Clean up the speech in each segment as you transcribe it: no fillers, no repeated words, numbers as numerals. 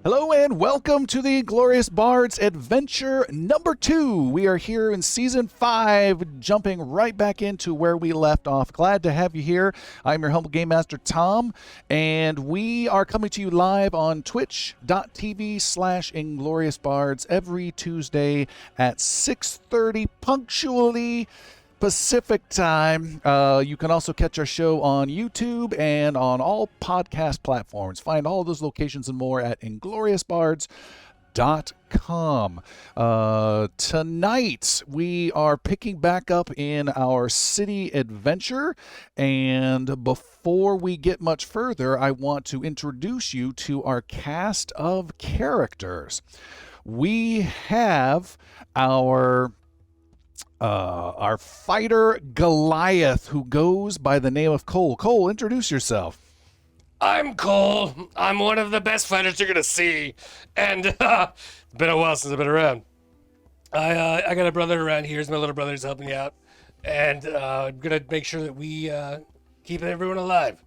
Hello and welcome to the Inglorious Bards Adventure number 2. We are here in Season 5, jumping right back into where we left off. Glad to have you here. I'm your humble Game Master, Tom, and we are coming to you live on twitch.tv/IngloriousBards every Tuesday at 6:30 punctually Pacific time. You can also catch our show on YouTube and on all podcast platforms. Find all those locations and more at ingloriousbards.com. Tonight, we are picking back up in our city adventure. And before we get much further, I want to introduce you to our cast of characters. We have our fighter Goliath, who goes by the name of Cole. Cole, introduce yourself. I'm Cole. I'm one of the best fighters you're gonna see, and it's been a while since I've been around. I got a brother around here. My little brother's helping me out, and I'm gonna make sure that we keep everyone alive,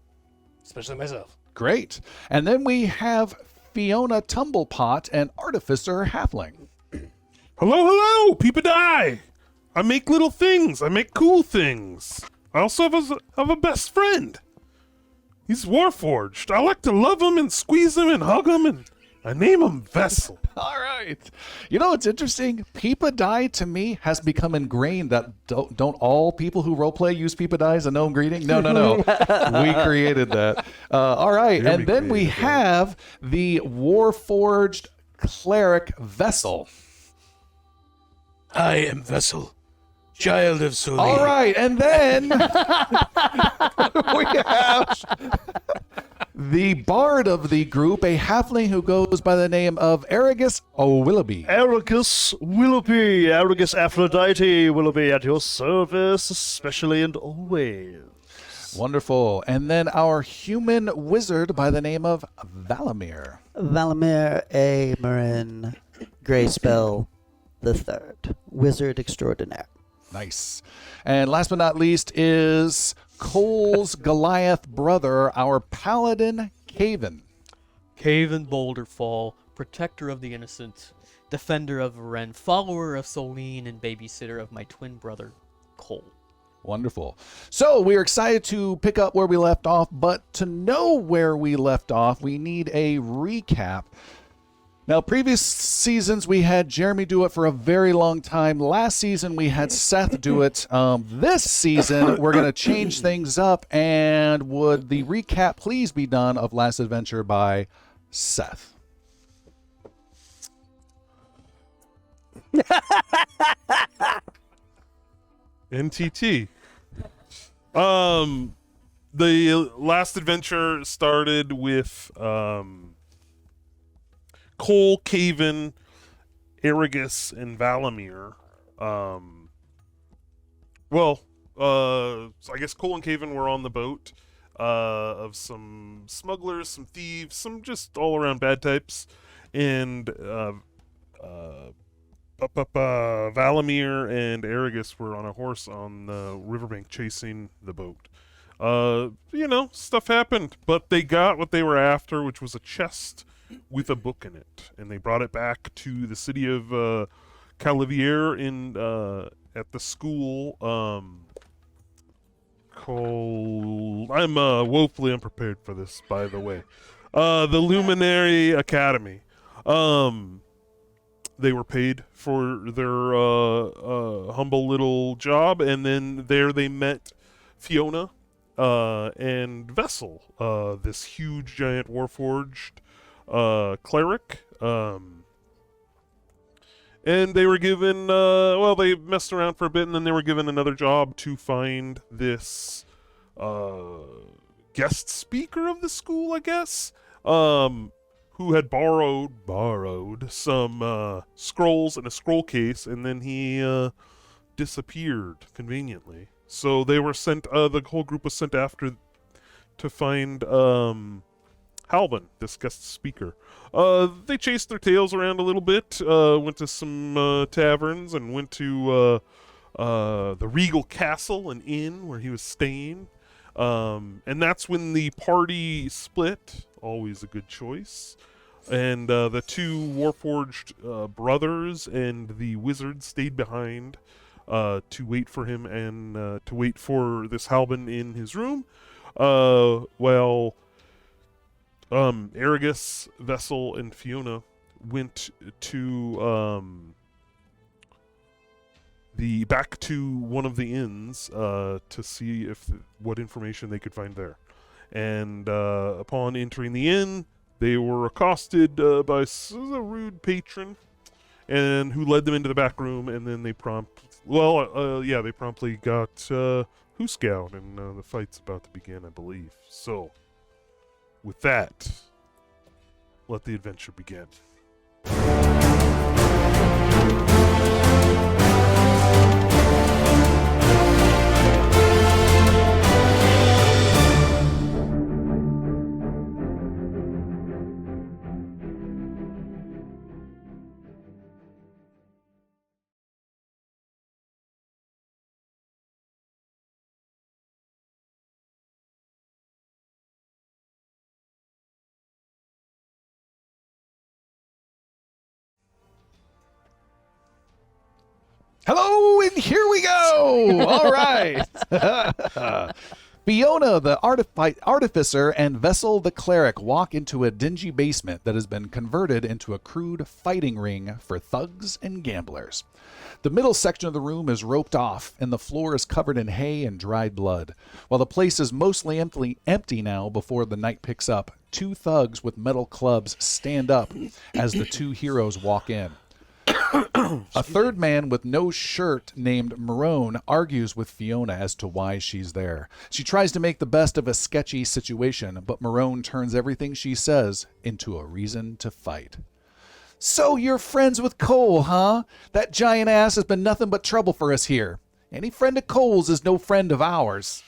especially myself. Great. And then we have Fiona Tumblepot, an artificer halfling. Hello, people die. I make little things. I make cool things. I also have a best friend. He's Warforged. I like to love him and squeeze him and hug him, and I name him Vessell. All right. You know, it's interesting. Peepa Die to me has become ingrained that don't all people who roleplay use Peepa Die as a gnome greeting? No. We created that. All right. And then we have the Warforged cleric Vessell. I am Vessell, child of Soli. All right, and then we have the bard of the group, a halfling who goes by the name of Arregus Willoughby. Arregus Willoughby, Arregus Aphrodite Willoughby, at your service, especially and always. Wonderful. And then our human wizard by the name of Valamir. Valamir A. Marin Greyspell the Third, Wizard Extraordinaire. Nice. And last but not least is Cole's Goliath brother, our paladin, Covan. Covan Boulderfall, protector of the innocent, defender of Ren, follower of Solene, and babysitter of my twin brother, Cole. Wonderful. So we're excited to pick up where we left off, but to know where we left off, we need a recap. Now, previous seasons, we had Jeremy do it for a very long time. Last season, we had Seth do it. This season, we're going to change things up, and would the recap please be done of Last Adventure by Seth? NTT. The last adventure started with Cole, Covan, Arregus, and Valamir. So I guess Cole and Covan were on the boat of some smugglers, some thieves, some just all-around bad types, and Valamir and Arregus were on a horse on the riverbank chasing the boat. Stuff happened, but they got what they were after, which was a chest with a book in it, and they brought it back to the city of Calavier at the school called... I'm woefully unprepared for this, by the way. The Luminary Academy. They were paid for their humble little job, and then there they met Fiona and Vessell, this huge giant warforged cleric, and they were given they messed around for a bit, and then they were given another job to find this guest speaker of the school, I guess, who had borrowed some scrolls in a scroll case, and then he disappeared conveniently. So they were sent, the whole group was sent after to find Halvin, this guest speaker. They chased their tails around a little bit, went to some taverns, and went to the Regal Castle, an inn where he was staying. And that's when the party split. Always a good choice. And the two Warforged brothers and the wizard stayed behind to wait for him and to wait for this Halbin in his room. While Arregus, Vessell, and Fiona went to back to one of the inns to see what information they could find there. And upon entering the inn, they were accosted by a rude patron, and who led them into the back room. And then they they promptly got Hooskout, and the fight's about to begin, I believe. So, with that, let the adventure begin. Hello, and here we go. All right. Fiona, the artificer, and Vessell, the cleric, walk into a dingy basement that has been converted into a crude fighting ring for thugs and gamblers. The middle section of the room is roped off, and the floor is covered in hay and dried blood. While the place is mostly empty now before the night picks up, two thugs with metal clubs stand up as the two heroes walk in. A third man with no shirt named Marone argues with Fiona as to why she's there. She tries to make the best of a sketchy situation, but Marone turns everything she says into a reason to fight. So you're friends with Cole, huh? That giant ass has been nothing but trouble for us here. Any friend of Cole's is no friend of ours.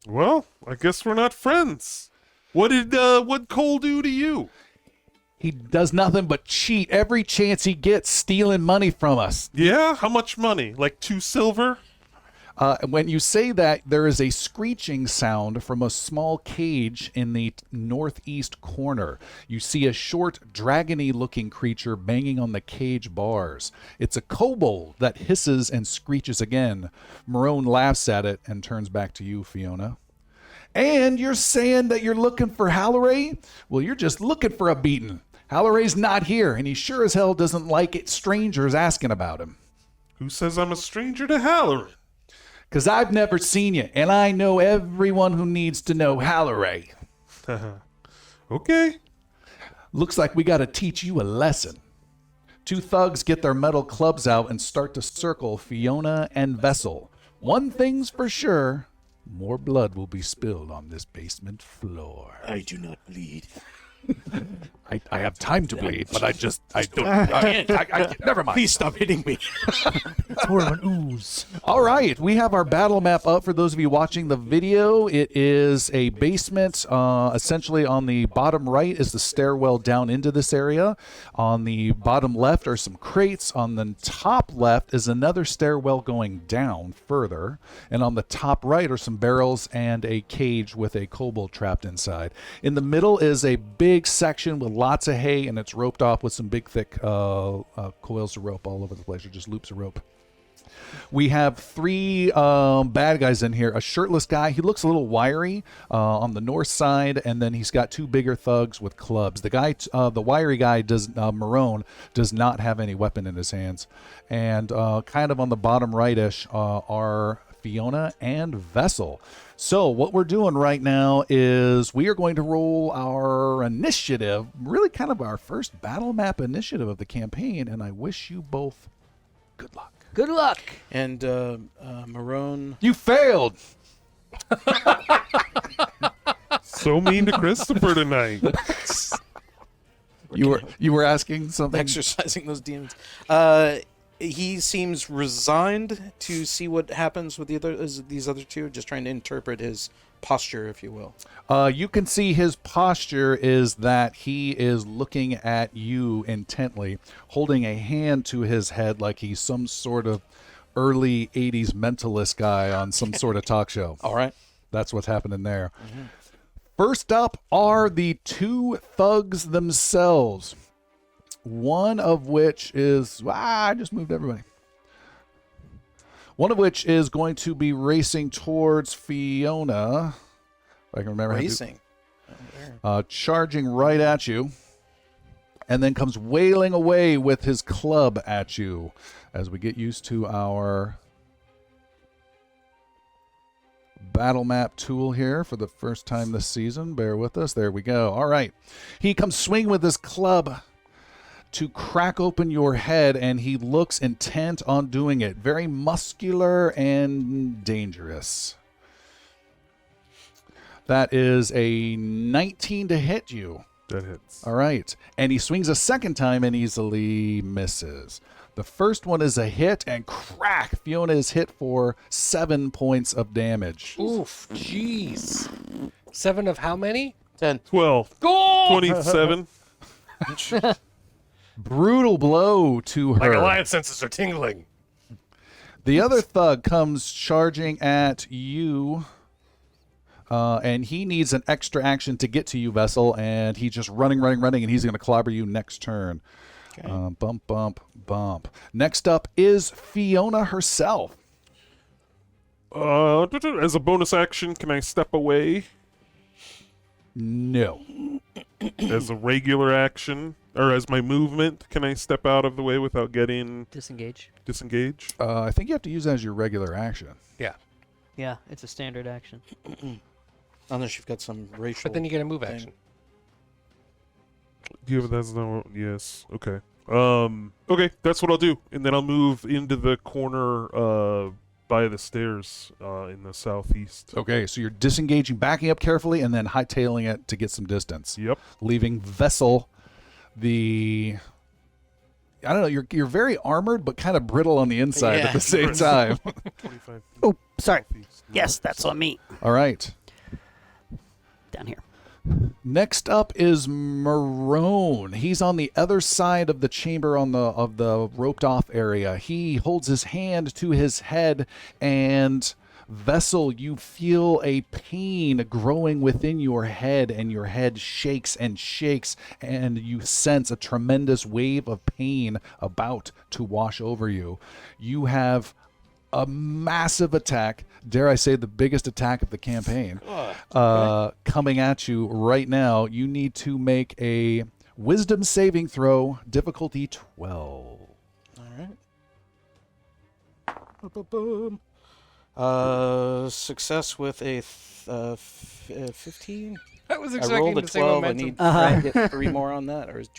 Well, I guess we're not friends. What'd Cole do to you? He does nothing but cheat every chance he gets, stealing money from us. Yeah? How much money? Like 2 silver? When you say that, there is a screeching sound from a small cage in the northeast corner. You see a short, dragony-looking creature banging on the cage bars. It's a kobold that hisses and screeches again. Marone laughs at it and turns back to you, Fiona. And you're saying that you're looking for Halloray? Well, you're just looking for a beating. Halloray's not here, and he sure as hell doesn't like it strangers asking about him. Who says I'm a stranger to Halloran? 'Cause I've never seen you, and I know everyone who needs to know Halloray. Okay. Looks like we gotta teach you a lesson. Two thugs get their metal clubs out and start to circle Fiona and Vessell. One thing's for sure, more blood will be spilled on this basement floor. I do not bleed. I have time to bleed, but I don't. Never mind. Please stop hitting me. It's more of an ooze. All right, we have our battle map up for those of you watching the video. It is a basement. Essentially, on the bottom right is the stairwell down into this area. On the bottom left are some crates. On the top left is another stairwell going down further. And on the top right are some barrels and a cage with a kobold trapped inside. In the middle is a big section with lots of hay, and it's roped off with some big, thick coils of rope all over the place, or just loops of rope. We have 3 bad guys in here. A shirtless guy. He looks a little wiry on the north side, and then he's got 2 bigger thugs with clubs. The guy, the wiry guy, Marone, does not have any weapon in his hands. And kind of on the bottom right-ish are Fiona and Vessell. So what we're doing right now is we are going to roll our initiative, really kind of our first battle map initiative of the campaign, and I wish you both good luck. Good luck. And Marone. You failed! So mean to Christopher tonight. You were asking something? Exercising those demons. He seems resigned to see what happens with these other two, just trying to interpret his posture, if you will. You can see his posture is that he is looking at you intently, holding a hand to his head like he's some sort of early 80s mentalist guy on some sort of talk show. All right. That's what's happening there. First up are the two thugs themselves. One of which is... I just moved everybody. One of which is going to be racing towards Fiona. If I can remember. Racing. Charging right at you. And then comes wailing away with his club at you. As we get used to our battle map tool here for the first time this season. Bear with us. There we go. All right. He comes swinging with his club to crack open your head, and he looks intent on doing it. Very muscular and dangerous. That is a 19 to hit you. That hits. All right. And he swings a second time and easily misses. The first one is a hit, and crack! Fiona is hit for 7 points of damage. Oof, jeez. 7 of how many? 10. 12. Goal! 27. Brutal blow to her. My alliance senses are tingling. The other thug comes charging at you, and he needs an extra action to get to you, Vessell, and he's just running, and he's going to clobber you next turn. Okay. Bump, bump, bump. Next up is Fiona herself. As a bonus action, can I step away? No. As a regular action, or as my movement, can I step out of the way without getting Disengage. disengaged? I think you have to use that as your regular action. Yeah, Yeah, it's a standard action. Unless you've got some racial. but then you get a move thing. action. Yeah, but that's not. Yes. Okay. Okay, that's what I'll do, and then I'll move into the corner by the stairs in the southeast. Okay, so you're disengaging, backing up carefully, and then hightailing it to get some distance. Yep. Leaving Vessell the... I don't know, you're very armored, but kind of brittle on the inside at Yeah. the same time. 25. Oh, sorry. southeast. Yes, that's on me. All right. Down here. Next up is Marone. He's on the other side of the chamber of the roped off area. He holds his hand to his head, and Vessell, you feel a pain growing within your head, and your head shakes and shakes, and you sense a tremendous wave of pain about to wash over you. You have a massive attack, dare I say the biggest attack of the campaign, coming at you right now. You need to make a wisdom saving throw, difficulty 12. All right. Success with a 15. I was I expecting rolled a to say 12. I momentum. need to get 3 more on that, or is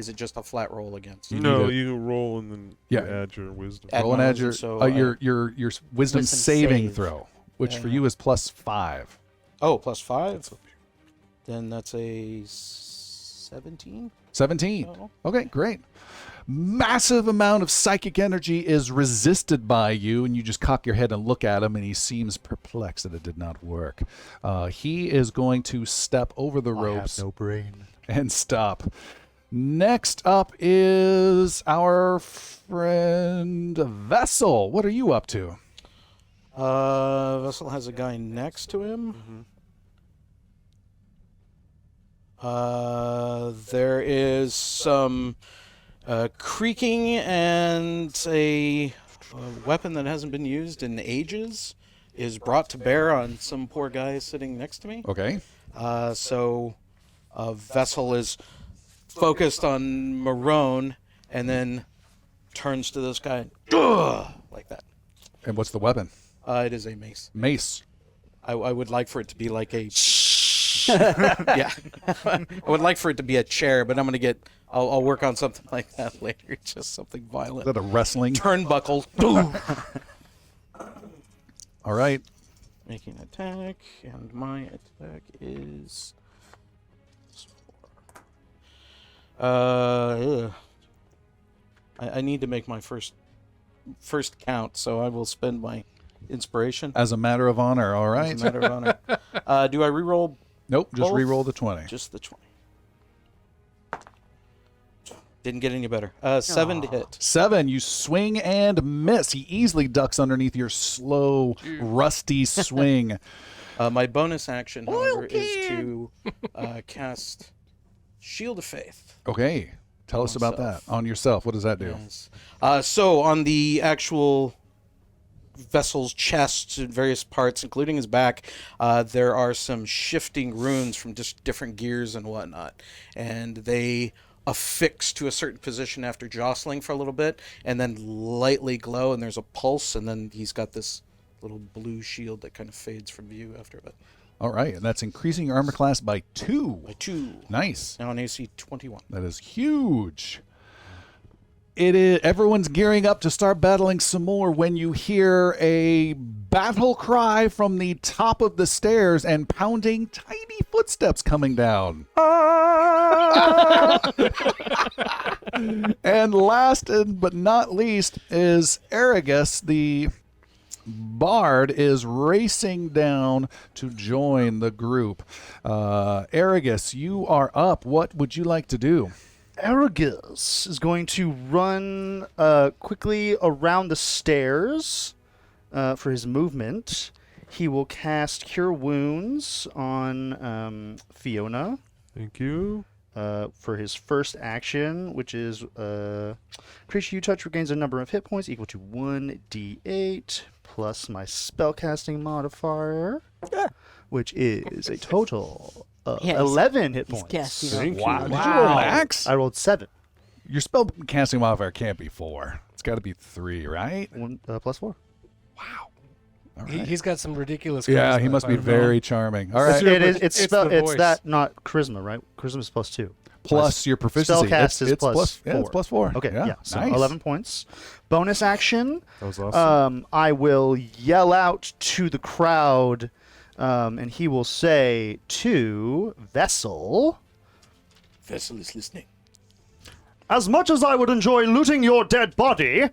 it just a flat roll against? You No, need to- you can roll and then Yeah. add your wisdom. Add Roll and my add your, wisdom, your wisdom Wisdom saving save. throw, which for you is plus 5. Oh, plus 5. Then that's a 17. 17. Oh. Okay, great. Massive amount of psychic energy is resisted by you, and you just cock your head and look at him, and he seems perplexed that it did not work. He is going to step over the ropes brain. and stop. Next up is our friend Vessell. What are you up to? Vessell has a guy next to him. There is some creaking and a weapon that hasn't been used in ages is brought to bear on some poor guy sitting next to me. Okay. So Vessell is focused on Marone and then turns to this guy like that. And what's the weapon? It is a mace. Mace. I would like for it to be like a yeah. I would like for it to be a chair, but I'm gonna get. I'll work on something like that later. Just something Is violent. that a wrestling? Turnbuckle. All right. Making attack, and my attack is. I need to make my first count, so I will spend my inspiration. As a matter of honor, all right. As a matter of honor. Do I reroll Nope, just both? re-roll the 20. just the 20? Didn't get any better. 7 to hit. 7, you swing and miss. He easily ducks underneath your slow, rusty swing. My bonus action, however, is to cast Shield of Faith. Okay. Tell us about that. Myself. On yourself. What does that do? Yes. So on the actual Vessel's chest and various parts, including his back, there are some shifting runes from just different gears and whatnot, and they affix to a certain position after jostling for a little bit, and then lightly glow, and there's a pulse, and then he's got this little blue shield that kind of fades from view after a bit. All right. And that's increasing your armor class by 2. By 2. Nice. Now on AC 21. That is huge. It is everyone's gearing up to start battling some more when you hear a battle cry from the top of the stairs and pounding tiny footsteps coming down. And last but not least is Arregus, the Bard, is racing down to join the group. Arregus, you are up. What would you like to do? Arregus is going to run quickly around the stairs for his movement. He will cast Cure Wounds on Fiona Thank you. for his first action, which is creature you touch regains a number of hit points equal to 1d8 plus my spellcasting modifier, which is a total of Yeah, 11 hit He's points. casting Thank you. Wow. Did you roll max? I rolled 7. Your spell casting modifier can't be 4. It's got to be 3, right? One, plus 4. All He, right. he's got some ridiculous. Yeah, charisma, he must if I be remember. very charming. All right. It's It's the it's voice. that, not charisma, right? Charisma is plus 2. Plus your proficiency. Spellcast is plus Yeah, it's 4. plus 4. Okay, yeah. So nice. 11 points. Bonus action. That was awesome. I will yell out to the crowd, and he will say to Vessell, Vessel is listening. as much as I would enjoy looting your dead body,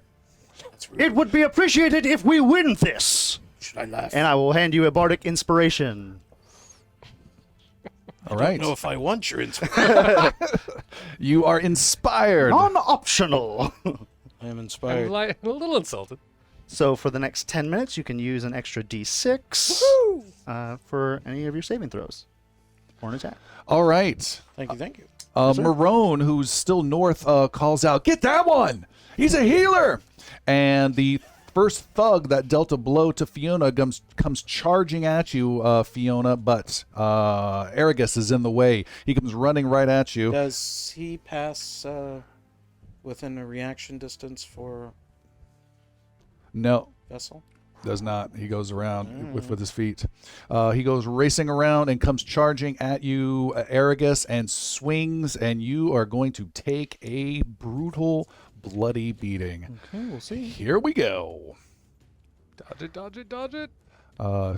That's rude. it would be appreciated if we win this. Should I laugh? And I will hand you a bardic inspiration. All I right. don't know if I want your inspiration. You are inspired. Non-optional. I am I'm inspired. like, a little insulted. So for the next 10 minutes, you can use an extra d6 for any of your saving throws or an attack. All right. Thank you, thank you. Marone, who's still north, calls out, "Get that one! He's a healer!" And the first thug that dealt a blow to Fiona comes charging at you, Fiona, but Arregus is in the way. He comes running right at you. Does he pass within a reaction distance for No, Vessel? does not. He goes around with his feet. He goes racing around and comes charging at you, Arregus, and swings, and you are going to take a brutal, bloody beating. Okay, we'll see. Here we go. Dodge it, dodge it, dodge it.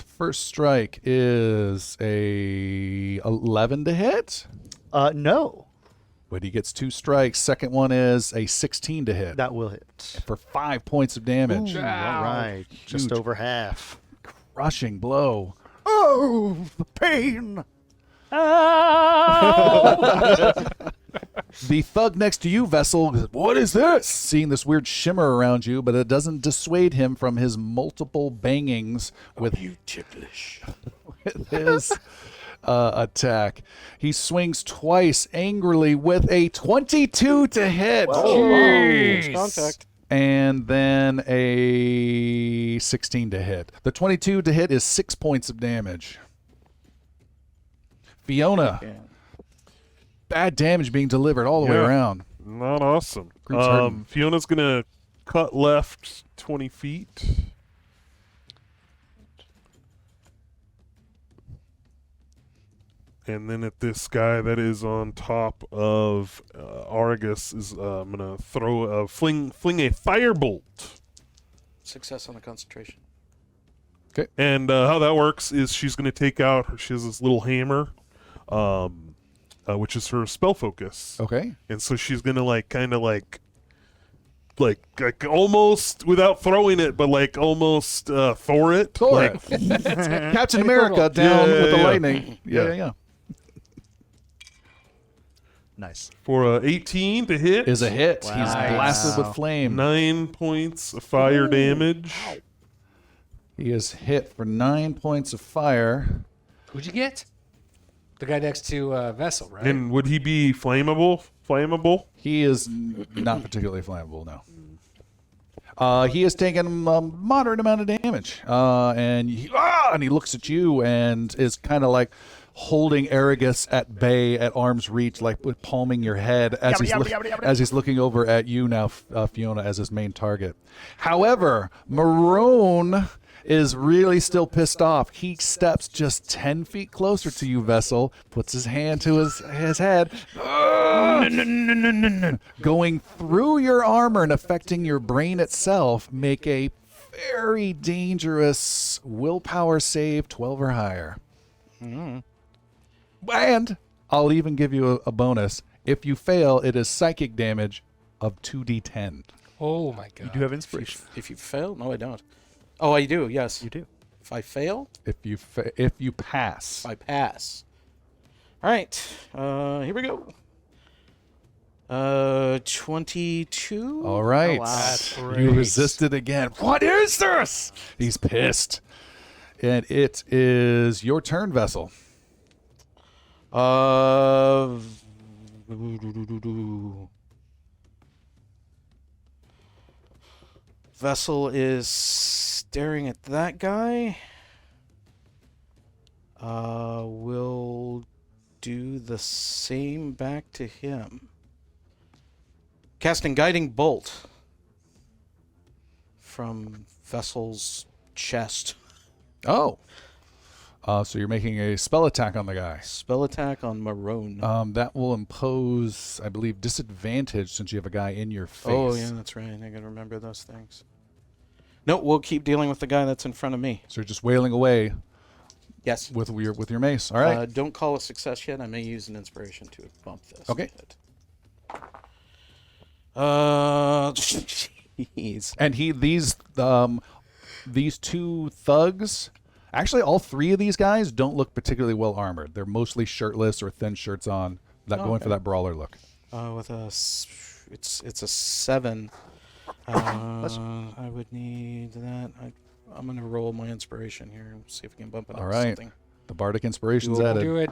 First strike is a 11 to hit, No, but he gets 2 strikes. Second one is a 16 to hit that will hit. for 5 points of damage. All right, just Huge. over half. Crushing blow. Oh, the pain! The thug next to you, Vessel, goes, "What is this?" Seeing this weird shimmer around you, but it doesn't dissuade him from his multiple bangings with You ticklish. his attack. He swings twice angrily with a 22 to hit. Close contact. And then a 16 to hit. The 22 to hit is 6 points of damage. Fiona, Yeah. bad damage being delivered all the way Yeah. around. Not awesome. Group's hurting. Fiona's gonna cut left 20 feet. And then at this guy that is on top of Arregus is I'm gonna throw fling a firebolt. Success on the concentration. And how that works is she's gonna take out. She has this little hammer, which is her spell focus. Okay. And so she's gonna kind of almost without throwing it, but almost Thor it. Thor Like, Captain America down Yeah, with the yeah. lightning. Yeah, Yeah. yeah. Nice. for 18 to hit. Is a hit. He's Wow. blasted with flame. 9 points of fire damage. He is hit for 9 points of fire. Who'd you get? The guy next to Vessell, right? And would he be flammable? Flammable? He is not particularly flammable, no. He has taken a moderate amount of damage, and he looks at you and is kind of like holding Arregus at bay, at arm's reach, like with palming your head as he's looking over at you now, Fiona, as his main target. However, Maroon is really still pissed off. He steps just 10 feet closer to you, Vessell, puts his hand to his head, going through your armor and affecting your brain itself. Make a very dangerous willpower save, 12 or higher. And I'll even give you a bonus. If you fail, it is psychic damage of 2d10. Oh my god. You do have inspiration. If you fail? No, I don't. Oh, I do, yes. You do. If I fail? If you pass. If I pass. All right. Here we go. 22. All right. Oh, wow. That's You great. resisted again. What is this? He's pissed. And it is your turn, Vessell. Vessell is staring at that guy. We'll do the same back to him. Casting Guiding Bolt from Vessell's chest. Oh. So you're making a spell attack on the guy. Spell attack on Maroon. That will impose, I believe, disadvantage since you have a guy in your face. Oh, yeah, that's right. I gotta remember those things. No, we'll keep dealing with the guy that's in front of me. So you're just wailing away Yes. with your mace. All right. Don't call a success yet. I may use an inspiration to bump this. Okay. Jeez. And these two thugs, actually all three of these guys don't look particularly well armored. They're mostly shirtless or thin shirts on, going for that brawler look. With it's a 7. I would need that. I'm gonna roll my inspiration here and see if we can bump it up All to right. something. The bardic inspiration's added. Do it.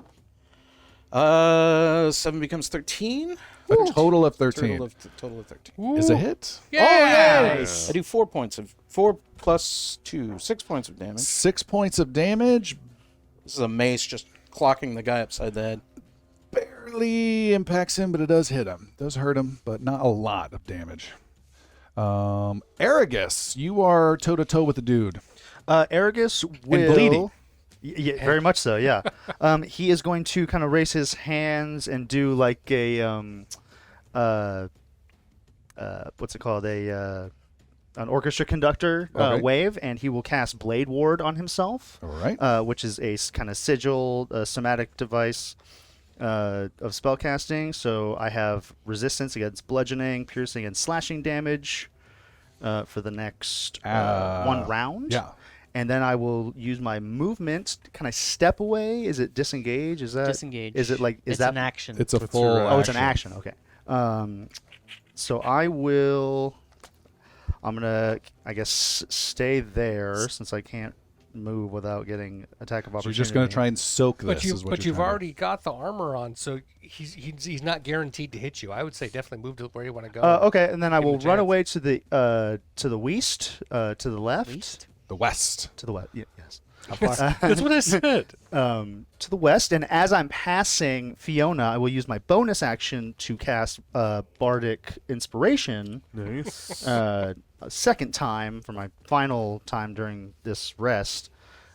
7 becomes 13. A total of 13. Total of 13. Is a hit. Yes. I do 4 plus 2, 6 points of damage. 6 points of damage. This is a mace just clocking the guy upside the head. Barely impacts him, but it does hit him. Does hurt him, but not a lot of damage. Arregus, you are toe-to-toe with the dude. Arregus will... bleeding. Yeah, very much so, yeah. He is going to kind of raise his hands and do like a, what's it called? An orchestra conductor Okay. wave, and he will cast Blade Ward on himself. All right. Which is a kind of sigil, somatic device of spellcasting. So I have resistance against bludgeoning, piercing, and slashing damage for the next 1 round. Yeah. And then I will use my movement to kind of step away. Is it disengage? Is that Disengage. Is it like is it's that an action? It's a What's full your, Oh, it's an action. Okay. So I will. I'm gonna, I guess, stay there since I can't move without getting attack of So opportunity. you're just going to try and soak this. But is what you've you're trying to- already got the armor on, so he's not guaranteed to hit you. I would say definitely move to where you want to go. Okay, and then I Give him will a run chance. away to the west, to the left, The west. to the west. Yes. That's what I said. To the west, and as I'm passing Fiona, I will use my bonus action to cast Bardic Inspiration Nice. a second time for my final time during this rest,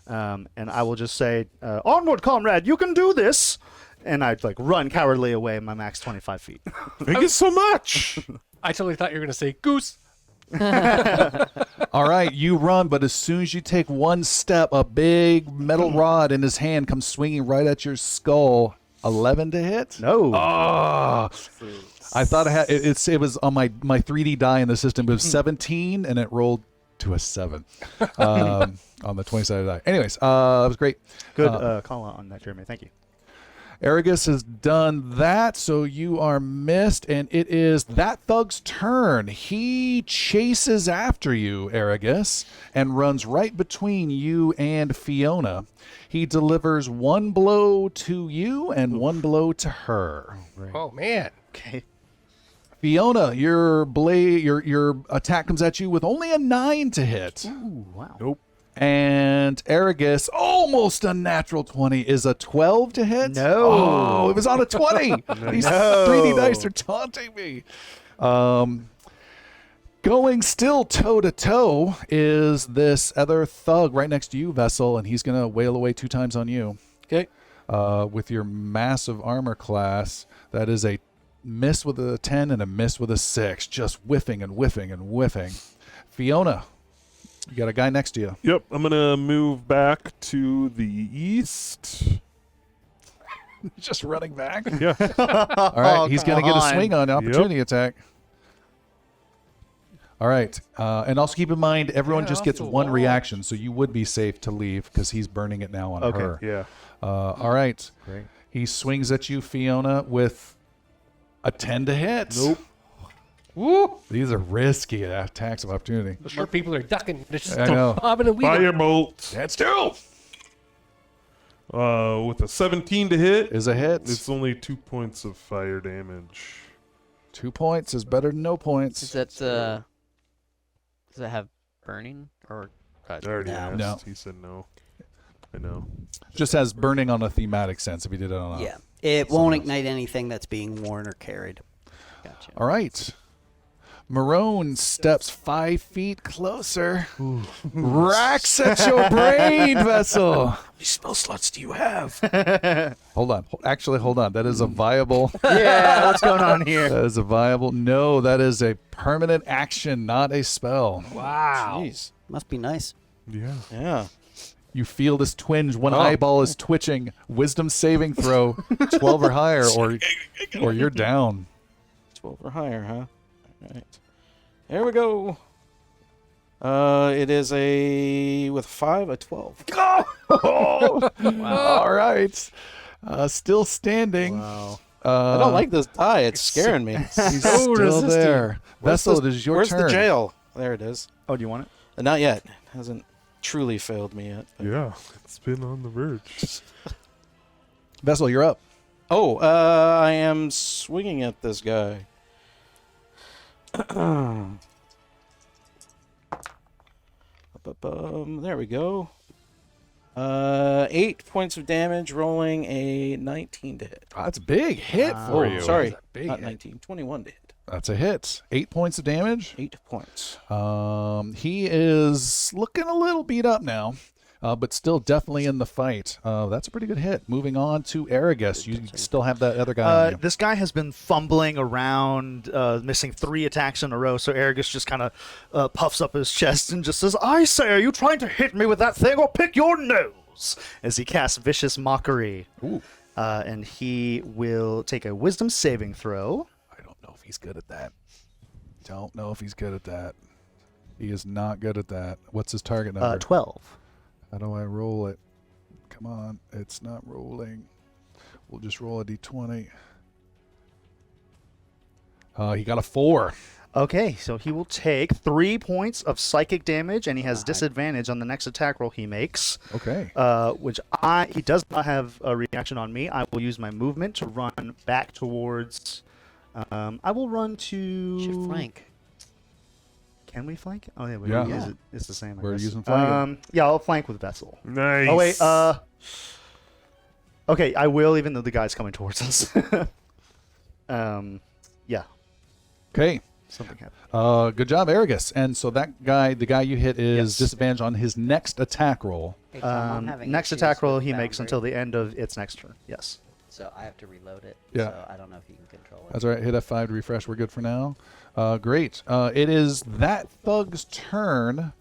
and I will just say, "Onward, comrade! You can do this!" And I'd like run cowardly away my max 25 feet. Thank you so much. I totally thought you were going to say goose. All right, you run, but as soon as you take one step, a big metal rod in his hand comes swinging right at your skull. 11 to hit? No. Oh, I thought I had it was on my 3D die in the system. It was 17, and it rolled to a 7 on the 20-sided die. Anyways, it was great. Good call out on that, Jeremy. Thank you. Arregus has done that, so you are missed, and it is that thug's turn. He chases after you, Arregus, and runs right between you and Fiona. He delivers one blow to you and one blow to her. Oh man. Okay. Fiona, your blade, your attack comes at you with only a 9 to hit. Ooh, wow. Nope. And Arregus, almost a natural 20, is a 12 to hit. No. Oh, it was on a 20. These 3D dice are taunting me. Going still toe-to-toe is this other thug right next to you, Vessell, and he's going to wail away 2 times on you. Okay. With your massive armor class, that is a miss with a 10 and a miss with a 6, just whiffing and whiffing and whiffing. Fiona, you got a guy next to you. Yep, I'm gonna move back to the east. Just running back. Yeah. All right, he's going to get a on. swing on opportunity attack. All right, and also keep in mind, everyone Get just off gets the one wall. reaction, so you would be safe to leave because he's burning it now on Okay. her. Yeah. All right, Great. he swings at you, Fiona, with a 10 to hit. Nope. Woo! These are risky attacks of opportunity. The sharp people are ducking. They're just I know. bobbing and weaving. Firebolt. That's 2. With a 17 to hit. Is a hit. It's only 2 points of fire damage. 2 points is better than no Is points. that does it have burning or? I already asked. No. He said no. I know. Just has burning on a thematic sense if he did it on a... Yeah. It won't ignite anything that's being worn or carried. Gotcha. All right. Marone steps 5 feet closer. Racks at your brain, Vessell. How many spell slots do you have? Hold on. Actually, hold on. That is a viable... Yeah, what's going on here? That is a viable... No, that is a permanent action, not a spell. Wow. Jeez. Must be nice. Yeah. Yeah. You feel this twinge. One eyeball is twitching. Wisdom saving throw, 12 or higher, or you're down. 12 or higher, huh? All right. There we go. It is with 5, a 12. All right. Still standing. Wow. I don't like this die. It's scaring me. He's still there. Vessell, it is your Where's turn. the jail? There it is. Oh, do you want it? Not yet. Hasn't truly failed me yet. but- Yeah. It's been on the verge. Vessell, you're up. Oh, I am swinging at this guy. There we go. 8 points of damage, rolling a 19 to hit. That's a big hit for you. Sorry, That's a big not hit. 19, 21 to hit. That's a hit. 8 points of damage. 8 points. He is looking a little beat up now, but still definitely in the fight. That's a pretty good hit. Moving on to Arregus. You still have that other guy on you. This guy has been fumbling around, missing 3 attacks in a row. So Arregus just kind of puffs up his chest and just says, "I say, are you trying to hit me with that thing or pick your nose?" As he casts Vicious Mockery. Ooh. And he will take a Wisdom saving throw. I don't know if he's good at that. Don't know if he's good at that. He is not good at that. What's his target number? 12. How do I roll it? Come on. It's not rolling. We'll just roll a d20. He got a 4. Okay, so he will take 3 points of psychic damage, and he has disadvantage on the next attack roll he makes. Okay. Which he does not have a reaction on me. I will use my movement to run back towards. I will run to. Should flank. Can we flank? Oh yeah, Yeah. it's the same. I We're guess. using flanking. Yeah, I'll flank with Vessell. Nice. Oh wait. Okay, I will, even though the guy's coming towards us. Yeah, Okay. something happened. Good job, Arregus. And so that guy, the guy you hit, is Yes. disadvantage on his next attack roll. Hey, Tom, I'm having Next issues attack roll with he makes boundary, until the end of its next turn. Yes. So I have to reload it. Yeah. So I don't know if you can control it. That's all right. Hit F5 to refresh. We're good for now. Great. It is that thug's turn.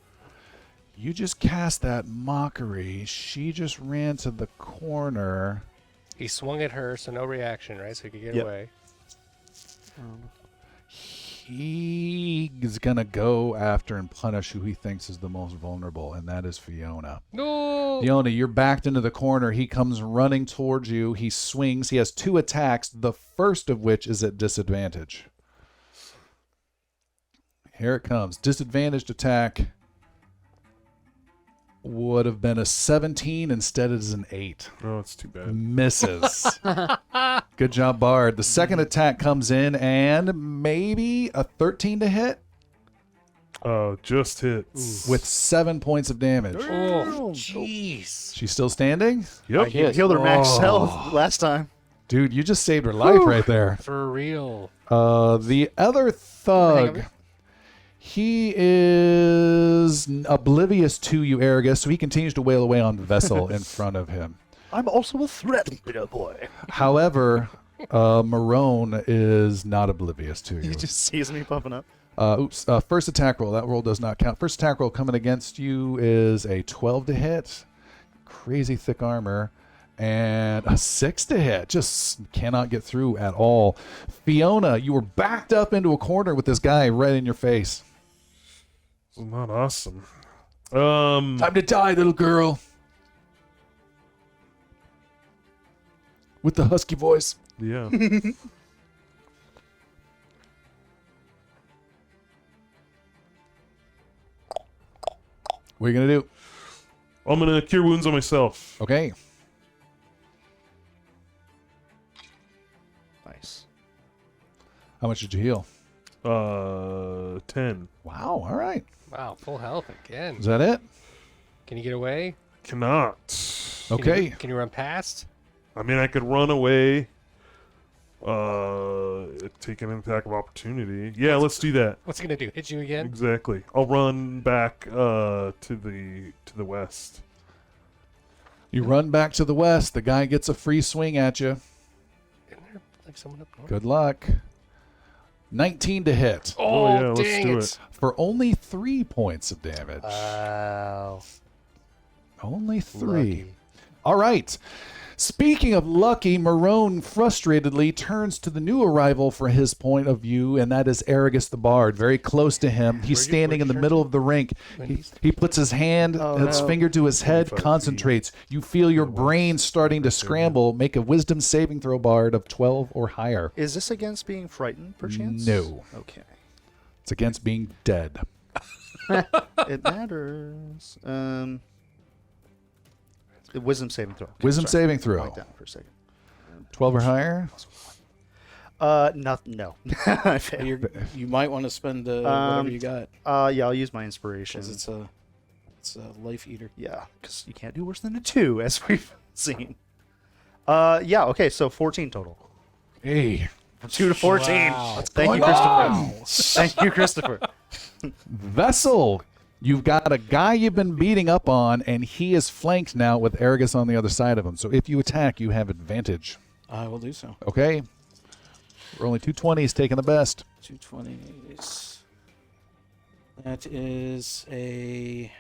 You just cast that mockery. She just ran to the corner. He swung at her, so no reaction, right? So he could get Yep. away. He's going to go after and punish who he thinks is the most vulnerable, and that is Fiona. No. Fiona, you're backed into the corner. He comes running towards you. He swings. He has 2 attacks, the first of which is at disadvantage. Here it comes. Disadvantaged attack would have been a 17. Instead, it is an 8. Oh, it's too bad. Misses. Good job, Bard. The second attack comes in and maybe a 13 to hit Just hits. with 7 points of damage. Oh, jeez. She's still standing? Yep. Healed her max health last time. Dude, you just saved her life right there. For real. The other thug, he is oblivious to you, Arregus, so he continues to wail away on Vessell in front of him. I'm also a threat, little boy. However, Marone is not oblivious to you. He just sees me popping up. First attack roll. That roll does not count. First attack roll coming against you is a 12 to hit. Crazy thick armor. And a 6 to hit. Just cannot get through at all. Fiona, you were backed up into a corner with this guy right in your face. This is not awesome. Time to die, little girl. With the husky voice. Yeah. What are you going to do? I'm gonna cure wounds on myself. Okay. Nice. How much did you heal? 10. Wow. All right. Wow, full health again. Is that it? Can you get away? Cannot. Okay. Can you run past? I mean, I could run away. Take an attack of opportunity. Yeah, let's do that. What's it gonna do? Hit you again? Exactly. I'll run back to the west. You run back to the west. The guy gets a free swing at you. Isn't there like someone up north? Good luck. 19 to hit Oh, yeah, let's dang do it. it. for only 3 points of damage. Wow. Only 3. Lucky. All right. Speaking of lucky, Marone frustratedly turns to the new arrival for his point of view, and that is Arregus the Bard, very close to him. He's standing in the middle of the rink. He puts his hand, his finger to his head, 25 concentrates. You feel your brain starting to scramble. Make a wisdom saving throw, Bard, of 12 or higher. Is this against being frightened, perchance? No. Okay. It's against being dead. It matters. Wisdom saving throw. Okay, Wisdom sorry. saving throw. Write down for a second. 12 or higher? No. I failed. You might want to spend whatever you got, Yeah, I'll use my inspiration. because it's a life eater. Yeah, because you can't do worse than a 2, as we've seen. Yeah, okay, so 14 total. Hey. From 2 to 14. Wow. Thank you, Christopher. Thank you, Christopher. Vessell, you've got a guy you've been beating up on, and he is flanked now with Arregus on the other side of him. So if you attack, you have advantage. I will do so. Okay? We're only 220s taking the best. 220s. That is a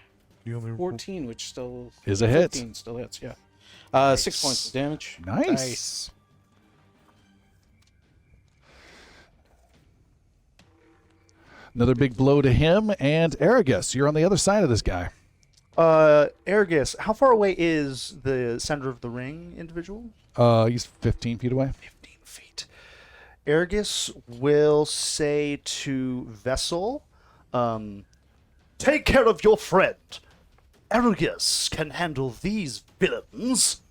You only 14, which still Is a hit. 15 still hits. Yeah. 6 points of damage. Nice. Nice. Another big blow to him, and Arregus, you're on the other side of this guy. Arregus, how far away is the center of the ring individual? He's 15 feet away. 15 feet. Arregus will say to Vessell, take care of your friend. Arregus can handle these villains.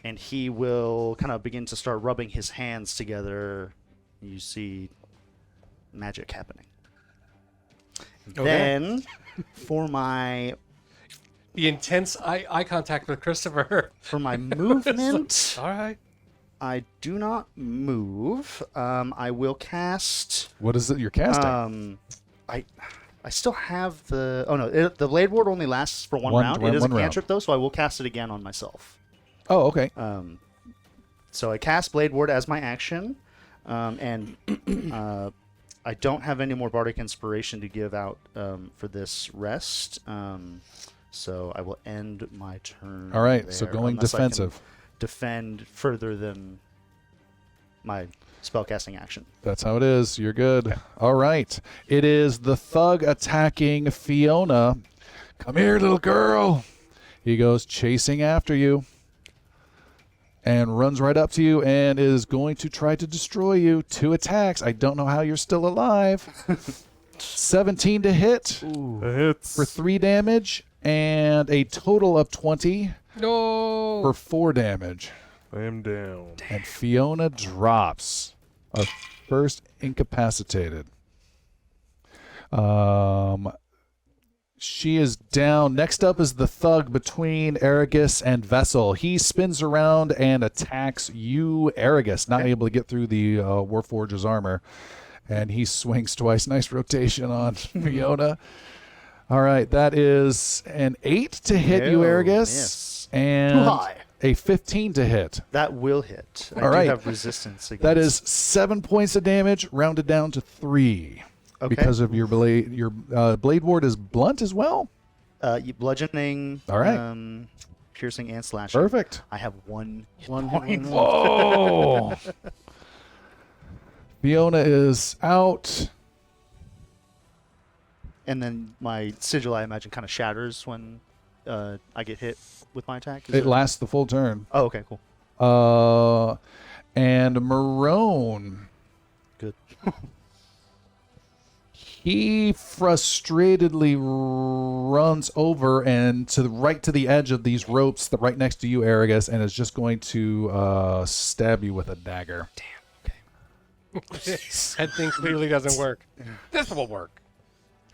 And he will kind of begin to start rubbing his hands together. You see magic happening. Then, for my The intense eye contact with Christopher. movement, All right. I do not move. I will cast. What is it you're casting? I still have the. Oh no, the blade ward only lasts for one round. It is a one round. cantrip though, so I will cast it again on myself. Oh, okay. So I cast blade ward as my action, and I don't have any more bardic inspiration to give out for this rest. So I will end my turn. All right, so there, going unless I can defensive. defend further than my spellcasting action. That's how it is. You're good. All right. It is the thug attacking Fiona. Come here, little girl. He goes chasing after you and runs right up to you and is going to try to destroy you. 2 attacks. I don't know how you're still alive. 17 to hit That hits. for 3 damage and a total of 20 No. for 4 damage. I am down. And Fiona drops. First incapacitated. She is down. Next up is the thug between Arregus and Vessell. He spins around and attacks you, Arregus, not able to get through the Warforger's armor. And he swings twice. Nice rotation on Fiona. All right, that is an 8 to hit you, No, Arregus. miss. And Too high. a 15 to hit. That will hit. I All do right. have resistance against. That is 7 points of damage, rounded down to 3. Okay. Because of your blade. Your blade ward is blunt as well. Bludgeoning. All right. Piercing and slashing. Perfect. I have 1 hit One point. Whoa! Fiona is out. And then my sigil, I imagine, kind of shatters when I get hit with my attack. Is It lasts the full turn. Oh, okay, cool. And Marone. Good. He frustratedly runs over and right to the edge of these ropes, right next to you, Arregus, and is just going to stab you with a dagger. That thing clearly doesn't work. This will work.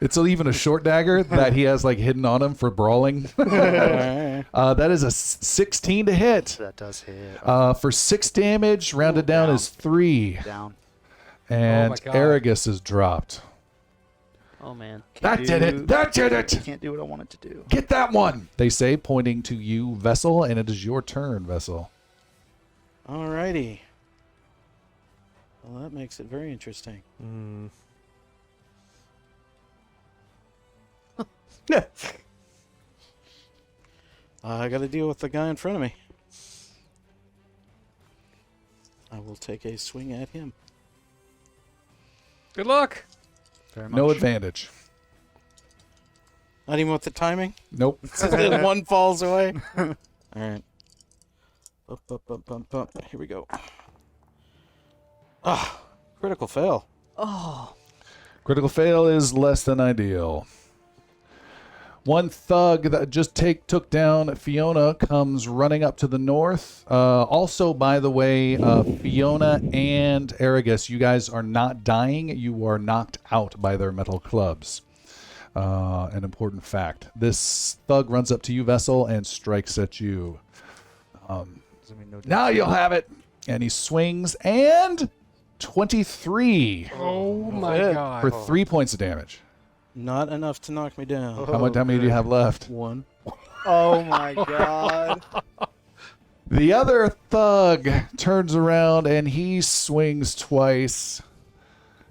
It's even a short dagger that he has like hidden on him for brawling. That is a 16 to hit. That does hit. For 6 damage, rounded down down. is 3. Down. And my God. Arregus is dropped. Oh man. That did it. That did it. Can't do what I wanted to do. Get that one, they say, pointing to you, Vessell, and it is your turn, Vessell. Alrighty. Well, that makes it very interesting. I got to deal with the guy in front of me. I will take a swing at him. Good luck. Very much. No advantage. Not even with the timing. Nope. Then one falls away. All right. Bump, bump, bump, bump, bump. Here we go. Ah, critical fail. Critical fail is less than ideal. One thug that just took down Fiona comes running up to the north. Also, by the way, Fiona and Arregus, you guys are not dying. You are knocked out by their metal clubs. An important fact. This thug runs up to you, Vessell, and strikes at you. Doesn't mean no Now you'll have it. And he swings and 23 Oh my Yeah. God. for 3 points of damage. How much How many do you have left? One. Oh my god. The other thug turns around and he swings twice.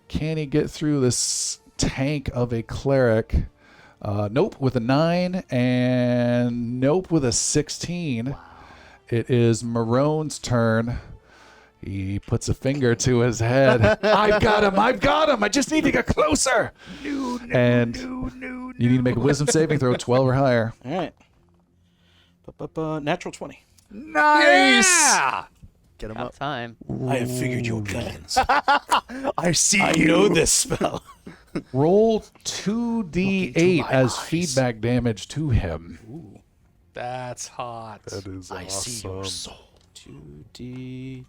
Can he get through this tank of a cleric? Nope, with a 9, and nope with a 16. It is Marone's turn. He puts a finger to his head. I've got him. I just need to get closer. You need to make a wisdom saving throw 12 or higher. All right. Natural 20. Yeah! Get him About up. time. I have figured your plans. I see I know this spell. Roll 2d8 as feedback damage to him. That's hot. That is I see your awesome. soul. 2d8.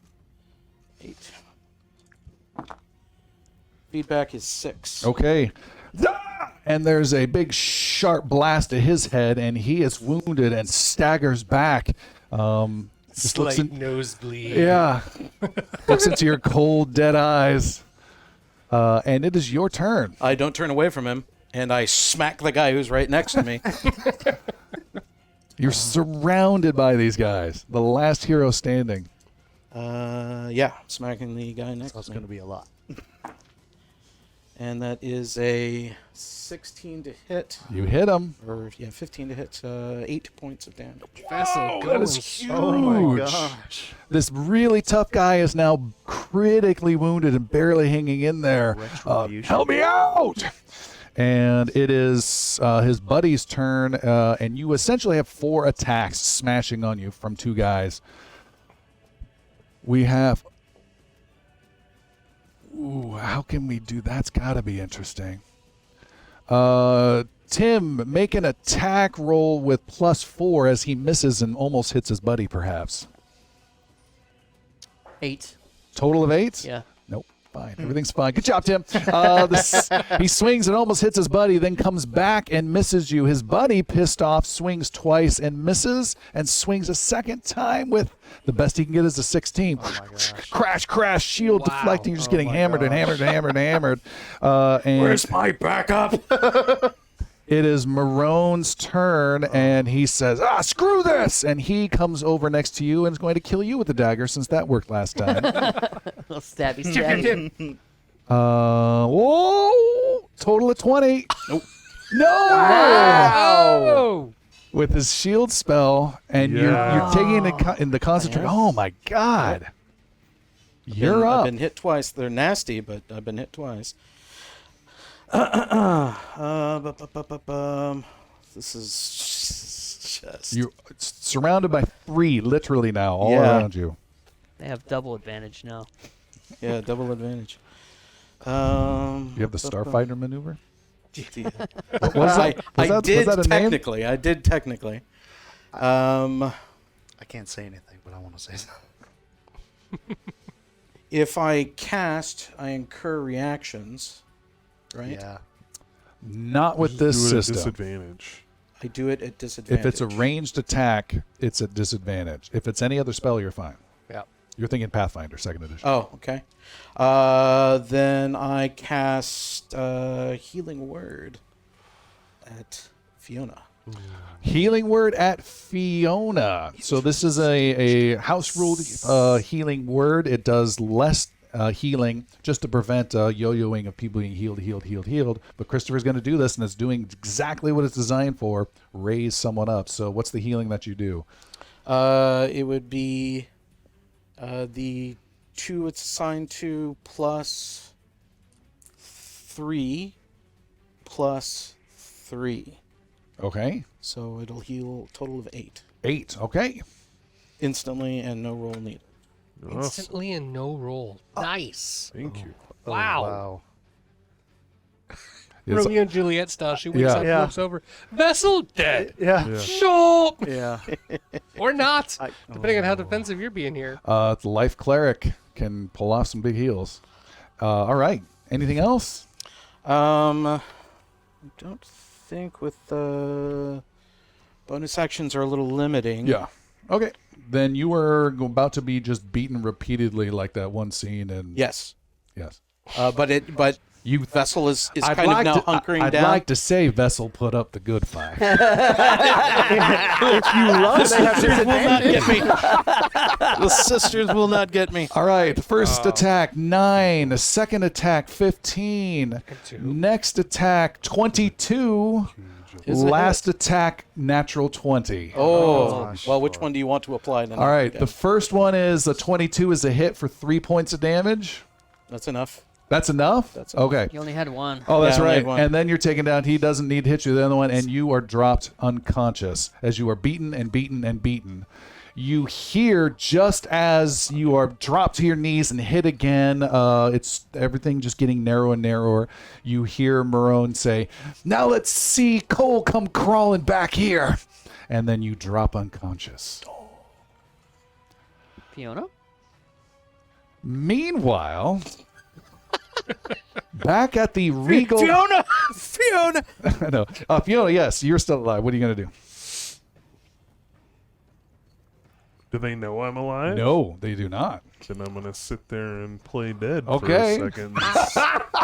Feedback is 6. Okay. And there's a big sharp blast to his head, and he is wounded and staggers back. Just looks Slight in, nosebleed. yeah, looks into your cold, dead eyes. And it is your turn. I don't turn away from him, and I smack the guy who's right next to me. You're surrounded by these guys. The last hero standing. Yeah, smacking the guy next That's to going me. to be a lot. And that is a 16 to hit. You hit him. Or, 15 to hit. 8 points of damage. Vessel That is going huge. so Oh my gosh. This really tough guy is now critically wounded and barely hanging in there. Retribution. Help me out! And it is his buddy's turn, and you essentially have 4 attacks smashing on you from 2 guys. We have... Ooh, how can we do... That's got to be interesting. Tim, make an attack roll with +4 as he misses and almost hits his buddy, perhaps. 8. Total of 8? Yeah. Nope. Fine. Everything's fine. Good job, Tim. He swings and almost hits his buddy, then comes back and misses you. His buddy, pissed off, swings twice and misses, and swings a second time with the best he can get is a 16. Oh my gosh. Crash, crash, shield Wow. deflecting, just Oh getting my hammered and gosh. hammered and hammered and hammered. And Where's my backup? it is Maroon's turn, and he says, screw this! And he comes over next to you and is going to kill you with the dagger since that worked last time. Little stabby, stabby. Whoa! Total of 20. Nope. No! Oh! With his shield spell, and Yeah. you're taking it in the concentration. Yes. Oh, my God. You're I've up. been hit twice. They're nasty, but I've been hit twice. This is just... You're surrounded by 3, literally now, all Yeah. around you. They have double advantage now. Yeah, double advantage. You have the Starfighter maneuver? What was I, that? I Was did that a name? technically. I did technically. I can't say anything, but I want to say something. If I cast, I incur reactions, right? Yeah. Not with Do this it at system. disadvantage. I do it at disadvantage. If it's a ranged attack, it's at disadvantage. If it's any other spell, you're fine. Yeah. You're thinking Pathfinder, 2nd edition. Oh, okay. Then I cast Healing Word at Fiona. Healing word at Fiona. So this is a house ruled healing word. It does less healing just to prevent yo-yoing of people being healed. But Christopher's going to do this, and it's doing exactly what it's designed for: raise someone up. So what's the healing that you do? It would be the 2 it's assigned to plus 3 plus 3. Okay, So it'll heal a total of 8 8. Okay, instantly and no roll needed. Instantly and no roll. Nice. Thank you. Wow. Wow. It's- Romeo and Juliet style. She wakes Yeah. up, Yeah. looks over. Vessel dead. Yeah. No. Yeah. Or not. I- Depending on how defensive you're being here. the life cleric can pull off some big heals. All right. Anything else? I don't think with the bonus actions are a little limiting. Yeah. Okay. Then you are about to be just beaten repeatedly, like that one scene. And Yes. yes. But You Vessel is I'd kind like of now to, hunkering I'd down. like to say Vessel put up the good fight. If you love Sisters will not get me. The sisters will not get me. All right. First attack 9. Second attack 15. Next attack 22. Is a Last attack natural 20. Oh, gosh. well, which one do you want to apply then? All right. Okay. The first one is a 22 is a hit for 3 points of damage. That's enough. That's enough? That's enough. Okay. You only had one. Oh, that's Yeah, I only right. had one. And then you're taken down. He doesn't need to hit you. The other one, and you are dropped unconscious as you are beaten and beaten and beaten. You hear just as you are dropped to your knees and hit again. It's everything just getting narrower and narrower. You hear Marone say, "Now let's see Cole come crawling back here," and then you drop unconscious. Fiona? Meanwhile. Back at the Regal. Fiona! No. Fiona, yes, you're still alive. What are you going to do? Do they know I'm alive? No, they do not. Then I'm gonna sit there and play dead Okay. for a second.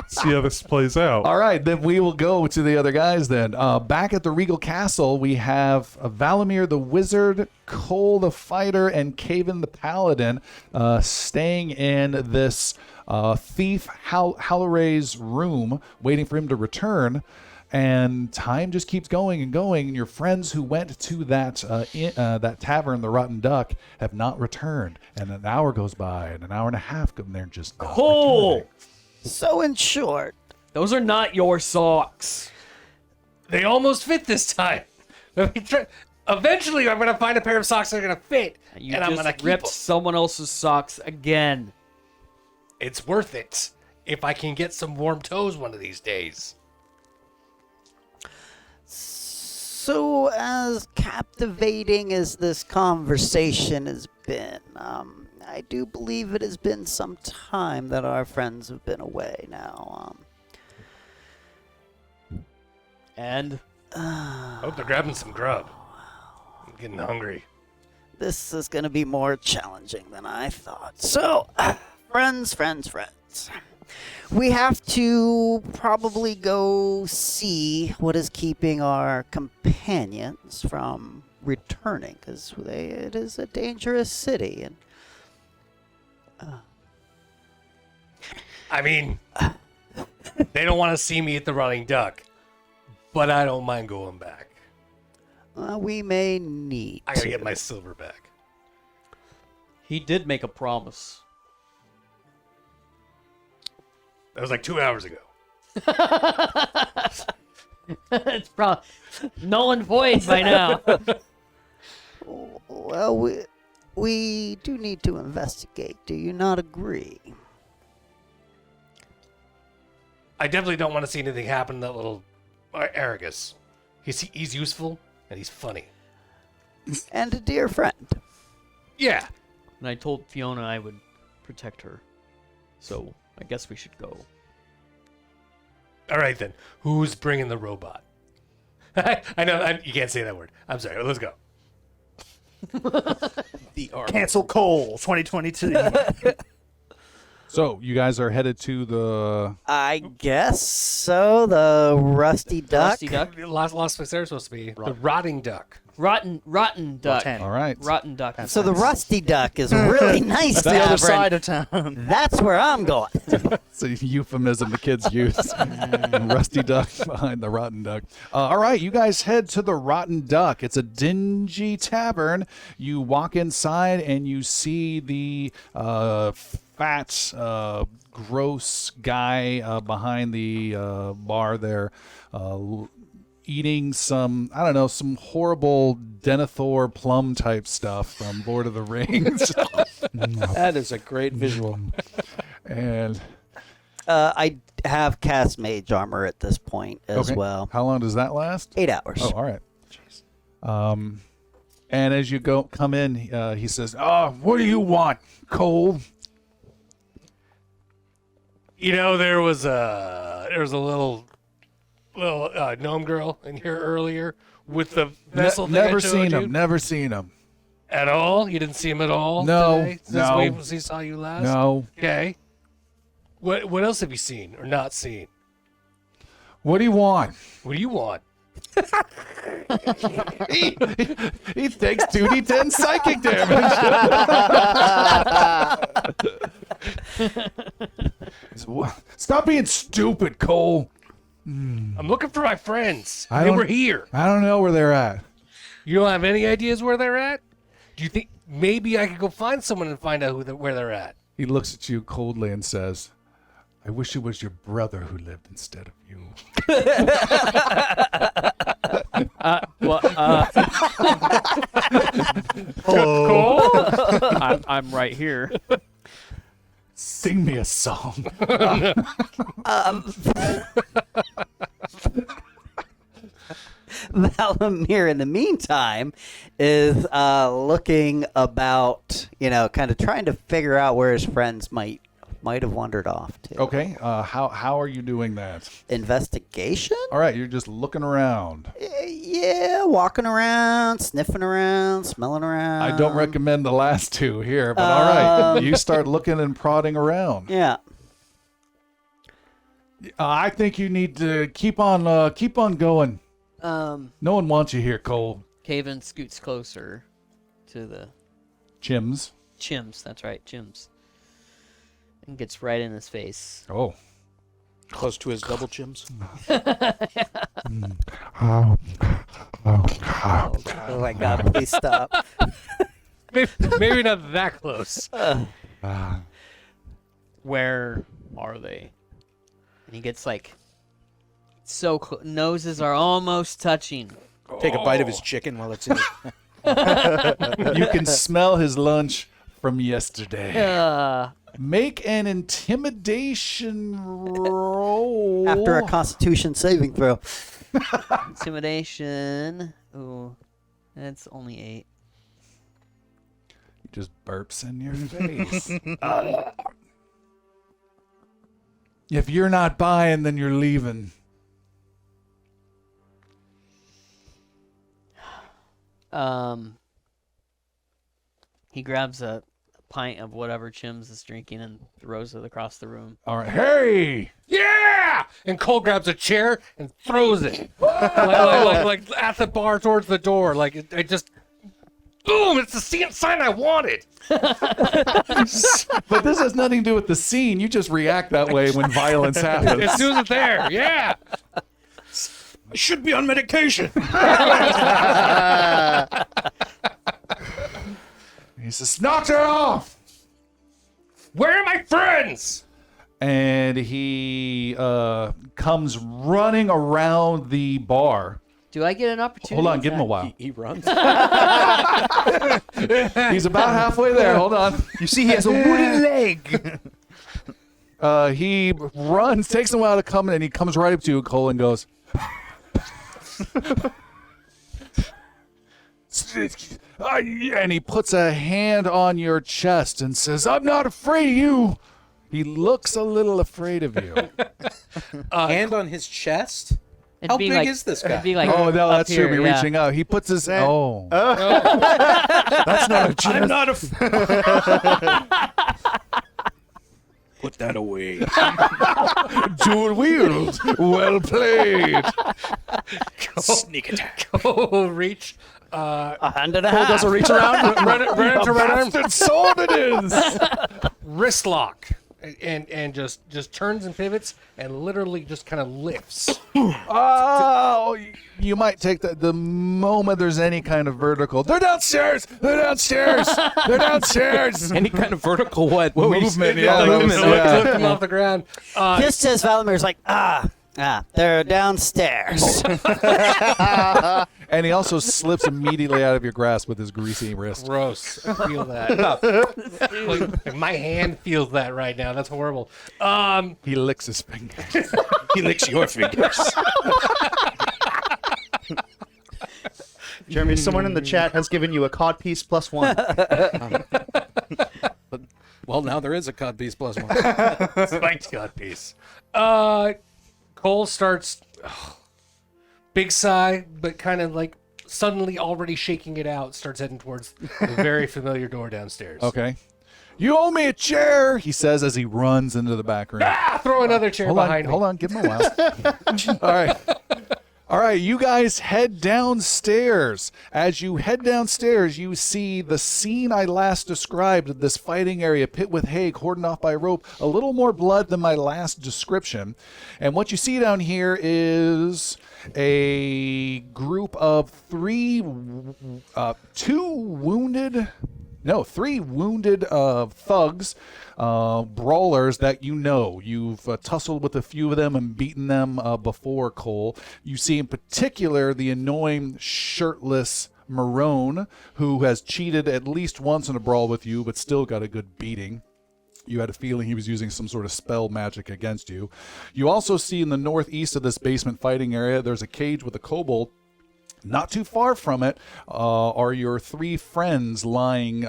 See how this plays out. All right, then we will go to the other guys then. Back at the Regal Castle, we have Valamir the Wizard, Cole the Fighter, and Covan the Paladin staying in this thief Haloray's room, waiting for him to return. And time just keeps going and going. And your friends who went to that that tavern, the Rotten Duck, have not returned. And an hour goes by, and an hour and a half, and they're just not Cole! returning. So in short, Those are not your socks. They almost fit this time. Eventually, I'm gonna find a pair of socks that are gonna fit, You and I'm just gonna keep ripped them. someone else's socks again. It's worth it if I can get some warm toes one of these days. so as captivating as this conversation has been, I do believe it has been some time that our friends have been away now. And I hope they're grabbing some grub. I'm getting hungry. This is going to be more challenging than I thought. So, friends. We have to probably go see what is keeping our companions from returning, because it is a dangerous city. And I mean, they don't want to see me at the Running Duck, but I don't mind going back. we may need I gotta to. get my silver back. he did make a promise. That was like 2 hours ago. It's probably null and void by now. Well, we do need to investigate. Do you not agree? I definitely don't want to see anything happen to that little Arregus. He's useful and he's funny. And a dear friend. Yeah. And I told Fiona I would protect her. So I guess we should go. All right then. Who's bringing the robot? I know you can't say that word. I'm sorry. Let's go. Cancel Cole 2022. So you guys are headed to the. I guess so. The Rusty Duck. Rusty Duck? Lost place they're supposed to be. The Rotting Duck. Rotten duck. Rotten. All right. Rotten duck. So the Rusty Duck is really nice. That's the other tavern. side of town. That's where I'm going. It's a euphemism the kids use. Rusty Duck behind the Rotten Duck. All right, you guys head to the Rotten Duck. It's a dingy tavern. You walk inside and you see the fat, gross guy behind the bar there eating some, I don't know, some horrible Denethor plum type stuff from Lord of the Rings. That is a great visual. And I have cast mage armor at this point as okay. well. How long does that last? 8 hours. Oh, all right. And as you come in, he says, "Oh, what do you want, Cole?" You know, there was a little gnome girl in here earlier with the vessel. thing I Never showed seen you. him. Never seen him. At all? You didn't see him at all? No, Today? Since no. we saw you last? No. Okay. What else have you seen or not seen? What do you want? What do you want? He takes 2d10 psychic damage. Stop being stupid, Cole. I'm looking for my friends. I They don't- were here. I don't know where they're at. You don't have any ideas where they're at? Do you think maybe I could go find someone and find out where they're at? He looks at you coldly and says, "I wish it was your brother who lived instead of you." Cole? I'm right here. Sing me a song. Valamir, in the meantime, is looking about, kind of trying to figure out where his friends might have wandered off to. Okay, how are you doing that? Investigation? All right, you're just looking around. Yeah, walking around, sniffing around, smelling around. I don't recommend the last two here, but all right. You start looking and prodding around. Yeah. I think you need to keep on going. No one wants you here, Cole. Covan scoots closer to the Chims. Chims. That's right, Chims. And gets right in his face. Oh. Close to his double chims. Oh my God! Please stop. Maybe not that close. Where are they? And he gets like so noses are almost touching. Take a bite of his chicken while it's in his... You can smell his lunch from yesterday. Make an intimidation roll. After a Constitution saving throw. Intimidation. Ooh, that's only 8. He just burps in your face. If you're not buying, then you're leaving. He grabs a pint of whatever Chims is drinking and throws it across the room. All right. Hey! Yeah! And Cole grabs a chair and throws it. like at the bar towards the door. Like, it just... Boom! It's the sign I wanted. But this has nothing to do with the scene. You just react that way when violence happens. As soon as it's there, yeah. I should be on medication. He says, knock her off! Where are my friends? And he comes running around the bar. Do I get an opportunity? Hold on, give him a while. He runs. He's about halfway there. Hold on. You see, he has a wooden leg. He runs, takes him a while to come in, and he comes right up to you, Cole, and goes, and he puts a hand on your chest and says, I'm not afraid of you. He looks a little afraid of you. Hand on his chest? It'd How be big like- is this guy? it'd be like Oh, no, up that's here, true. Be yeah. reaching out. He puts his hand. Oh. That's not a chest. I'm not a... Put that away. Dual wield. Well played. Sneak attack. Cole reach. A hand and a Cole half. doesn't reach around. Run into right arm. Bastard sword it is. Wrist lock. And just turns and pivots and literally just kind of lifts. Oh, you might take that the moment there's any kind of vertical. They're downstairs. They're downstairs. They're downstairs. Any kind of vertical what? Movement. Yeah, that was, Lift yeah. him off the ground. Just as Valamir's like, they're downstairs. And he also slips immediately out of your grasp with his greasy wrist. Gross. I feel that. Like, my hand feels that right now. That's horrible. He licks his fingers. He licks your fingers. Jeremy, someone in the chat has given you a codpiece +1. Well, now there is a codpiece +1. Spiked codpiece. Cole starts... big sigh, but kind of like suddenly already shaking it out, starts heading towards the very familiar door downstairs. Okay. You owe me a chair, he says as he runs into the back room. Throw another chair behind me. Hold on, give him a while. All right. All right, you guys head downstairs. As you head downstairs, you see the scene I last described, this fighting area, pit with hay, cordoned off by rope, a little more blood than my last description. And what you see down here is a group of three wounded thugs, brawlers that you know. You've tussled with a few of them and beaten them before, Cole. You see in particular the annoying shirtless Marone, who has cheated at least once in a brawl with you, but still got a good beating. You had a feeling he was using some sort of spell magic against you. You also see in the northeast of this basement fighting area, there's a cage with a kobold Not too far from it are your 3 friends lying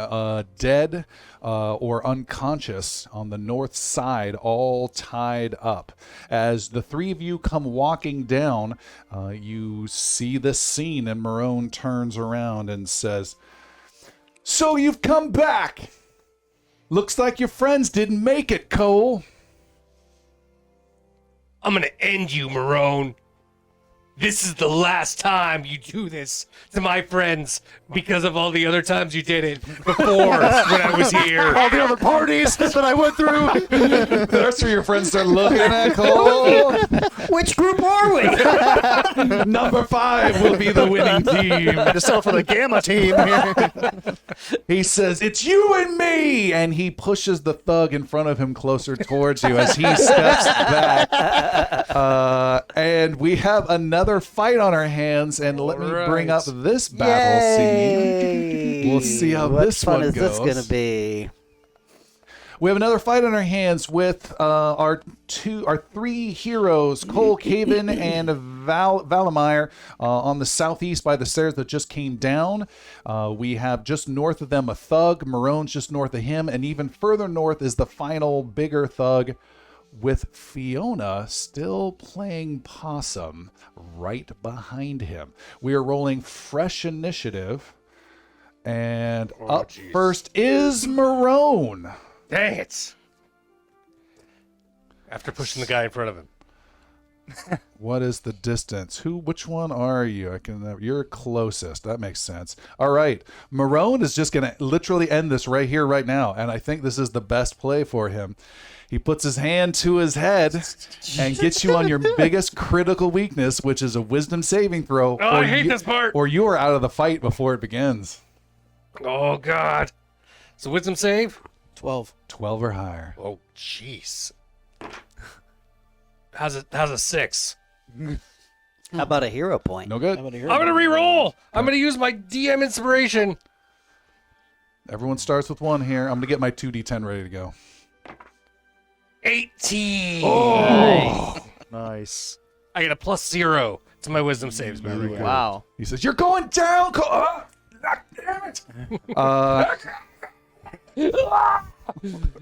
dead or unconscious on the north side, all tied up. As the 3 of you come walking down, you see this scene, and Marone turns around and says, "So you've come back! Looks like your friends didn't make it, Cole." I'm gonna end you, Marone. This is the last time you do this to my friends because of all the other times you did it before when I was here. All the other parties that I went through. The rest of your friends start looking at Cole. Which group are we? Number 5 will be the winning team. Just sell for the Gamma team here. He says, "It's you and me!" And he pushes the thug in front of him closer towards you as he steps back. And we have another fight on our hands. And let me bring up this battle scene. We'll see how what this fun one is goes. this going to be? We have another fight on our hands with our 3 heroes, Cole, Covan, and Valamir, on the southeast by the stairs that just came down. We have just north of them a thug. Marone's just north of him. And even further north is the final bigger thug with Fiona still playing possum right behind him. We are rolling fresh initiative. And up first is Marone. Dang it. After pushing the guy in front of him. What is the distance? Which one are you? You're closest. That makes sense. All right. Marone is just going to literally end this right here, right now. And I think this is the best play for him. He puts his hand to his head and gets you on your biggest critical weakness, which is a wisdom saving throw. Oh, I hate this part. Or you are out of the fight before it begins. Oh, God. So wisdom save? 12. 12 or higher. Oh, jeez. How's a 6? How about a hero point? No good. I'm gonna re-roll. I'm gonna use my DM inspiration. Everyone starts with 1 here. I'm going to get my 2d10 ready to go. 18. Nice. I get a +0 to my wisdom saves, by the way. Wow. He says, "You're going down, Cole." Damn it.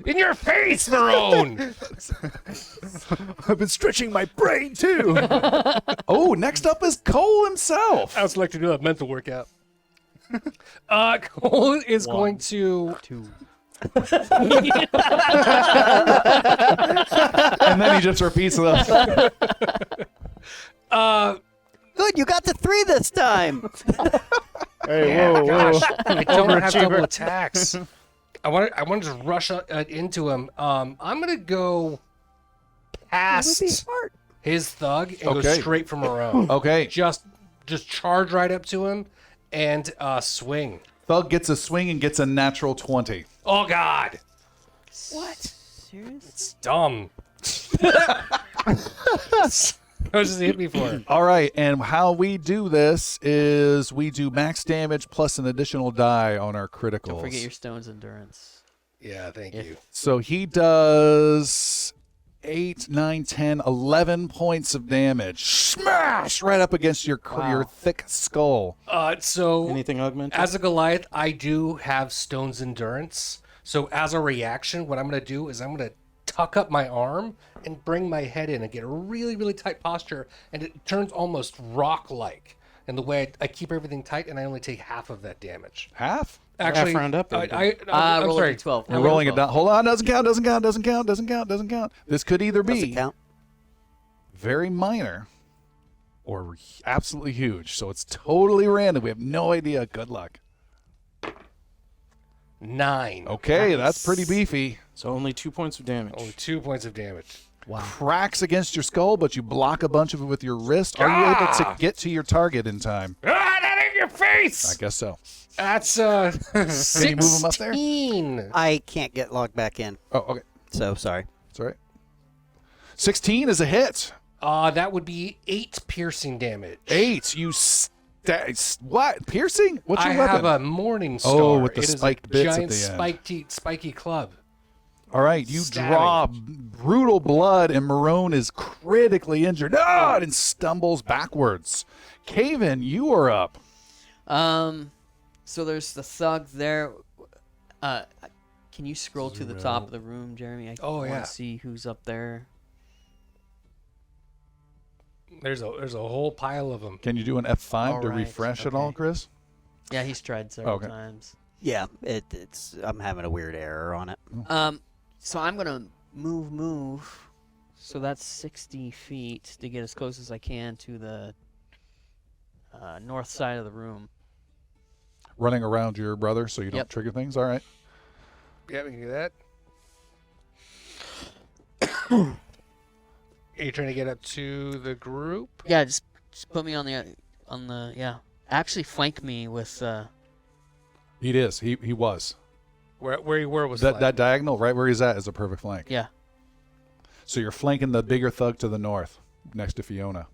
In your face, Marone. I've been stretching my brain too. Oh, next up is Cole himself. I also like to do a mental workout. Cole is going to 2. And then he just repeats those. Good, you got to 3 this time. Hey, whoa. I don't have double attacks. I want to just rush into him. I'm gonna go past his thug and go straight for Marone. Okay. Just charge right up to him and swing. Thug gets a swing and gets a natural 20. Oh God! What? Serious? It's dumb. What does he hit me for? All right, and how we do this is we do max damage plus an additional die on our criticals. Don't forget your stone's endurance. Yeah, thank you. So he does 8, 9, 10, 11 points of damage. Smash! Right up against your thick skull. So Anything augmented? as a Goliath, I do have Stone's Endurance. So as a reaction, what I'm going to do is I'm going to tuck up my arm and bring my head in and get a really, really tight posture. And it turns almost rock-like. And the way I keep everything tight, and I only take half of that damage. Half? Actually, round up, I'm Roll sorry. a d12. We're rolling it down. Hold on, doesn't count. This could either Does it be count? very minor or absolutely huge. So it's totally random. We have no idea. Good luck. 9. Okay, that's pretty beefy. So only 2 points of damage. Only 2 points of damage. Cracks against your skull, but you block a bunch of it with your wrist. Are you able to get to your target in time? Ah, that in your face! I guess so. That's 16. Can you move him up there? I can't get logged back in, Oh, okay. so sorry. That's all right. 16 is a hit. That would be 8 piercing damage. 8. What? Piercing? What's your I weapon? have a morning star. Oh, with the It is spiked a bits at giant the end. spiky club. All right, you Stabbing. draw brutal blood, and Marone is critically injured and stumbles backwards. Covan, you are up. So there's the thug there. Can you scroll to the top of the room, Jeremy? I Oh, want yeah. to see who's up there. There's a whole pile of them. Can you do an F5 All to right, refresh it all, okay. Chris? Yeah, he's tried several Okay. times. Yeah, it's. I'm having a weird error on it. So I'm gonna move. So that's 60 feet to get as close as I can to the north side of the room. Running around your brother so you don't Yep. trigger things? All right. Yeah, we can do that. Are you trying to get up to the group? Yeah, just put me on the yeah. Actually, flank me with. He is. He was. Where you were was That flat. that diagonal right where he's at is a perfect flank. Yeah. So you're flanking the bigger thug to the north next to Fiona.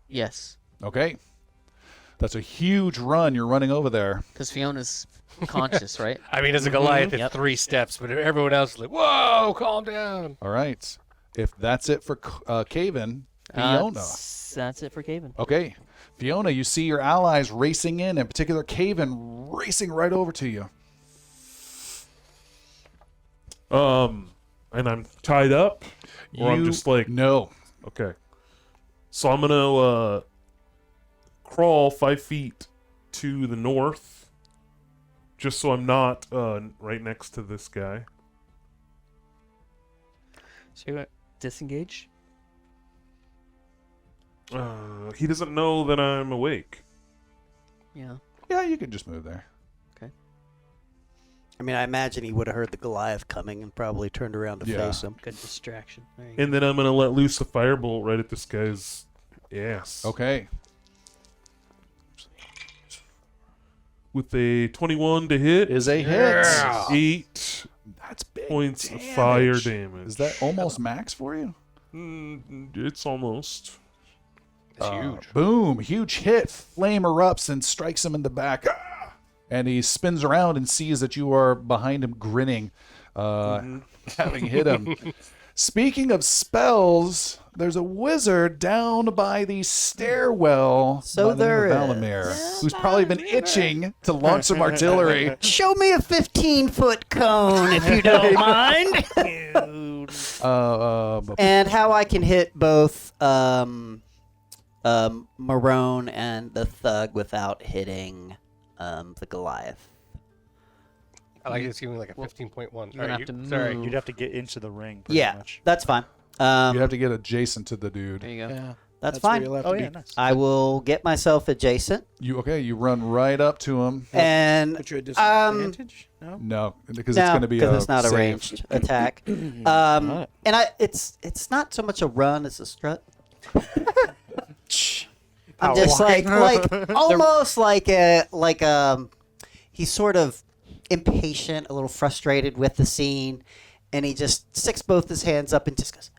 Yes. Okay. That's a huge run you're running over there. Because Fiona's conscious, right? I mean, as a Goliath, it's Yep. 3 steps, but everyone else is like, "Whoa, calm down." All right. If that's it for Covan, Fiona. That's it for Covan. Okay. Fiona, you see your allies racing in particular Covan racing right over to you. And I'm tied up, or I'm just like, No. okay. So I'm gonna crawl 5 feet to the north, just so I'm not right next to this guy. So you disengage? He doesn't know that I'm awake. Yeah. Yeah, you could just move there. I mean, I imagine he would have heard the Goliath coming and probably turned around to Yeah. face him. Good distraction. There you go. And then I'm gonna let loose a firebolt right at this guy's ass. Okay. With a 21 to hit, Is a hit. Yeah. 8 That's big points of damage. fire damage. Is that almost max for you? It's almost. It's huge. Boom. Huge hit. Flame erupts and strikes him in the back. And he spins around and sees that you are behind him grinning, having hit him. Speaking of spells, there's a wizard down by the stairwell So by the name there of is. Valamir, who's probably been itching to launch some artillery. Show me a 15-foot cone if you don't mind. And how I can hit both Marone and the thug without hitting the Goliath. I like it's giving like a 15.1. You don't have to Sorry. move. You'd have to get into the ring, pretty Yeah, much. that's fine. You have to get adjacent to the There dude. you go. Yeah, That's where fine. you'll have Oh, to yeah, be. nice. I will get myself adjacent You run right up to him. and Put you at disadvantage? No? No, because it's going to be it's not a save. ranged attack. And it's not so much a run as a strut. I'm just like almost like he's sort of impatient, a little frustrated with the scene, and he just sticks both his hands up and just goes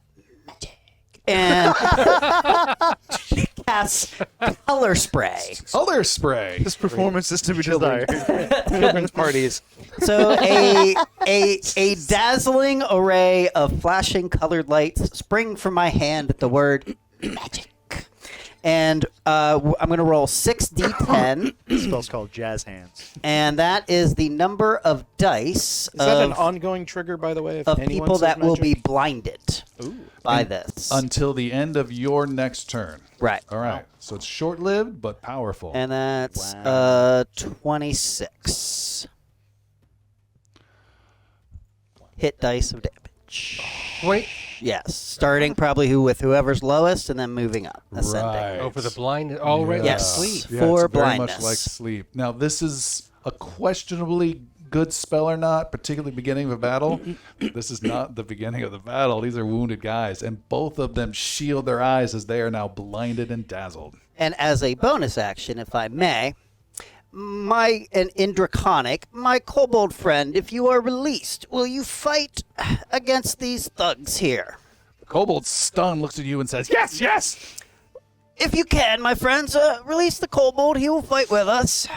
magic and casts color spray. Color spray. This performance is to be desired. Children's parties. So a dazzling array of flashing colored lights spring from my hand at the word magic. And I'm going to roll 6d10, This spell's called Jazz Hands. and that is the number of dice Is that an of, ongoing trigger, by the way? If of anyone people says that will be magic? blinded by this. Until the end of your next turn. Right. All right. So it's short-lived but powerful. And that's Wow. 26 hit dice of damage. Wait. Yes, starting probably with whoever's lowest and then moving up, ascending. Right. Oh, for the blind. Oh, right. Yes. Like sleep. Yeah, For it's very much blindness. like sleep. Now, this is a questionably good spell or not, particularly beginning of a battle. This is not the beginning of the battle. These are wounded guys, and both of them shield their eyes as they are now blinded and dazzled. And as a bonus action, if I may, in Draconic, my kobold friend, if you are released, will you fight against these thugs here? The kobold, stunned, looks at you and says, "Yes, yes!" If you can, my friends, release the kobold. He will fight with us.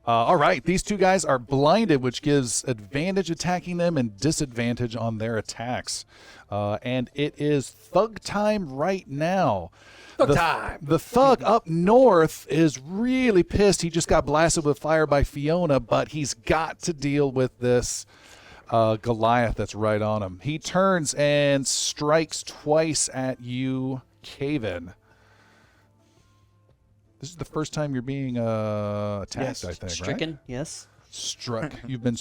All right, these two guys are blinded, which gives advantage attacking them and disadvantage on their attacks. And it is thug time right now. Thug time. The thug up north is really pissed. He just got blasted with fire by Fiona, but he's got to deal with this Goliath that's right on him. He turns and strikes twice at you, Covan. This is the first time you're being attacked, Yes. I think, Stricken, right? yes. Struck. You've been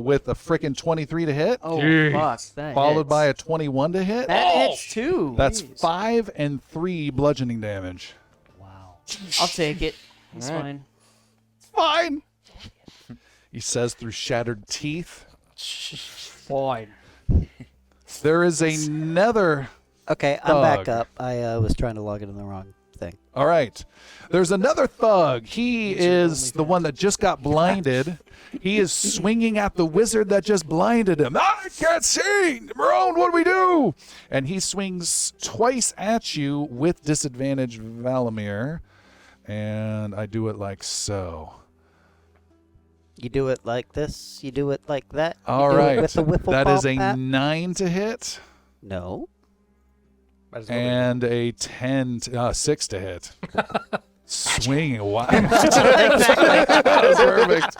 with a frickin' 23 to hit, Oh, Jeez. fuck. That followed hits. by a 21 to hit. That hits too. That's Jeez. 5 and 3 bludgeoning damage. Wow. I'll take it. It's All right. fine. Fine, he says through shattered teeth. Fine. There is another. Okay, I'm back Thug. up. I was trying to log it in the wrong thing. All right. There's another thug. He is the one that just got blinded. He is swinging at the wizard that just blinded him. I can't see. Marone, what do we do? And he swings twice at you with disadvantage, Valamir. And I do it like so. You do it like this. You do it like that. You All do right. It with the wiffle That is ball a bat? 9 to hit No. Might as well be. and a 6 to hit. Swinging. Wow. That was perfect.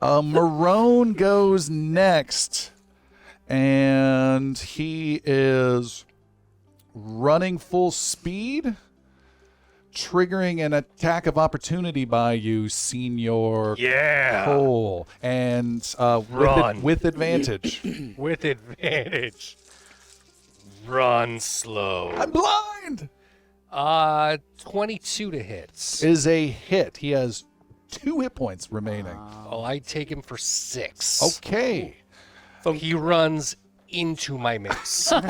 Marone goes next, and he is running full speed, triggering an attack of opportunity by you, Senior Yeah. Cole, and Run. with advantage. With advantage. Run slow. I'm blind. 22 to hit. Is a hit. He has 2 hit points remaining. Oh, I take him for 6. Okay. He runs into my mace. Isn't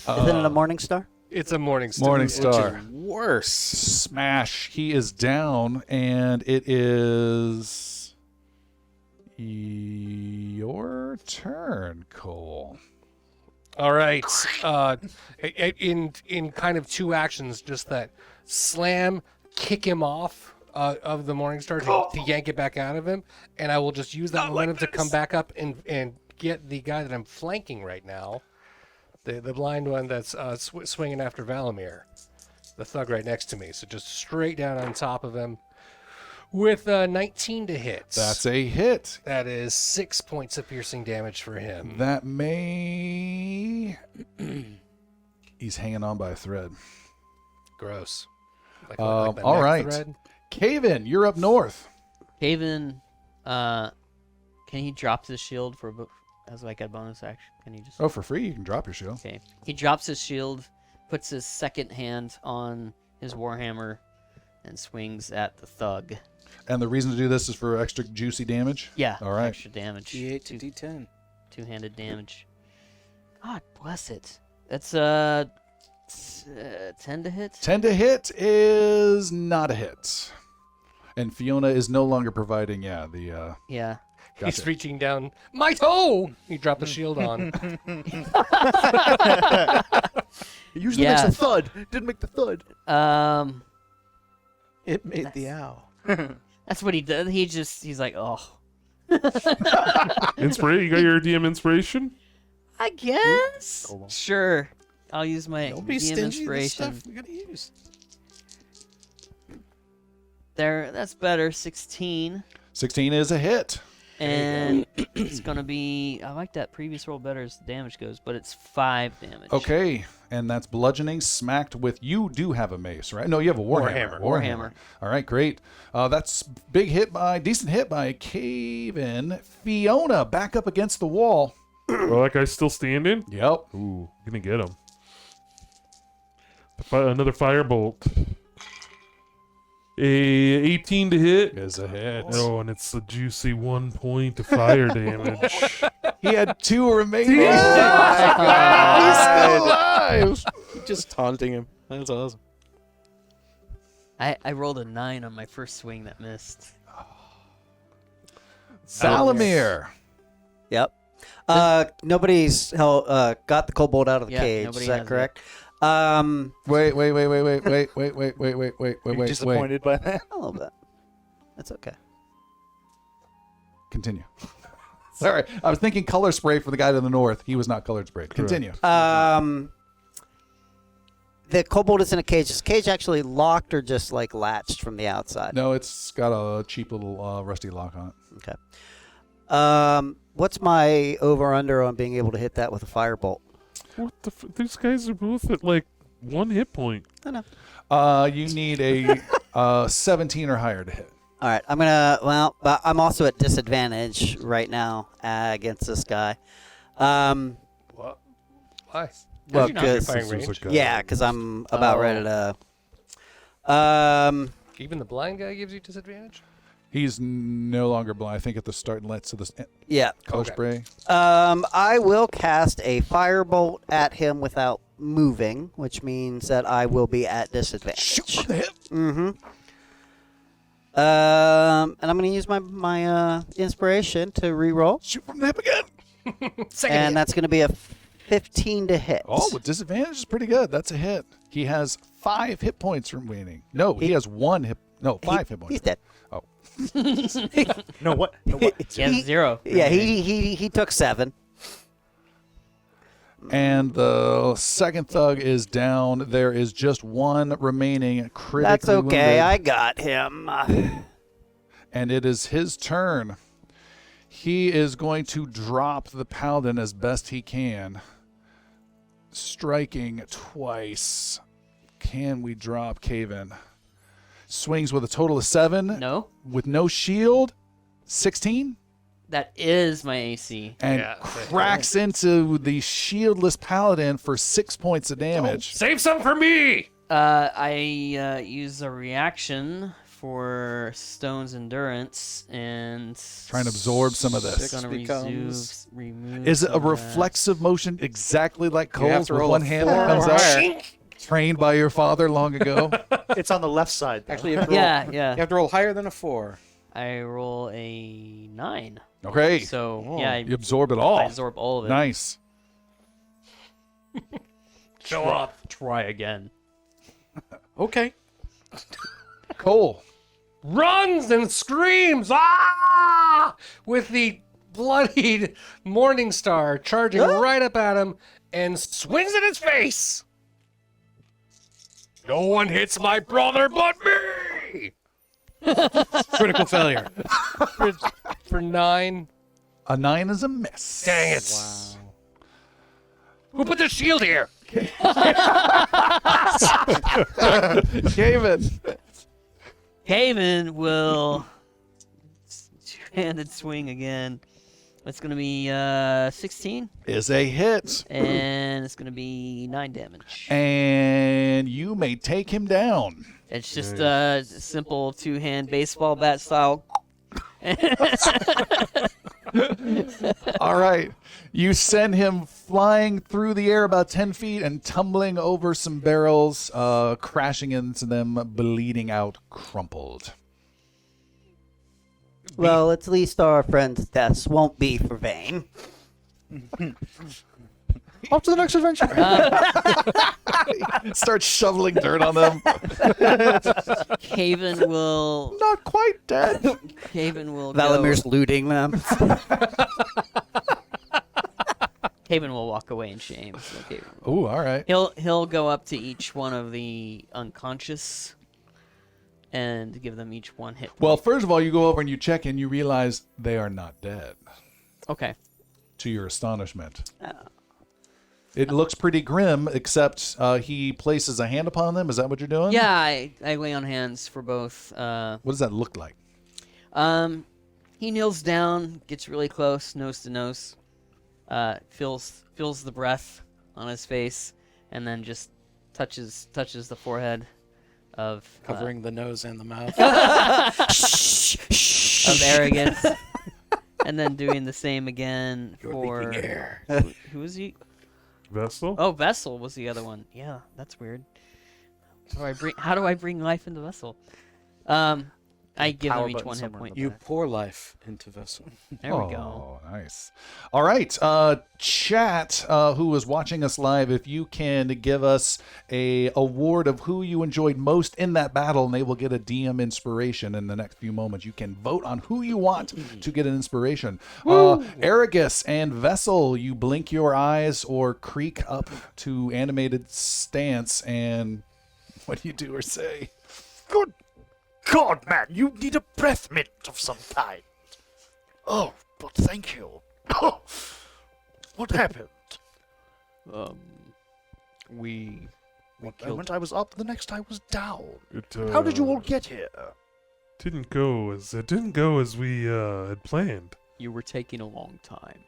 it a morning star? It's a morning star. Morning Star. Worse. Smash. He is down, and it is your turn, Cole. All right. In kind of 2 actions, just that slam, kick him off of the morning star to yank it back out of him, and I will just use that momentum to come back up and get the guy that I'm flanking right now, the blind one that's swinging after Valamir, the thug right next to me. So just straight down on top of him with 19 to hit. That's a hit. That is 6 points of piercing damage for him. That may. He's hanging on by a thread. Gross. Like the all neck right. thread. Caven, you're up north. Haven, can he drop his shield as like a bonus action? Can he just? Oh, for free, you can drop your shield. Okay. He drops his shield, puts his second hand on his warhammer, and swings at the thug. And the reason to do this is for extra juicy damage? Yeah. All right. Extra damage. D8 to D10. Two-handed damage. God bless it. That's 10 to hit. 10 to hit is not a hit. And Fiona is no longer providing, the. Yeah. He's Gotcha. reaching down my toe. He dropped the shield on. It usually Yeah. makes a thud. Didn't make the thud. It made the ow. That's what he did. He's like, oh, Inspiration. You got your DM inspiration? I guess. Sure. I'll use my Don't be DM stingy with inspiration. stuff we gotta use. There, that's better. 16. 16 is a hit. And it's going to be, I like that previous roll better as the damage goes, but it's 5 damage. Okay. And that's bludgeoning smacked with. You do have a mace, right? No, you have a warhammer. Warhammer. All right, great. That's decent hit by Caven. Fiona back up against the wall. Well, that guy's still standing? Yep. Ooh, gonna get him. Another firebolt. A 18 to hit. Is a hit. Oh, and it's a juicy 1 point of fire damage. He had 2 remaining. He's still alive. Just taunting him. That's awesome. I rolled a 9 on my first swing that missed. Valamir. Yep. Nobody's got the kobold out of the Yeah, cage. nobody Is that has it. correct? Wait. Disappointed by that? A little bit. That's okay. Continue. Sorry, I was thinking color spray for the guy to the north. He was not colored spray. Continue. The kobold is in a cage. Is the cage actually locked or just like latched from the outside? No, it's got a cheap little rusty lock on it. Okay. What's my over/under on being able to hit that with a firebolt? What the these guys are both at like 1 hit point. I know. You need a 17 or higher to hit. All right. But I'm also at disadvantage right now against this guy. What? Why? Well, You're not in 'cause- firing range. Yeah, because I'm about ready to. Even the blind guy gives you disadvantage? He's no longer blind. I think at the start and let's this Yeah. color Okay. spray. I will cast a firebolt at him without moving, which means that I will be at disadvantage. Shoot from the hip. Mm-hmm. And I'm going to use my inspiration to re-roll, Shoot from the hip again. and that's going to be a 15 to hit. Oh, with disadvantage is pretty good. That's a hit. He has 5 hit points remaining. No, he has 1 hit. No, 5 hit points. He's dead. Oh, No, what? No, what? He has 0. Yeah, he took 7. and the second thug is down. There is just 1 remaining critically That's okay. wounded, I got him. and it is his turn. He is going to drop the paladin as best he can, striking twice. Can we drop Covan? Swings with a total of 7. No, With no shield, 16, that is my AC. and Yeah. cracks into the shieldless paladin for 6 points of damage. Save some for me! I use a reaction for Stone's Endurance and Try and absorb some of it's this. gonna becomes- remove Is it a some of that. reflexive motion exactly like You have Cole's to with roll one a hand that 4 comes or out? higher. Trained by your father long ago? It's on the left side. Though. Actually, you have to roll, Yeah. You have to roll higher than a 4. I roll a 9. Okay. So yeah, You absorb it I all. absorb all of it. Nice. Show off. Try again. Okay. Cole. Runs and screams, ah! With the bloodied Morning Star charging right up at him and swings in his face. No one hits my brother but me! Critical failure. For 9. A 9 is a miss. Dang it. Wow. Who put the shield here? David. Haven will two-handed swing again. It's gonna be 16, Is a hit. and it's gonna be 9 damage. And you may take him down. It's just a simple 2-hand baseball bat style. All right. You send him flying through the air about 10 feet and tumbling over some barrels, crashing into them, bleeding out, crumpled. Well, at least our friend's deaths won't be for vain. Off to the next adventure. Start shoveling dirt on them. Haven will. Not quite dead. Haven will. Valamir's looting them. Haven will walk away in shame. So Haven Ooh, all right. He'll go up to each one of the unconscious and give them each 1 hit point. Well, first of all, you go over and you check and you realize they are not dead, Okay. to your astonishment. It looks pretty grim, except he places a hand upon them. Is that what you're doing? Yeah, I lay on hands for both. What does that look like? He kneels down, gets really close, nose to nose, feels the breath on his face, and then just touches the forehead of Covering the nose and the mouth. of Arregus, and then doing the same again for who was he? Vessel? Oh, Vessel was the other one. Yeah, that's weird. How do I bring life into Vessel? And I give power them each button 1 hit somewhere in point. the You back. pour life into Vessell. There we go. Oh, nice. All right, chat, who was watching us live, if you can give us a award of who you enjoyed most in that battle, and they will get a DM inspiration in the next few moments. You can vote on who you want to get an inspiration. Arregus and Vessell, you blink your eyes or creak up to animated stance, and what do you do or say? Good God, man, you need a breath mint of some kind. Oh, but thank you. What happened? We One killed. moment I was up, the next I was down. It, How did you all get here? Didn't go as we had planned. You were taking a long time.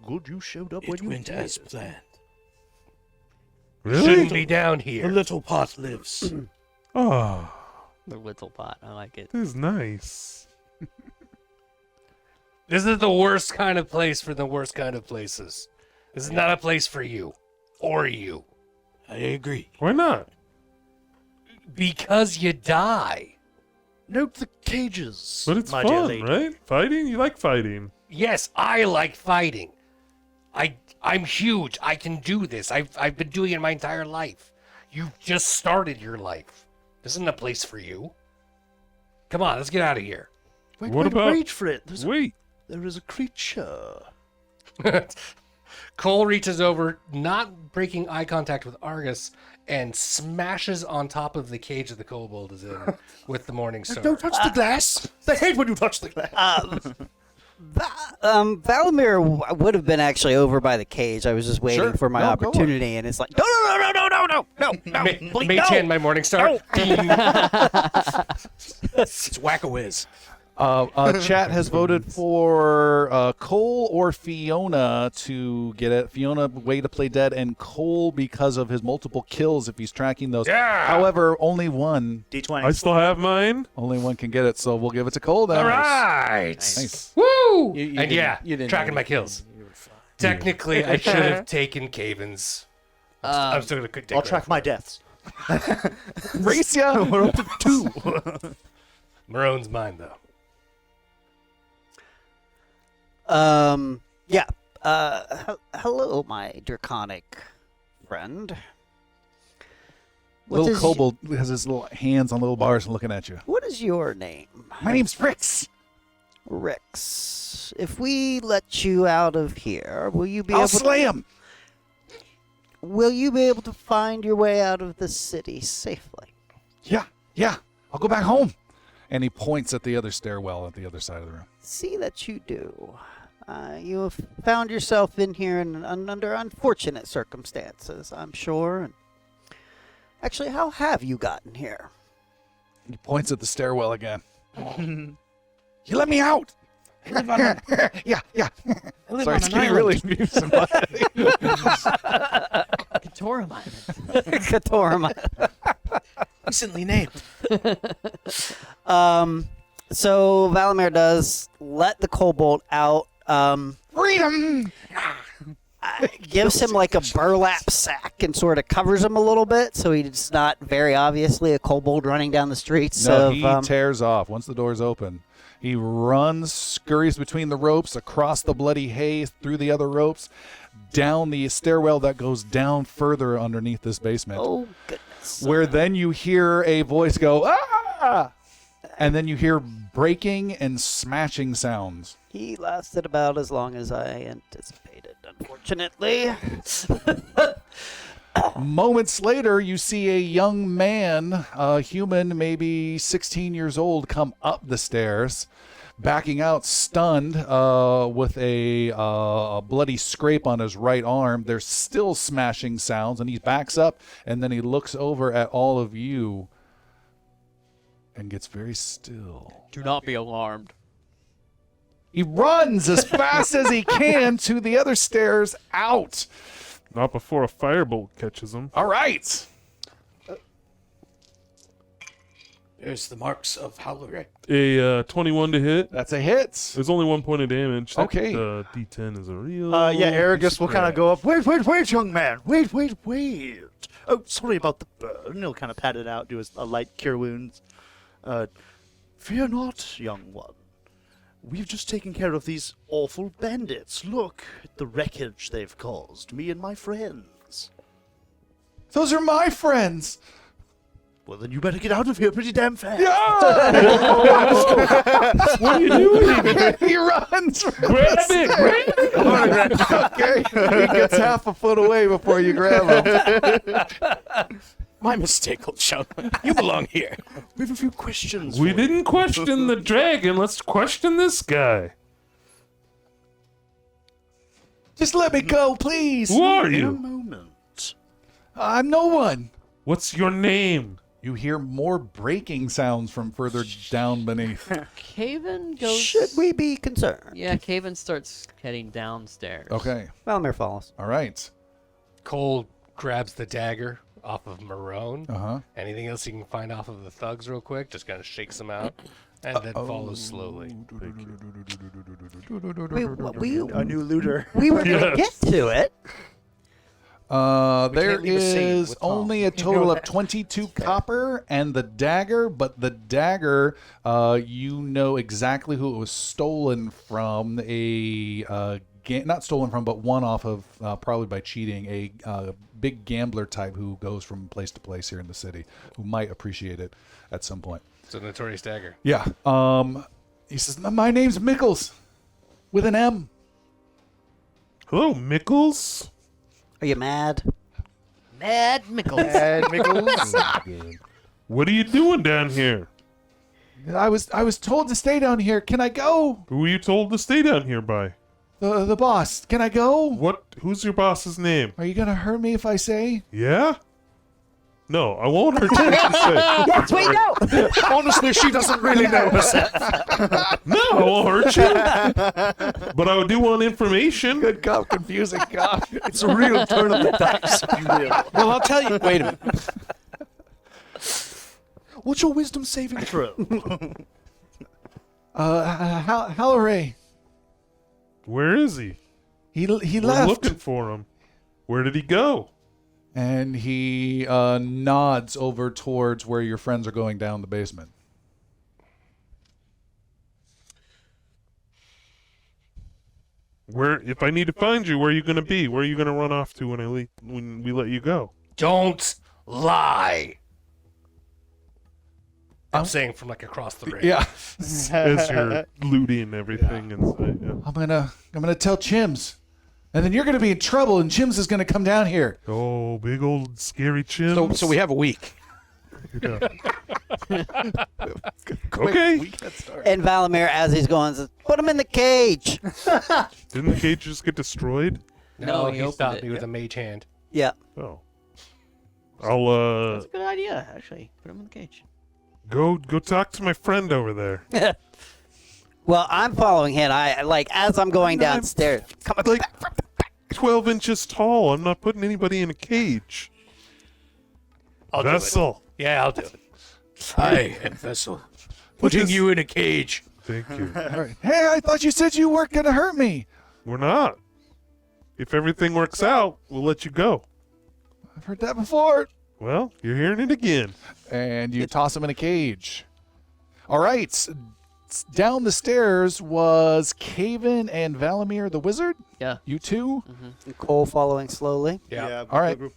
Good you showed up It when you went did. as planned. Really? Shouldn't be down The here. little pot lives. Oh, The little pot. I like it. this is nice. This is the worst kind of place for the worst kind of places. This is not a place for you. Or you. I agree. Why not? Because you die. Note the cages, But it's my dear fun, lady. right? Fighting? You like fighting. Yes, I like fighting. I'm huge. I can do this. I've been doing it my entire life. You just started your life. This isn't a place for you. Come on, let's get out of here. Wait, What wait, about- wait for it. Wait. There is a creature. Cole reaches over, not breaking eye contact with Argus, and smashes on top of the cage that the kobold is in with the Morning Star. Don't touch the glass. They hate when you touch the glass. Valamir would have been actually over by the cage. I was just waiting Sure. for my No, go on. opportunity, and it's like, no, no, no, no, no, no, no, no, please, Mage hand my Morning Star. It's whack-a-whiz. Chat has voted for Cole or Fiona to get it. Fiona, way to play dead, and Cole because of his multiple kills if he's tracking those. Yeah. However, only one I still have mine. can get it, so we'll give it to Cole then. All right. Nice. Woo! You And didn't- yeah, you didn't tracking know my anything. kills. You were fine. Technically, I should have taken Caven's. I'm still gonna take I'll track my deaths. Race ya! We're up to 2. Maroon's mine though. Yeah. Hello, my draconic friend. What Little is- kobold has his little hands on little bars and looking at you. What is your name? My name's Rix. Rix. If we let you out of here, will you be I'll able slay him. will you be able to find your way out of the city safely? Yeah. I'll go back home. And he points at the other stairwell at the other side of the room. See that you do. You have found yourself in here under unfortunate circumstances, I'm sure. And actually, how have you gotten here? He points at the stairwell again. You let me out. Yeah. Sorry, Skinny really abused somebody. Katoramine. Recently named. So Valamir does let the kobold out. Freedom. Gives him like a burlap sack and sort of covers him a little bit, so he's not very obviously a kobold running down the streets No, of. he tears off once the door's open. He runs, scurries between the ropes, across the bloody hay, through the other ropes, down the stairwell that goes down further underneath this basement. Oh goodness! Where then you hear a voice go, ah! And then you hear breaking and smashing sounds. He lasted about as long as I anticipated, unfortunately. Moments later, you see a young man, a human, maybe 16 years old, come up the stairs, backing out, stunned, with a bloody scrape on his right arm. There's still smashing sounds, and he backs up, and then he looks over at all of you and gets very still. Do not be alarmed. He runs as fast as he can to the other stairs out. Not before a firebolt catches him. All right. There's the marks of Howler. A 21 to hit. That's a hit. There's only 1 point of damage. That, Okay. D10 is a real. Yeah, Arregus will kind of crap. go up. Wait, young man. Wait. Oh, sorry about the burn. He'll kind of pat it out, do a light cure wounds. Fear not, young one. We've just taken care of these awful bandits. Look at the wreckage they've caused, me and my friends. Those are my friends. Well, then you better get out of here pretty damn fast. What are you doing? He runs. Grab it! Okay. He gets half a foot away before you grab him. My mistake, old chum. You belong here. We have a few questions. We for you. didn't question the dragon. Let's question this guy. Just let me go, please. Who are In a you? moment. I'm no one. What's your name? You hear more breaking sounds from further down beneath. Caven goes. Should we be concerned? Yeah, Caven starts heading downstairs. Okay. Valamir follows. All right. Cole grabs the dagger off of Marone. Uh-huh. Anything else he can find off of the thugs real quick, just kind of shakes them out, and then follows slowly. A new looter. We were going to get to it. There can't leave a scene is with Tom. only a total of 22 copper and the dagger, but the dagger, you know exactly who it was stolen from. Not stolen from, but one off of, probably by cheating, a big gambler type who goes from place to place here in the city, who might appreciate it at some point. It's a notorious dagger. Yeah. He says, my name's Mickles, with an M. Hello, Mickles. Are you mad? Mad Mickles. What are you doing down here? I was told to stay down here. Can I go? Who were you told to stay down here by? The boss. Can I go? What? Who's your boss's name? Are you gonna hurt me if I say? Yeah? No, I won't hurt you if you say. Yes, we know. Honestly, she doesn't really know herself. No, I won't hurt you. But I do want information. Good cop, confusing cop. It's a real turn of the dice, if you will. Well, I'll tell you. Wait a minute. What's your wisdom saving throw? Halloray. Where is he? He We're left. looking for him. Where did he go? And he nods over towards where your friends are going down the basement. Where? If I need to find you, where are you going to be? Where are you going to run off to when we let you go? Don't lie. I'm saying from like across the ring. Yeah. As you're looting everything inside. Yeah. I'm gonna tell Chims. And then you're gonna be in trouble and Chims is gonna come down here. Oh, big old scary chins. So we have a week. Yeah. Okay. And Valamir, as he's going, says, put him in the cage. Didn't the cage just get destroyed? No, he he opened stopped it, me with yeah. a mage hand. Yeah. Oh. I'll That's a good idea, actually. Put him in the cage. go talk to my friend over there. Well, I'm following him. As I'm going downstairs. Come Like 12 inches tall. I'm not putting anybody in a cage. I'll do it. Vessel. Yeah, I'll do it. I am Vessell. Putting this- you in a cage. Thank you. All right. Hey, I thought you said you weren't gonna hurt me. We're not. If everything works out, we'll let you go. I've heard that before. Well, you're hearing it again. And you toss him in a cage. All right. Down the stairs was Caven and Valamir the wizard. Yeah. You two. Cole following slowly. Yeah. All right. The group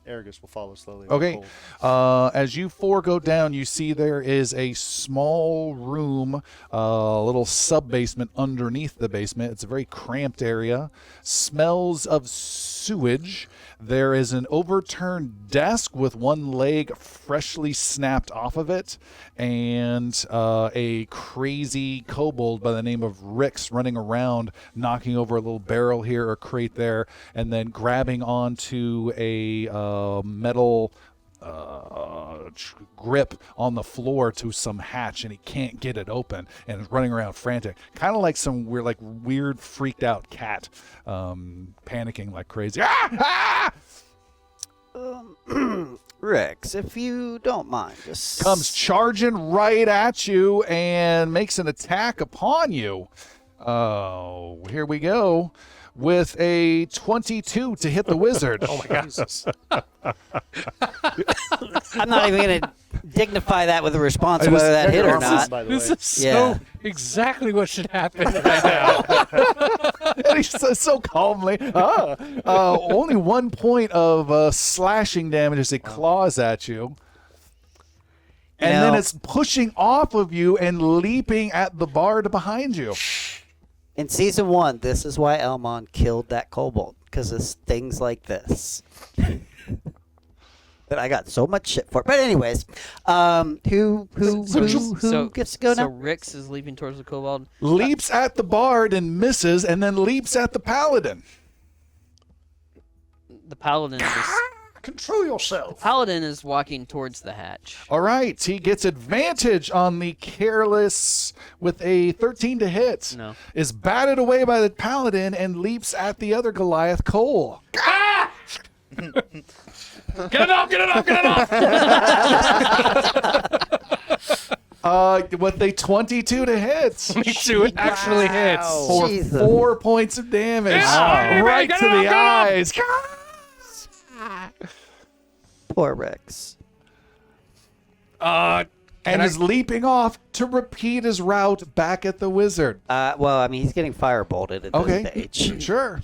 Arregus will follow slowly. Okay. As you four go down, you see there is a small room, a little sub basement underneath the basement. It's a very cramped area. Smells of sewage. There is an overturned desk with one leg freshly snapped off of it, and a crazy kobold by the name of Rix running around, knocking over a little barrel here or crate there, and then grabbing onto a metal grip on the floor to some hatch, and he can't get it open, and is running around frantic, kind of like some weird freaked out cat, panicking like crazy. Ah! Rex, if you don't mind, just Comes charging right at you and makes an attack upon you. Oh, here we go. With a 22 to hit the wizard. Oh my god. I'm not even gonna dignify that with a response, whether that hit or not. By the This way. is Yeah. so exactly what should happen right now. And he says so calmly, only 1 point of slashing damage as it claws at you. And then Now- it's pushing off of you and leaping at the bard behind you. In season 1, this is why Elmon killed that kobold, because it's things like this. But I got so much shit for it. But anyways, who gets to go So now? Rix is leaping towards the kobold. Leaps at the bard and misses, and then leaps at the paladin. The paladin is walking towards the hatch. All right, he gets advantage on the careless with a 13 to hit. No. Is batted away by the paladin and leaps at the other Goliath, Cole. Get it off! Get it off! Get it off! With a 22 to hit. Me too. It actually hits. For Jesus. 4 points of damage. Yeah, Right get to it the off, eyes. Poor Rex. And is leaping off to repeat his route back at the wizard. Well, I mean, he's getting firebolted at Okay. this stage. Sure.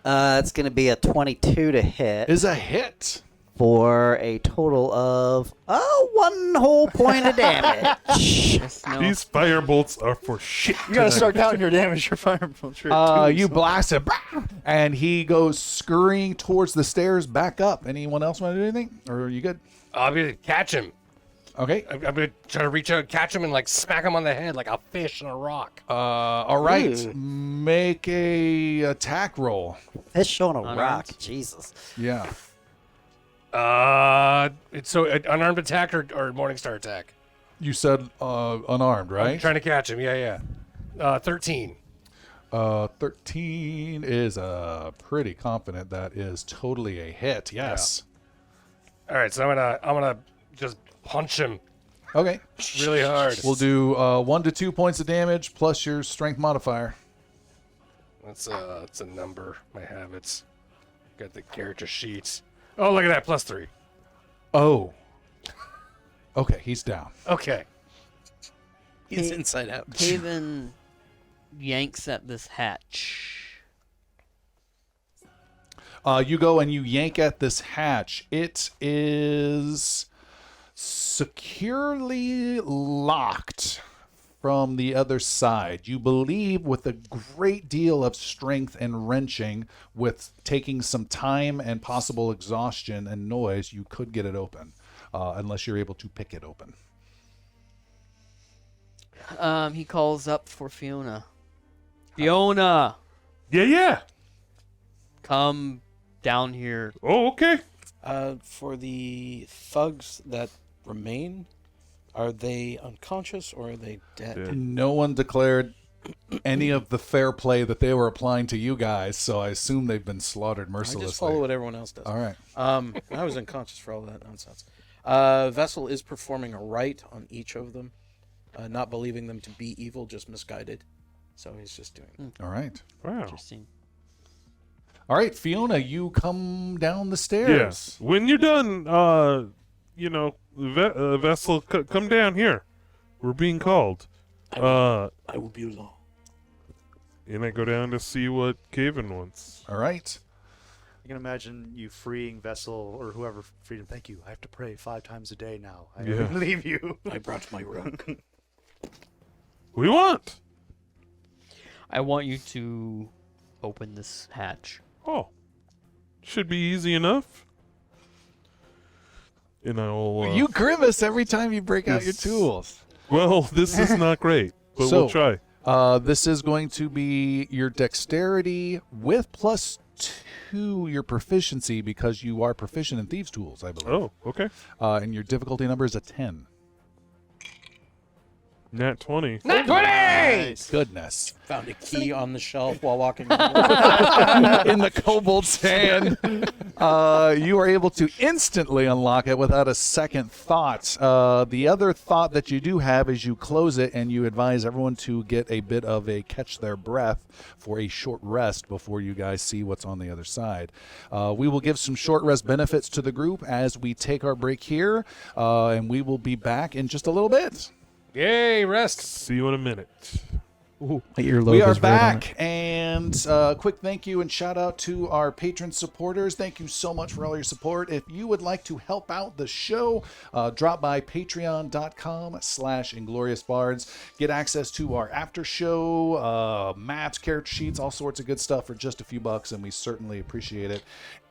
It's going to be a 22 to hit Is a hit. for a total of 1 whole point of damage. Yes, no. These fire bolts are for shit. You gotta start counting your damage. Your firebolts. You blast him, and he goes scurrying towards the stairs back up. Anyone else want to do anything? Or are you good? I'm gonna catch him. Okay. I'm gonna try to reach out and catch him and like smack him on the head like a fish on a rock. All right. Ooh. Make a attack roll. Fish on a Unarmed. rock. Jesus. Yeah. It's so unarmed attack or Morningstar attack. You said unarmed, I'm right? trying to catch him. Yeah. 13. 13 is pretty confident that is totally a hit. Yes. All right, so I'm gonna just punch him Okay. really hard. We'll do 1 to 2 points of damage plus your strength modifier. That's a number. My habits. Got the character sheets. Oh, look at that, +3. Oh. Okay, he's down. Okay. He's inside out. Covan yanks at this hatch. You go and you yank at this hatch. It is securely locked from the other side. You believe with a great deal of strength and wrenching, with taking some time and possible exhaustion and noise, you could get it open, unless you're able to pick it open. He calls up for Fiona. Fiona, Yeah. come down here. Oh, okay. For the thugs that remain, are they unconscious or are they dead? Yeah. No one declared any of the fair play that they were applying to you guys, so I assume they've been slaughtered I mercilessly. just follow what everyone else does. All right. I was unconscious for all that nonsense. Vessell is performing a rite on each of them, not believing them to be evil, just misguided. So he's just doing that. All right. Wow. Interesting. All right, Fiona, you come down the Yeah. stairs. When you're done, Vessel, come down here. We're being called. I will be alone. And I go down to see what Covan wants. All right. I can imagine you freeing Vessel or whoever freed him. Thank you. I have to pray 5 times a day now. I Yeah. leave you. I brought my rug. What do you want? I want you to open this hatch. Oh, should be easy enough. And I'll. You grimace every time you break out your Yes. tools. Well, this is not great, but So- we'll try. This is going to be your dexterity with +2 your proficiency, because you are proficient in thieves' tools, I believe. Oh, okay. And your difficulty number is a 10. Nat 20. Nat 20! Goodness. Found a key on the shelf while walking. In the kobold's hand. You are able to instantly unlock it without a second thought. The other thought that you do have is you close it and you advise everyone to get a bit of a catch their breath for a short rest before you guys see what's on the other side. We will give some short rest benefits to the group as we take our break here, and we will be back in just a little bit. Yay, rest. See you in a minute. Your We are logo's right on it. back, and quick thank you and shout out to our patron supporters. Thank you so much for all your support. If you would like to help out the show, drop by patreon.com/ingloriousbards. Get access to our after show, maps, character sheets, all sorts of good stuff for just a few bucks, and we certainly appreciate it.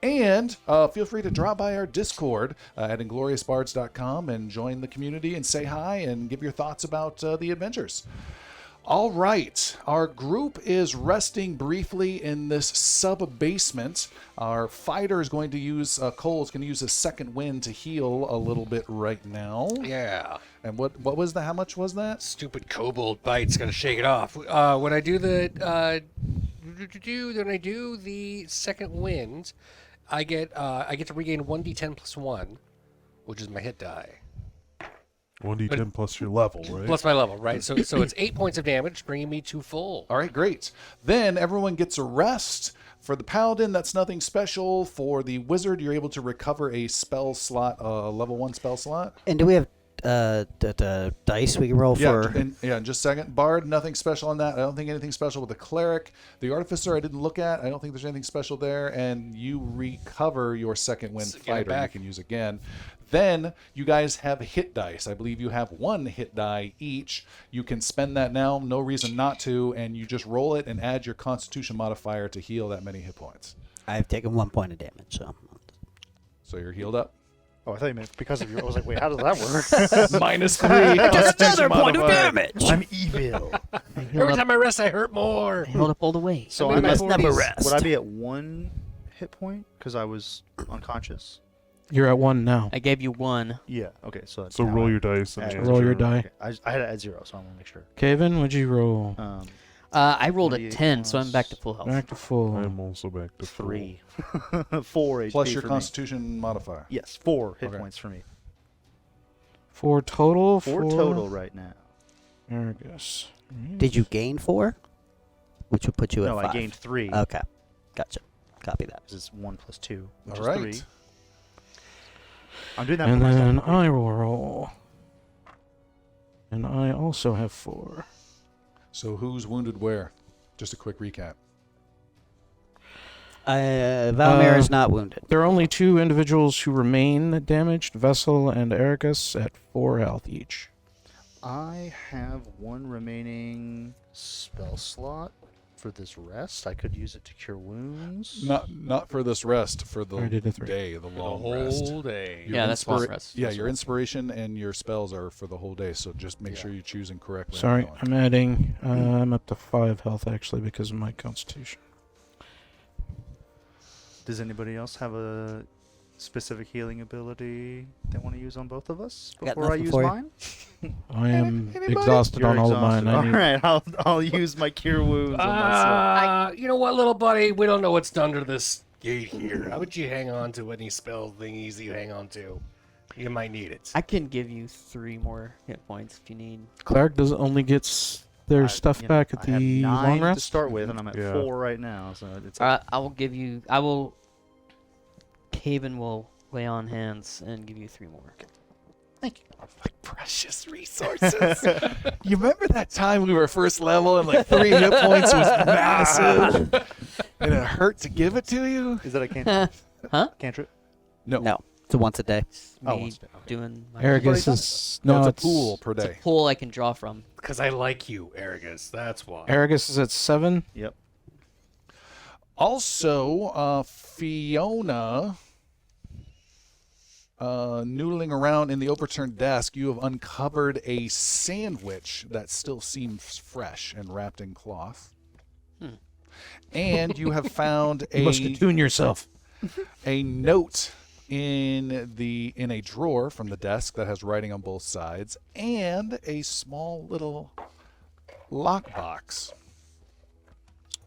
And feel free to drop by our Discord at ingloriousbards.com and join the community and say hi and give your thoughts about the adventures. All right, our group is resting briefly in this sub-basement. Our fighter is going to use, Cole's going to use a second wind to heal a little bit right now. Yeah. And what was that? How much was that? Stupid kobold bite's gonna shake it off. When I do the second wind, I get to regain 1d10 plus 1, which is my hit die. 1d10 plus your level, right? Plus my level, right? So it's 8 points of damage, bringing me to full. All right, great. Then everyone gets a rest. For the paladin, that's nothing special. For the wizard, you're able to recover a spell slot, level 1 spell slot. And do we have dice we can roll for? In just a second. Bard, nothing special on that. I don't think anything special with the cleric. The artificer, I didn't look at. I don't think there's anything special there. And you recover your second wind Get it fighter. back. You can use again. Then you guys have hit dice. I believe you have 1 hit die each. You can spend that now, no reason not to, and you just roll it and add your Constitution modifier to heal that many hit points. I've taken 1 point of damage, So you're healed up. Oh, I thought you meant because of you. I was like, wait, how does that work? -3. Constitution modifier. I'm evil. Every time I rest, I hurt more. Hold up all the way. So I'm in I'm my at, 40s. would I be at 1 hit point because I was unconscious? You're at 1 now. I gave you 1. Yeah. Okay. So So now roll I- your dice and add add Roll your zero. die. Okay. I had it at 0, so I want to make sure. Kaven, what'd you roll? I rolled a 28 10, so I'm back to full health. Back to full. I'm also back to 3. 4 HP Plus your for Constitution modifier. me. Yes, 4 hit Okay. points for me. 4 total. 4 total right now. Arregus. Did you gain 4? Which would put you No, at 5. I gained 3. Okay, gotcha. Copy that. This is 1 plus 2, which All is right. 3. I'm doing that And for then myself. I will roll. And I also have 4. So who's wounded where? Just a quick recap. Valamir is not wounded. There are only 2 individuals who remain damaged, Vessell and Arregus, at 4 health each. I have 1 remaining spell slot for this rest. I could use it to cure wounds. Not for this rest, for the I did a 3. day, the The long rest. whole day. Your Yeah, that's long inspira- rest. Yeah, your inspiration and your spells are for the whole day, so just make sure you're choosing correctly. Sorry, I'm adding. I'm up to 5 health actually because of my constitution. Does anybody else have a specific healing ability they want to use on both of us Got before I nothing use for you. mine? I am Anybody? exhausted You're on all exhausted. of mine. I need- All right, I'll use my cure wounds on myself. You know what, little buddy? We don't know what's done to this gate here. How would you hang on to any spell thingies that you hang on to? You might need it. I can give you 3 more hit points if you need. Cleric does only gets their stuff You know, back at I have the 9 long to rest. start with, and I'm at Yeah. 4 right now. So it's I will give you. I will. Caven will lay on hands and give you 3 more. precious resources. You remember that time we were first level and like 3 hit points was massive, and it hurt to give it to you? is that a cantrip? Huh? Cantrip? No, No, it's a once a day. Oh, Me once a day, okay. doing my Arregus is no, it's a pool per It's a day. pool I can draw from. Because I like you, Arregus. That's why. Arregus is at 7. Yep. Also, Fiona, noodling around in the overturned desk, you have uncovered a sandwich that still seems fresh and wrapped in cloth. And you have found You must attune yourself. a note in a drawer from the desk that has writing on both sides, and a small little lockbox.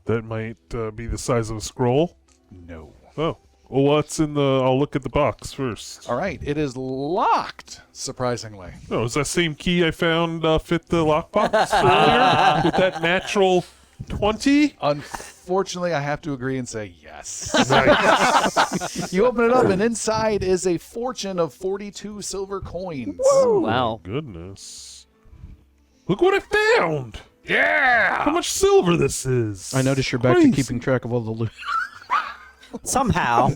That might be the size of a scroll. No. Oh, Well, what's in the? I'll look at the box first. All right, it is locked, surprisingly. Oh, is that same key I found fit the lockbox earlier with that natural 20? Unfortunately, I have to agree and say yes. Nice. You open it up, and inside is a fortune of 42 silver coins. Wow. Goodness. Look what I found. Yeah. How much silver this is. I notice you're back to Crazy. keeping track of all the loot. Somehow.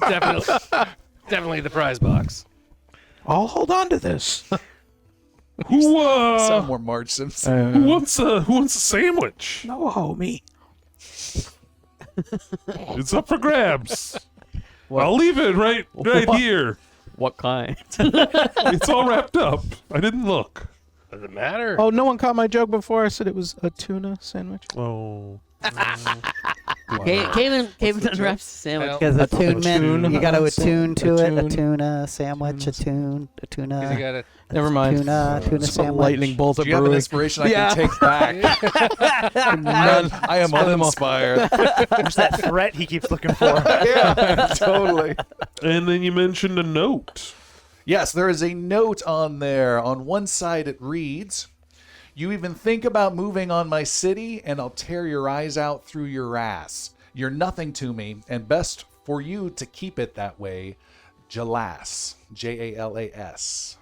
Definitely the prize box. I'll hold on to this. Who Some more Marge Simpson. who wants a sandwich? No, homie. It's up for grabs. I'll leave it right here. What kind? It's all wrapped up. I didn't look. Does it matter? Oh, no one caught my joke before. I said it was a tuna sandwich. Oh. Caven unwraps the sandwich. Because attunement, you got to attune to it. A Attune. tuna sandwich, a tuna, You got it. Never mind. tuna It's a sandwich. lightning bolt Do of you have an brewing. inspiration I can take back? I am uninspired. Where's that threat he keeps looking for? Yeah, totally. And then you mentioned a note. Yes, there is a note on there. On one side, it reads, "You even think about moving on my city, and I'll tear your eyes out through your ass. You're nothing to me, and best for you to keep it that way. Jalas." Jalas.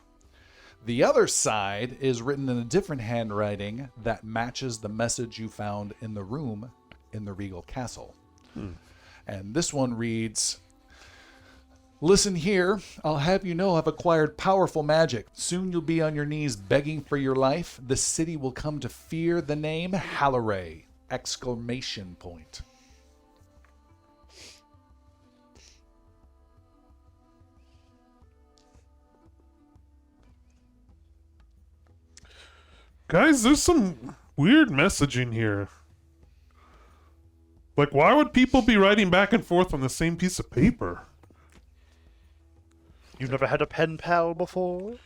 The other side is written in a different handwriting that matches the message you found in the room in the Regal Castle. And this one reads, "Listen here, I'll have you know I've acquired powerful magic. Soon you'll be on your knees begging for your life. The city will come to fear the name Halloray! Exclamation point." Guys, there's some weird messaging here. Like, why would people be writing back and forth on the same piece of paper? You've never had a pen pal before?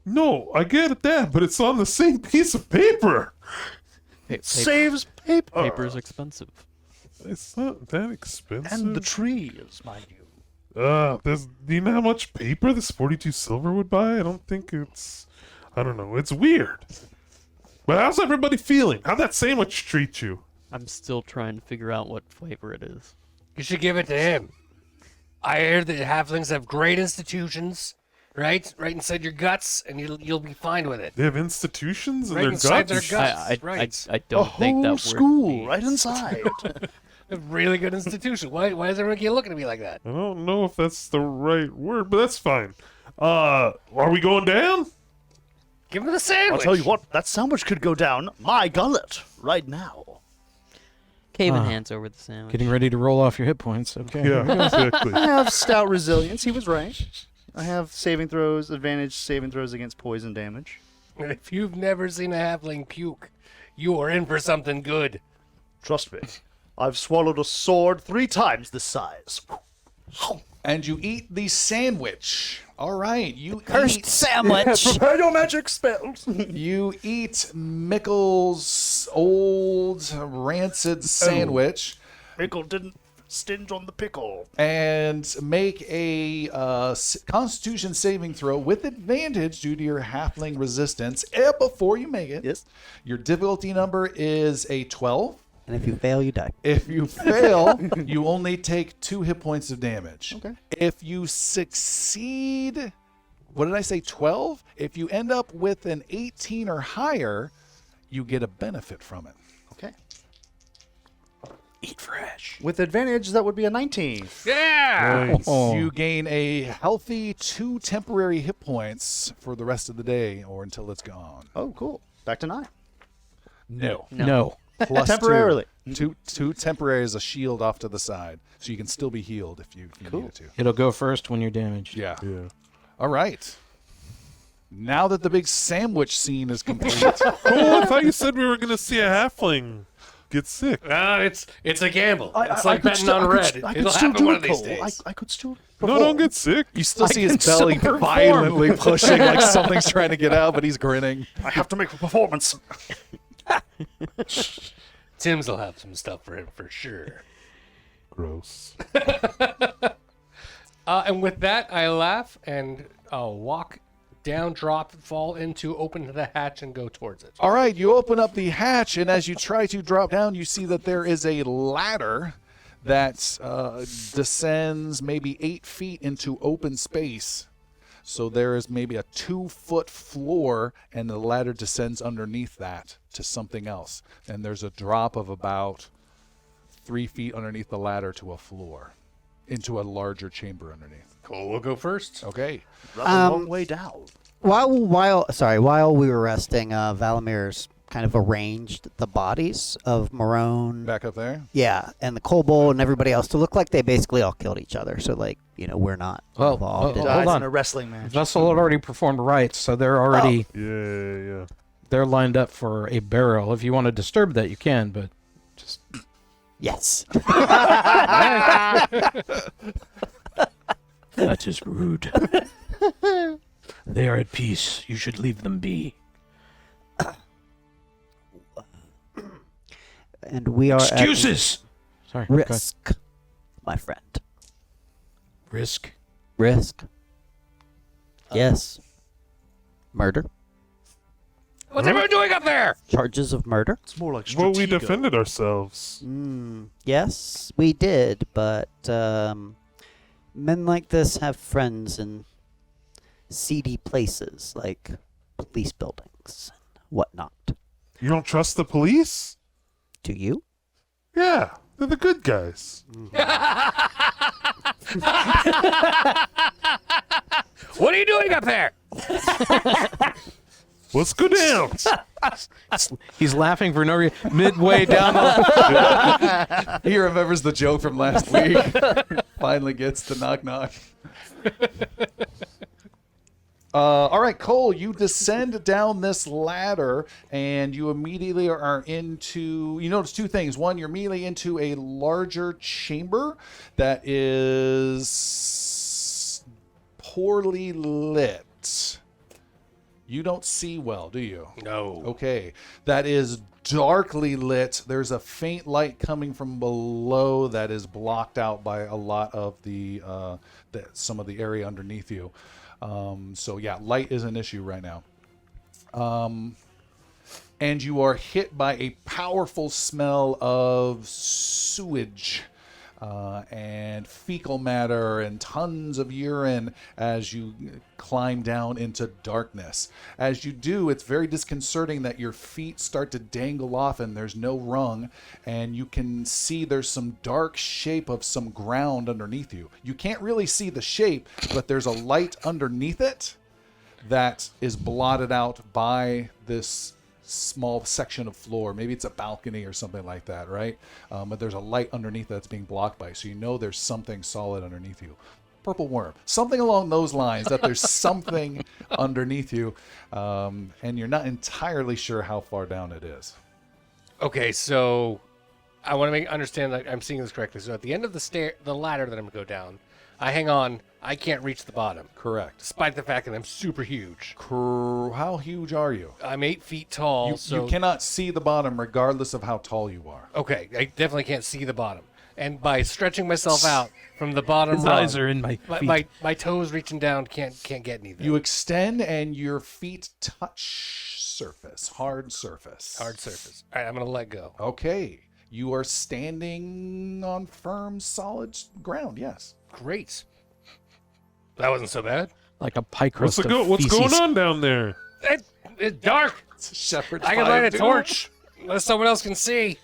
No, I get that, but it's on the same piece of paper. Saves paper. Paper's expensive. It's not that expensive. And the trees, mind you. Do you know how much paper this 42 silver would buy? I don't think it's... I don't know. It's weird. But how's everybody feeling? How'd that sandwich treat you? I'm still trying to figure out what flavor it is. You should give it to him. I hear that halflings have great institutions, right? Right inside your guts, and you'll be fine with it. They have institutions in Right their inside guts? their guts. Right. I don't think that word school means- right inside. A really good institution. Why is everyone keep looking at me like that? I don't know if that's the right word, but that's fine. Are we going down? Give him the I'll sandwich. tell you what, that sandwich could go down my gullet right now. Caven hands over the sandwich. Getting ready to roll off your hit points. Okay. Yeah, exactly. I have stout resilience. He was right. I have saving throws, advantage saving throws against poison damage. And if you've never seen a halfling puke, you are in for something good. Trust me, I've swallowed a sword 3 times this size. And you eat the sandwich. All right, you Cursed eat, sandwich. Prepare your magic spells. you eat Mickle's old rancid sandwich. Pickle didn't stinge on the pickle. And make a Constitution saving throw with advantage due to your halfling resistance. Before you make it, Yes. your difficulty number is a 12. And if you fail, you die. If you fail, you only take 2 hit points of damage. Okay. If you succeed, what did I say, 12? If you end up with an 18 or higher, you get a benefit from it. Okay. Eat fresh. With advantage, that would be a 19. Yeah. Nice. Oh. You gain a healthy 2 temporary hit points for the rest of the day or until it's gone. Oh, cool. Back to 9. No. No. Plus Temporarily. Two temporary as a shield off to the side. So you can still be healed if you needed to. It'll go first when you're damaged. Yeah. Yeah. All right. Now that the big sandwich scene is complete, Oh, I thought you said we were going to see a halfling get sick. It's a gamble. It's like betting on red. It'll happen one of these days. I could still No, don't get sick. you still see his belly violently pushing like something's trying to get out, but he's grinning. I have to make a performance. Tim's will have some stuff for him for sure. Gross. And with that, I laugh and I'll walk down, drop, fall into, open the hatch, and go towards it. All right, you open up the hatch, and as you try to drop down, you see that there is a ladder that descends maybe 8 feet into open space. So there is maybe a 2-foot floor, and the ladder descends underneath that to something else. And there's a drop of about 3 feet underneath the ladder to a floor, into a larger chamber underneath. Cool, we'll go first. Okay. That's a long way down. While we were resting, Valamir's kind of arranged the bodies of Marone, Back up there. yeah, and the kobold and everybody else to look like they basically all killed each other. So like, we're not Well, involved. hold Dies on. in a wrestling match. Vessel had already performed rites, so they're already Yeah. they're lined up for a burial. If you want to disturb that, you can, but just Yes. that is rude. They are at peace. You should leave them be. And we are Excuses. Sorry. at go ahead. risk, my friend. Risk. Risk. Yes. Murder. What's everyone doing up there? Charges of murder. It's more like Well, we Stratego. defended ourselves. Yes, we did, but men like this have friends in seedy places like police buildings and whatnot. You don't trust the police? Do you? Yeah, they're the good guys. What are you doing up there? Let's go down. He's laughing for no reason. Midway down the He remembers the joke from last week. Finally gets the knock knock. All right, Cole, you descend down this ladder and you immediately are into, you notice 2 things. One, you're immediately into a larger chamber that is poorly lit. You don't see well, do you? No. Okay. That is darkly lit. There's a faint light coming from below that is blocked out by a lot of some of the area underneath you. So yeah, light is an issue right now. And you are hit by a powerful smell of sewage and fecal matter and tons of urine as you climb down into darkness. As you do, it's very disconcerting that your feet start to dangle off and there's no rung, and you can see there's some dark shape of some ground underneath you. You can't really see the shape, but there's a light underneath it that is blotted out by this small section of floor. Maybe it's a balcony or something like that, right? But there's a light underneath that's being blocked by, so you know there's something solid underneath you. Purple worm, something along those lines, that there's something underneath you, and you're not entirely sure how far down it is. Okay, so I want to understand that I'm seeing this correctly. So at the end of the ladder that I'm going to go down, I hang on. I can't reach the bottom, Correct. despite the fact that I'm super huge. How huge are you? I'm 8 feet tall, so You cannot see the bottom regardless of how tall you are. okay, I definitely can't see the bottom. And by stretching myself out from the bottom, His rung, eyes are in my feet. my toes reaching down can't get anything. You extend and your feet touch surface, hard surface. Hard surface. All right, I'm gonna let go. Okay. You are standing on firm, solid ground, yes. Great. That wasn't so bad. like a pie crust. What's going on down there? It's dark. It's a shepherd's I can pie light a of doom. torch unless someone else can see.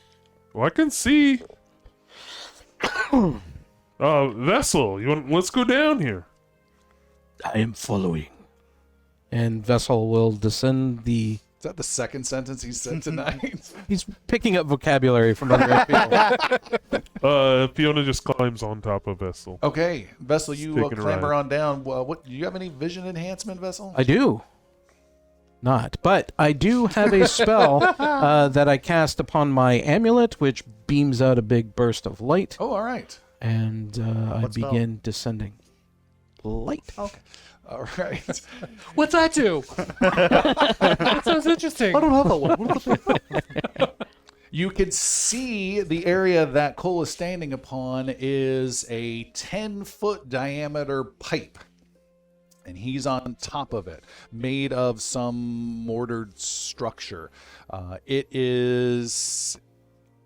Well, I can see. Vessel, let's go down here. I am following. And Vessel will descend the... Is that the second sentence he said tonight? He's picking up vocabulary from other people. Fiona just climbs on top of Vessel. Okay, Vessel, you Taking a clamber ride. on down. What? Do you have any vision enhancement, Vessel? I do. Not. But I do have a spell that I cast upon my amulet, which beams out a big burst of light. Oh, all right. And I What spell? begin descending. Light. Okay. All right. What's that do? That sounds interesting. I don't have that one. You can see the area that Cole is standing upon is a 10-foot diameter pipe. And he's on top of it, made of some mortared structure. It is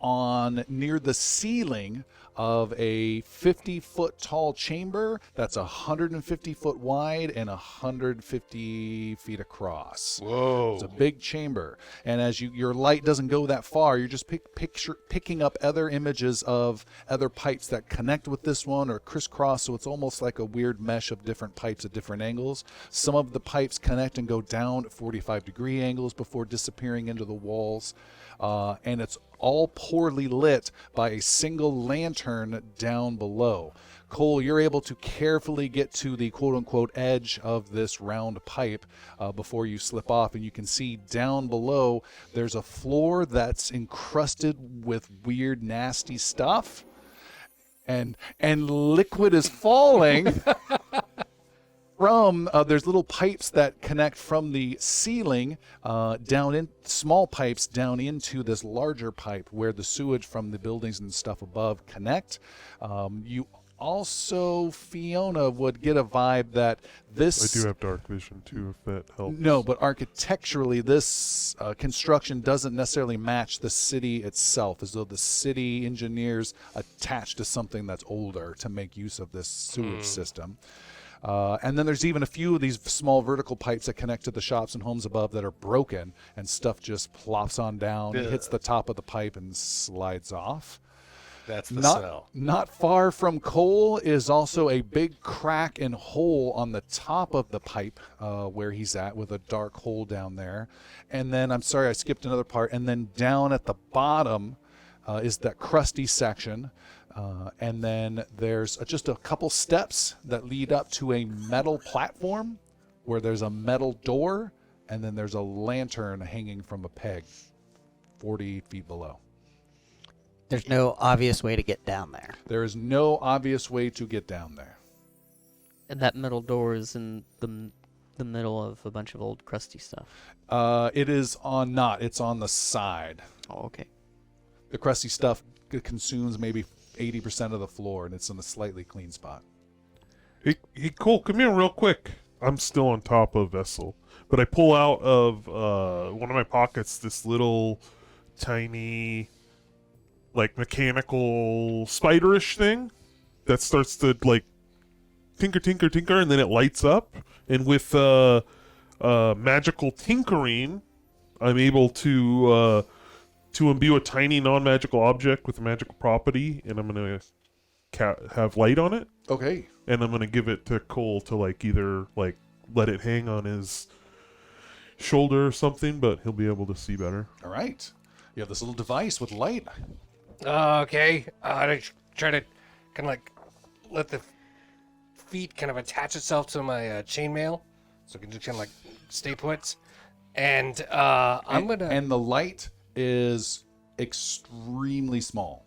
on near the ceiling of a 50-foot tall chamber that's 150 foot wide and 150 feet across. Whoa. It's a big chamber. And as your light doesn't go that far, you're just picking up other images of other pipes that connect with this one or crisscross, so it's almost like a weird mesh of different pipes at different angles. Some of the pipes connect and go down at 45-degree angles before disappearing into the walls. And it's all poorly lit by a single lantern down below. Cole, you're able to carefully get to the quote-unquote edge of this round pipe before you slip off, and you can see down below there's a floor that's encrusted with weird, nasty stuff, and liquid is falling. There's little pipes that connect from the ceiling down in small pipes down into this larger pipe where the sewage from the buildings and stuff above connect. You also, Fiona, would get a vibe that this... I do have dark vision too, if that helps. No, but architecturally, this construction doesn't necessarily match the city itself, as though the city engineers attached to something that's older to make use of this sewage system. And then there's even a few of these small vertical pipes that connect to the shops and homes above that are broken, and stuff just plops on down, hits the top of the pipe, and slides off. That's the smell. Not far from Cole is also a big crack and hole on the top of the pipe where he's at, with a dark hole down there. And then, I'm sorry, I skipped another part. And then down at the bottom is that crusty section. And then there's just a couple steps that lead up to a metal platform where there's a metal door, and then there's a lantern hanging from a peg 40 feet below. There's no obvious way to get down there. There is no obvious way to get down there. And that middle door is in the middle of a bunch of old crusty stuff. It is it's on the side. Oh, okay. The crusty stuff consumes maybe 80% of the floor, and it's in a slightly clean spot. Hey, Cole, come here real quick. I'm still on top of Vessell, but I pull out of one of my pockets this little tiny, like, mechanical spiderish thing that starts to, like, tinker, and then it lights up. And with magical tinkering, I'm able to imbue a tiny non-magical object with a magical property, and I'm going to have light on it. Okay. And I'm going to give it to Cole to, like, either, like, let it hang on his shoulder or something, but he'll be able to see better. All right. You have this little device with light. Okay. I try to kind of like let the feet kind of attach itself to my chainmail, so it can just kind of like stay put. And I'm gonna. And the light is extremely small.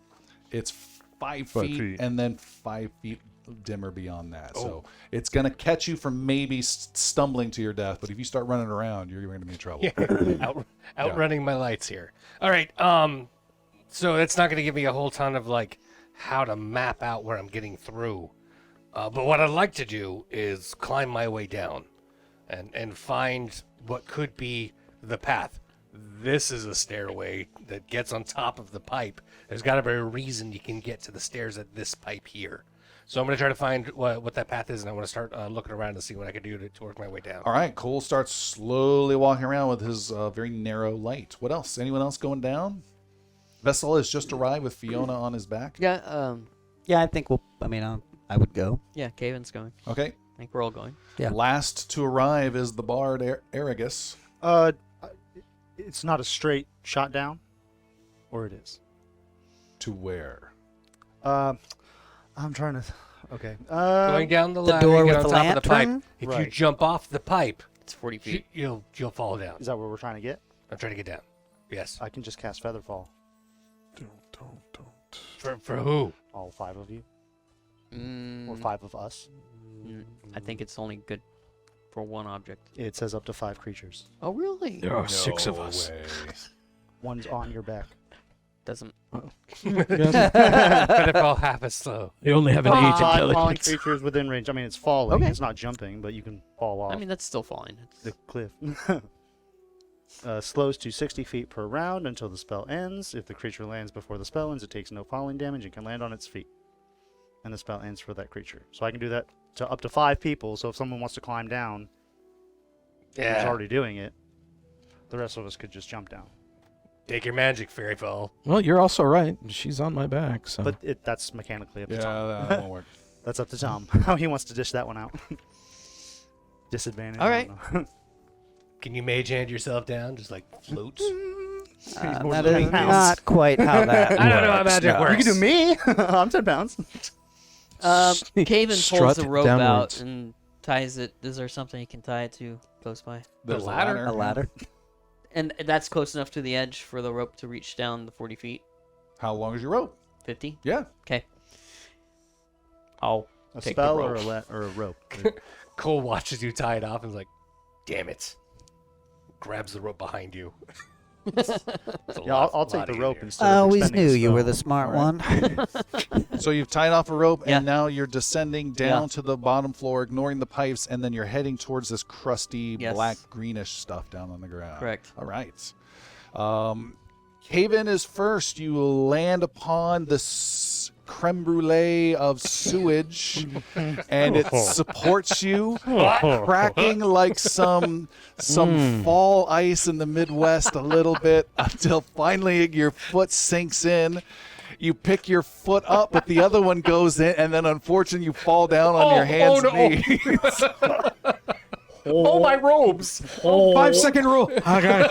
It's 5 feet, and then 5 feet dimmer beyond that. So it's going to catch you from maybe stumbling to your death, but if you start running around, you're going to be in trouble. Yeah. Outrunning my lights here. All right. So it's not going to give me a whole ton of like how to map out where I'm getting through. But what I'd like to do is climb my way down and find what could be the path. This is a stairway that gets on top of the pipe. There's got to be a reason you can get to the stairs at this pipe here. So I'm going to try to find what that path is, and I want to start looking around to see what I can do to work my way down. All right. Cole starts slowly walking around with his very narrow light. What else? Anyone else going down? Vessell has just arrived with Fiona on his back. Yeah, Yeah, I think I would go. yeah, Covan's going. Okay. I think we're all going. Yeah. Last to arrive is the bard Arregus. It's not a straight shot down, or it is. To where? I'm trying to. Okay. Going down the ladder, door you get with on the top of the pipe. lantern? If you Right. jump off the pipe, It's 40 feet. you'll fall down. Is that where we're trying to get? I'm trying to get down. Yes. I can just cast Featherfall. Don't. For who? All 5 of you, or Mm, 5 of us. I think it's only good for one object. It says up to 5 creatures. Oh, really? There are 6 of No us. way. One's on your back. Doesn't. But it fell half as slow. They only have an 8 Falling intelligence. creatures within range. I mean, it's falling. Okay. It's not jumping, but you can fall off I mean, that's still falling. the cliff. Slows to 60 feet per round until the spell ends. If the creature lands before the spell ends, it takes no falling damage and can land on its feet. And the spell ends for that creature. So I can do that to up to 5 people. So if someone wants to climb down, who's Yeah. already doing it, the rest of us could just jump down. Take your magic, fairy fall. Well, you're also right. She's on my back, so. But that's mechanically up to Yeah, Tom. that won't work. That's up to Tom. How he wants to dish that one out. Disadvantage. All I don't know. Can you mage hand yourself down? Just like float? more That than is 10 pounds. not quite how that I don't know how works, magic no. works. You can do me. I'm 10 pounds. Caven pulls Strut the rope downwards. out and ties it. Is there something he can tie it to close by? There's ladder? A ladder. And that's close enough to the edge for the rope to reach down the 40 feet. How long is your rope? 50. Yeah. Okay. I'll A take the spell or rope. or a rope. Cole watches you tie it off and is like, damn it. Grabs the rope behind you. Yeah, I'll take the rope instead I of always expending knew a you were spell. the smart one. So you've tied off a rope, Yeah. and now you're descending down Yeah. to the bottom floor, ignoring the pipes, and then you're heading towards this crusty, Yes. black, greenish stuff down on the ground. Correct. All right. Covan is first. You land upon this creme brulee of sewage, and it supports you, cracking like some fall ice in the Midwest a little bit until finally your foot sinks in. You pick your foot up, but the other one goes in, and then unfortunately you fall down on your hands and knees. Oh, my robes! 5-second rule. Okay.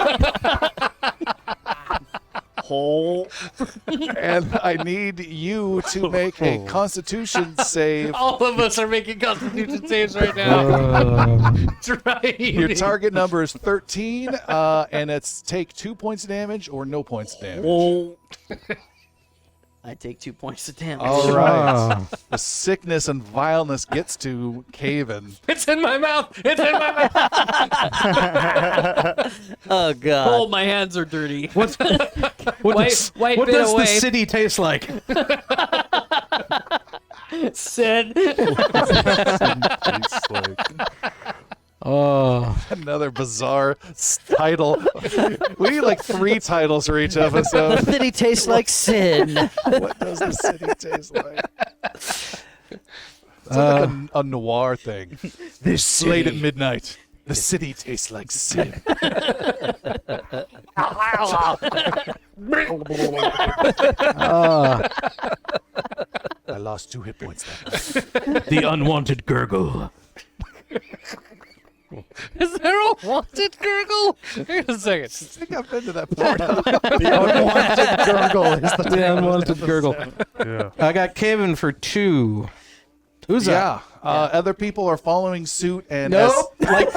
And I need you to make a Constitution save. All of us are making constitution saves right now. That's right. Your target number is 13, and it's take 2 points of damage or no points of damage. I take 2 points of damage. All right. The sickness and vileness gets to Covan. It's in my mouth. It's in my mouth. Oh god. My hands are dirty. What does, wipe what it does the away. city taste like? Sid. Oh, Another bizarre title. We need like 3 titles for each episode. Did he taste like sin? What does the city taste like? Sounds like a noir thing. This late at midnight, the city tastes like sin. I lost 2 hit points that night. the unwanted gurgle. Is there a wanted gurgle? Hang on a second. I think I've been to that part. The unwanted gurgle. Yeah. I got Kevin for 2. Who's that? Yeah. Other people are following suit and Nope. like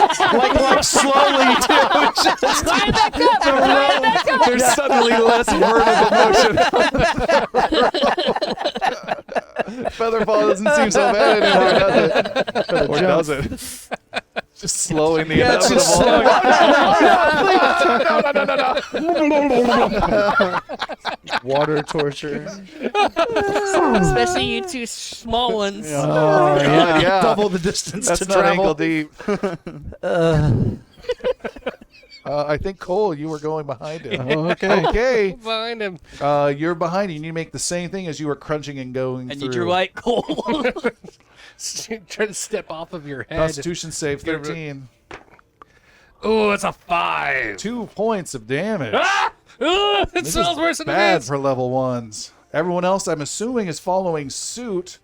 slowly too. there's suddenly less vertical motion. Featherfall doesn't seem so bad anymore, does it? Or does it? Just slowing the Yeah, it's just inevitable. Water torture. Especially you two small ones. Oh, yeah. Double the distance That's to not ankle travel. deep. I think Cole, you were going behind him. Okay. Okay. Behind him. You're behind. You need to make the same thing as you were crunching and going And through. you drew like coal. Try to step off of your head. Constitution save 13. Oh, it's a 5. 2 points of damage. Ah! It This smells is worse than it bad is. for level 1s. Everyone else, I'm assuming, is following suit.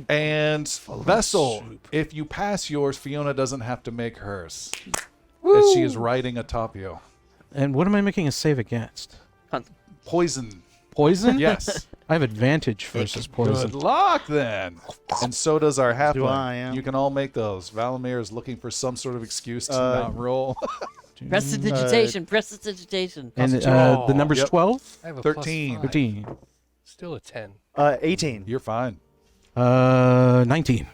And Vessel, if you pass yours, Fiona doesn't have to make hers. As she is riding atop you. And what am I making a save against? Poison. Poison? Yes. I have advantage versus poison. Good luck, then. And so does our halfling. I, yeah. You can all make those. Valamir is looking for some sort of excuse to not roll. Prestidigitation. Prestidigitation. And the number's Yep. 12? I have a 13. +5. 13. Still a 10. 18. You're fine. 19.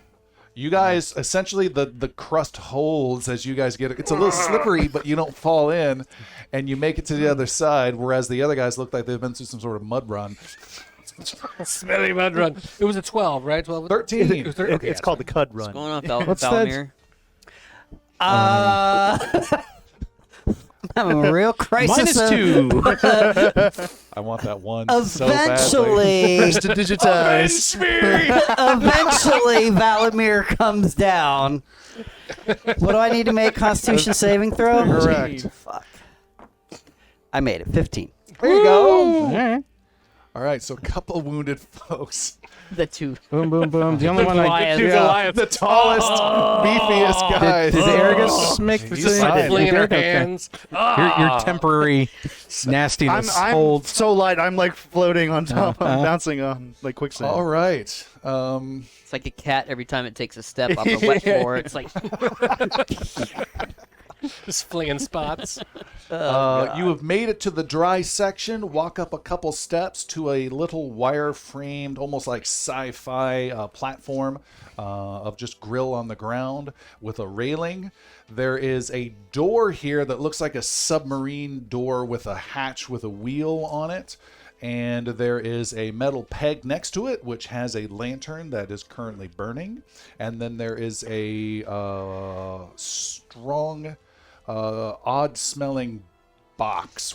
You guys, essentially, the crust holds as you guys get it. It's a little slippery, but you don't fall in, and you make it to the other side, whereas the other guys look like they've been through some sort of mud run. Smelly mud run. It was a 12, right? 12. 13. It was 13. Okay, It's called the Cud What's Run. going on, What's that? Valamir? I'm a real crisis. -2. I want that one so badly. Eventually, To digitize. eventually, Valamir comes down. What do I need to make? Constitution saving throw? Correct. Fuck. I made it. 15. There you go. Alright. All right, so a couple wounded folks. The two. Boom, boom, boom. The only one I Goliath. Two Goliaths. The tallest, beefiest guys. did Arregus make the Just like flinging her Okay. hands. Your temporary nastiness I'm holds. so light. I'm like floating on top. I'm bouncing on like quicksand. All right. It's like a cat every time it takes a step up a wet floor. It's like Just flinging spots. You have made it to the dry section. Walk up a couple steps to a little wire-framed, almost like sci-fi platform of just grill on the ground with a railing. There is a door here that looks like a submarine door with a hatch with a wheel on it. And there is a metal peg next to it, which has a lantern that is currently burning. And then there is a strong, odd-smelling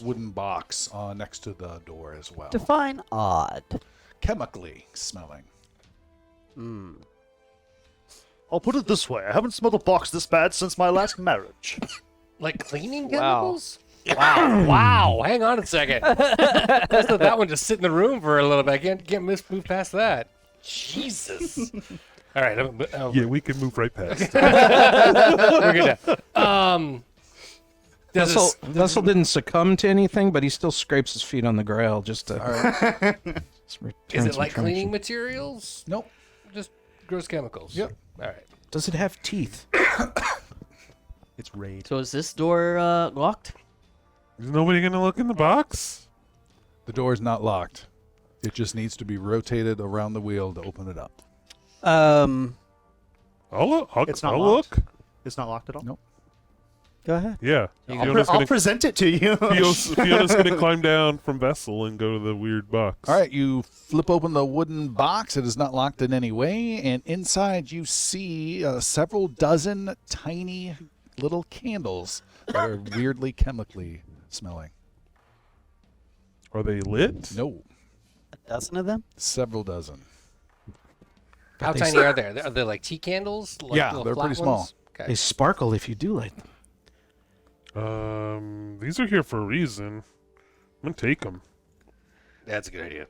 wooden box next to the door as well. Define odd. Chemically smelling. I'll put it this way: I haven't smelled a box this bad since my last marriage. Like cleaning chemicals? Wow. Wow. Hang on a second. Let's let that one just sit in the room for a little bit. I can't move past that. Jesus. All right. Yeah, we can move right past. We're good now. Does this- Vessell didn't succumb to anything, but he still scrapes his feet on the grail just to. is it like cleaning materials? Nope. Just gross chemicals? Yep. All right. Does it have teeth? It's raid. so. Is this door locked? Is nobody gonna look in the box? The door is not locked. It just needs to be rotated around the wheel to open it up. I'll look. It's not I'll locked. look. It's not locked at all. Nope. Go ahead. Yeah. I'll present it to you. Fiona's gonna climb down from Vessel and go to the weird box. All right, you flip open the wooden box. It is not locked in any way, and inside you see several dozen tiny little candles that are weirdly chemically smelling. Are they lit? No, A dozen of them? several dozen. How tiny are they? Are they like tea candles? Like Yeah, little they're flat pretty small. ones? They Okay. sparkle if you do light them. These are here for a reason. I'm gonna take them. That's a good idea.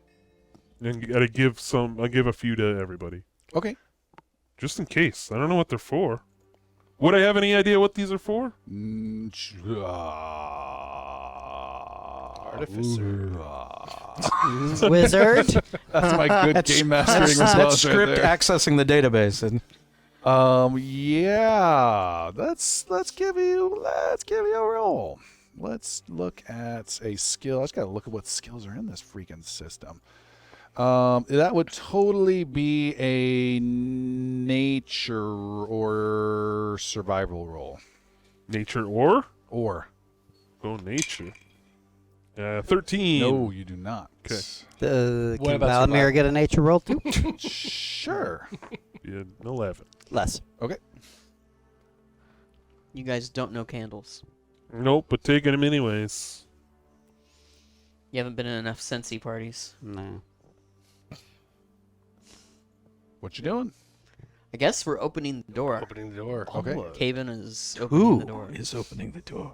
And gotta give some. I give a few to everybody, Okay. just in case. I don't know what they're for. Would I have any idea what these are for? Artificer. Wizard? That's my good game mastering That's response script right there. accessing the database. And Yeah. Let's give you a roll. Let's look at a skill. I just gotta look at what skills are in this freaking system. That would totally be a nature or survival roll. Nature or? Or Oh, nature. 13. no, you do not. Okay. What Can about Valamir survival? get a nature roll too? Sure. Yeah, 11. Less. Okay. You guys don't know candles. Nope, but taking them anyways. You haven't been in enough Sensi parties. No. What you doing? I guess we're opening the door. Opening the door. Okay. Caven is opening the who door. is opening the door?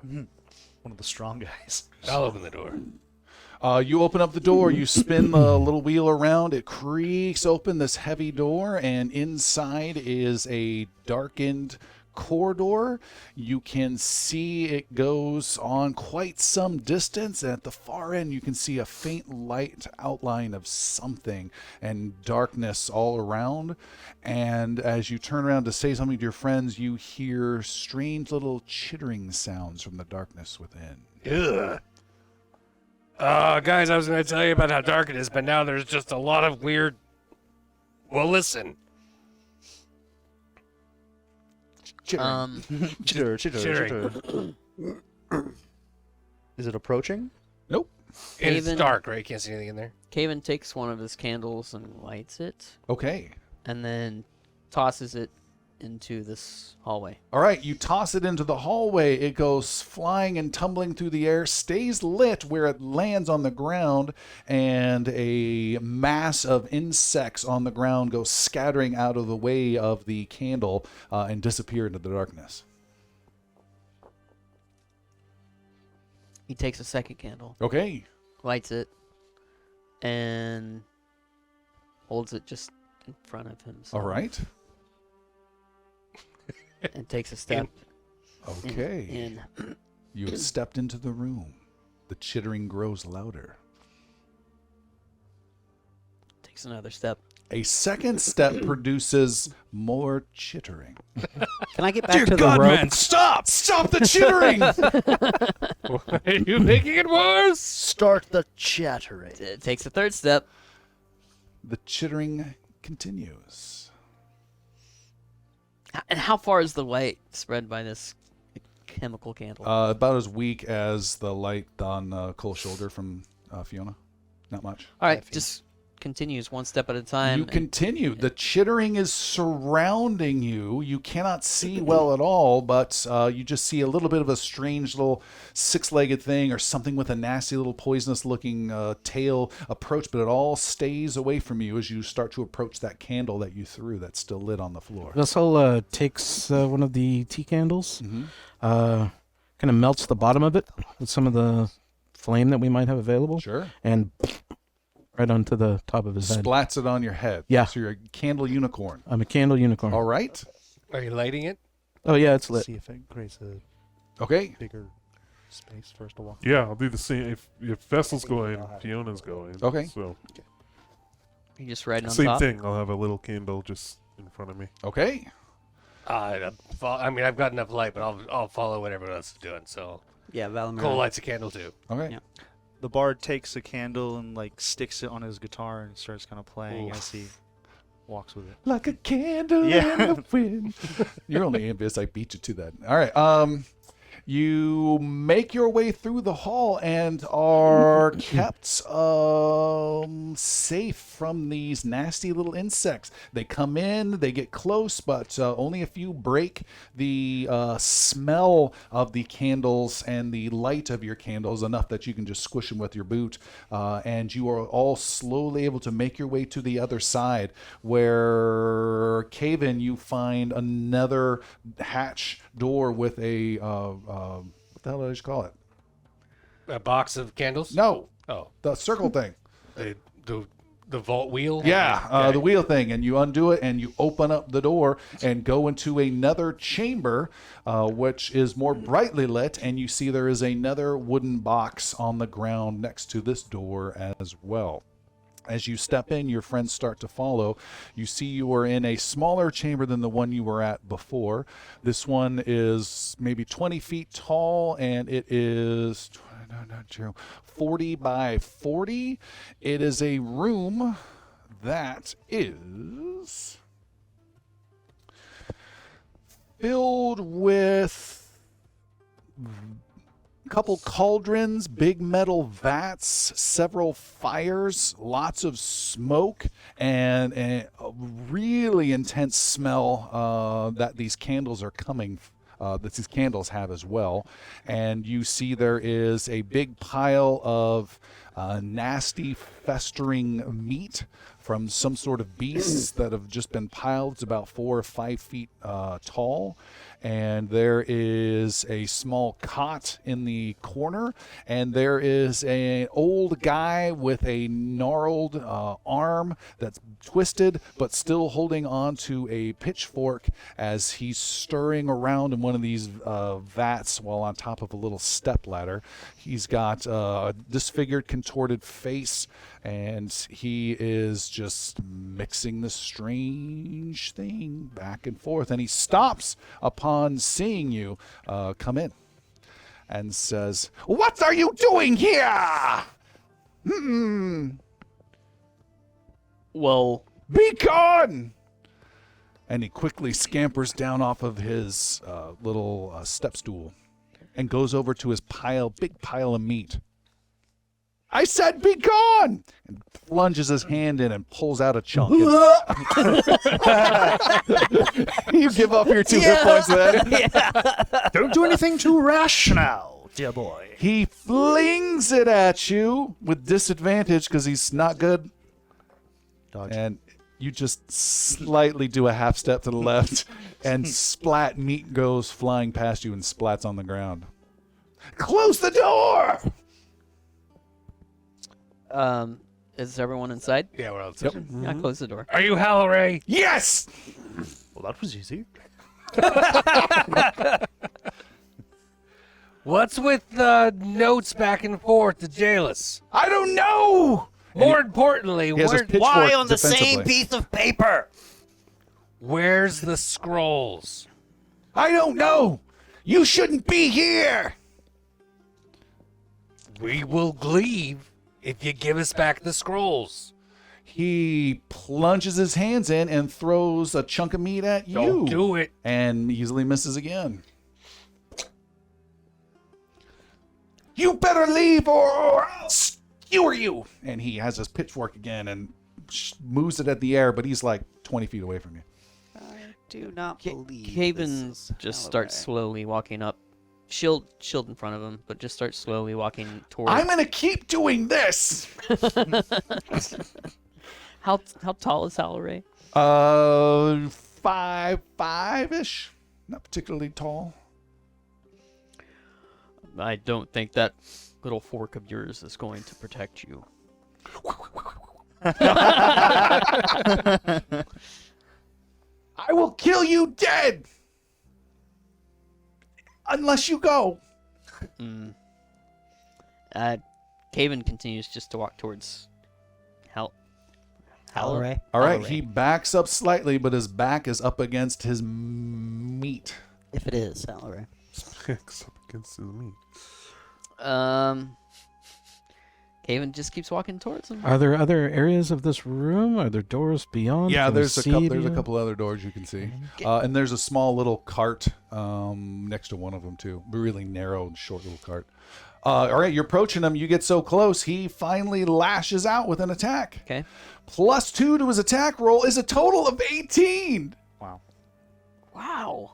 One of the strong guys. I'll open the door. You open up the door, you spin the little wheel around, it creaks open this heavy door, and inside is a darkened corridor. You can see it goes on quite some distance, and at the far end you can see a faint light outline of something and darkness all around. And as you turn around to say something to your friends, you hear strange little chittering sounds from the darkness within. Ugh. Guys, I was going to tell you about how dark it is, but now there's just a lot of weird. Well, listen. Chittering. Chitter. Chittering. Is it approaching? Nope. And it's Haven- dark, right? You can't see anything in there. Caven takes one of his candles and lights it, Okay. and then tosses it into this hallway. All right, you toss it into the hallway. It goes flying and tumbling through the air, stays lit where it lands on the ground, and a mass of insects on the ground go scattering out of the way of the candle and disappear into the darkness. He takes a second candle, Okay. lights it, and holds it just in front of him. All right. And takes a step Okay. in. You have stepped into the room. The chittering grows louder. Takes another step. A second step produces more chittering. Can I get back to the rope? Stop! Stop the chittering! Are you making it worse? Start the chattering. It takes a third step. The chittering continues. And how far is the light spread by this chemical candle? About as weak as the light on Cole's shoulder from Fiona. Not much. All right, just continues one step at a time. You and- continue. The chittering is surrounding you. You cannot see well at all, but you just see a little bit of a strange little six-legged thing or something with a nasty little poisonous-looking tail approach, but it all stays away from you as you start to approach that candle that you threw that's still lit on the floor. Vessell takes one of the tea candles, kind of melts the bottom of it with some of the flame that we might have available, Sure. and right onto the top of his head. Splats it on your head. Yeah. So you're a candle unicorn. I'm a candle unicorn. All right. Are you lighting it? Oh yeah, it's lit. See if it creates a Okay. bigger space for us to walk. Yeah, I'll do the same. If Vessel's going, Fiona's going. Okay. So You're just riding on same top. thing. I'll have a little candle just in front of me. Okay. I mean, I've got enough light, but I'll follow what everyone else is doing. So Yeah, Valamir. Cole lights a candle too. Okay. Yeah. The bard takes a candle and like sticks it on his guitar and starts kind of playing as he walks with it. Like a candle Yeah. in the wind. You're only envious I beat you to that. All right. You make your way through the hall and are kept safe from these nasty little insects. They come in, they get close, but only a few break the smell of the candles and the light of your candles enough that you can just squish them with your boot. And you are all slowly able to make your way to the other side where, Covan, you find another hatch door with a what the hell did I just call it? A box of candles? No, Oh, the circle thing. the vault wheel? Yeah, the wheel thing, and you undo it, and you open up the door and go into another chamber, which is more brightly lit, and you see there is another wooden box on the ground next to this door as well. As you step in, your friends start to follow. You see you are in a smaller chamber than the one you were at before. This one is maybe 20 feet tall, and it is 40 by 40. It is a room that is filled with couple cauldrons, big metal vats, several fires, lots of smoke, and a really intense smell that these candles are coming that these candles have as well. And you see there is a big pile of nasty festering meat from some sort of beasts that have just been piled. It's about 4 or 5 feet tall. And there is a small cot in the corner, and there is an old guy with a gnarled arm that's twisted but still holding on to a pitchfork as he's stirring around in one of these vats while on top of a little step ladder. He's got a disfigured, contorted face, and he is just mixing this strange thing back and forth. And he stops upon seeing you come in and says, "What are you doing here? Well, Be gone! And he quickly scampers down off of his little step stool and goes over to his big pile of meat. I said be gone! And plunges his hand in and pulls out a chunk. You give up your 2 hit points then. Don't do anything too rash now, dear boy. He flings it at you with disadvantage because he's not good. Dodge. And you just slightly do a half step to the left, and splat meat goes flying past you and splats on the ground. Close the door! Is everyone inside? Yeah, we're outside. Yeah, close the door. Are you Halloray? Yes! Well, that was easy. What's with the notes back and forth to jail us? I don't know! More importantly, He has his pitchfork Why on the same defensively. piece of paper? where's the scrolls? I don't know! You shouldn't be here! We will leave if you give us back the scrolls. He plunges his hands in and throws a chunk of meat at you. Don't do it. And easily misses again. You better leave or I'll skewer you! And he has his pitchfork again and moves it at the air, but he's like 20 feet away from you. I do not believe Caven this is just starts Halloray. slowly walking up. Shield in front of him, but just starts slowly walking towards. I'm gonna keep doing this! How tall is Halloray? 5'5"-ish. Not particularly tall. I don't think that little fork of yours is going to protect you. I will kill you dead! Unless you go. Caven continues just to walk towards Halloray. All right, Halloray. he backs up slightly, but his back is up against his meat. If it is Halloray. Up against his meat. Caven just keeps walking towards him. Are there other areas of this room? Are there doors beyond? Yeah, Can we there's a see couple. There's a beyond? couple other doors you can see, and there's a small little cart next to one of them too. Really narrow and short little cart. All right, you're approaching him. You get so close, he finally lashes out with an attack. Okay. +2 to his attack roll is a total of 18. Wow.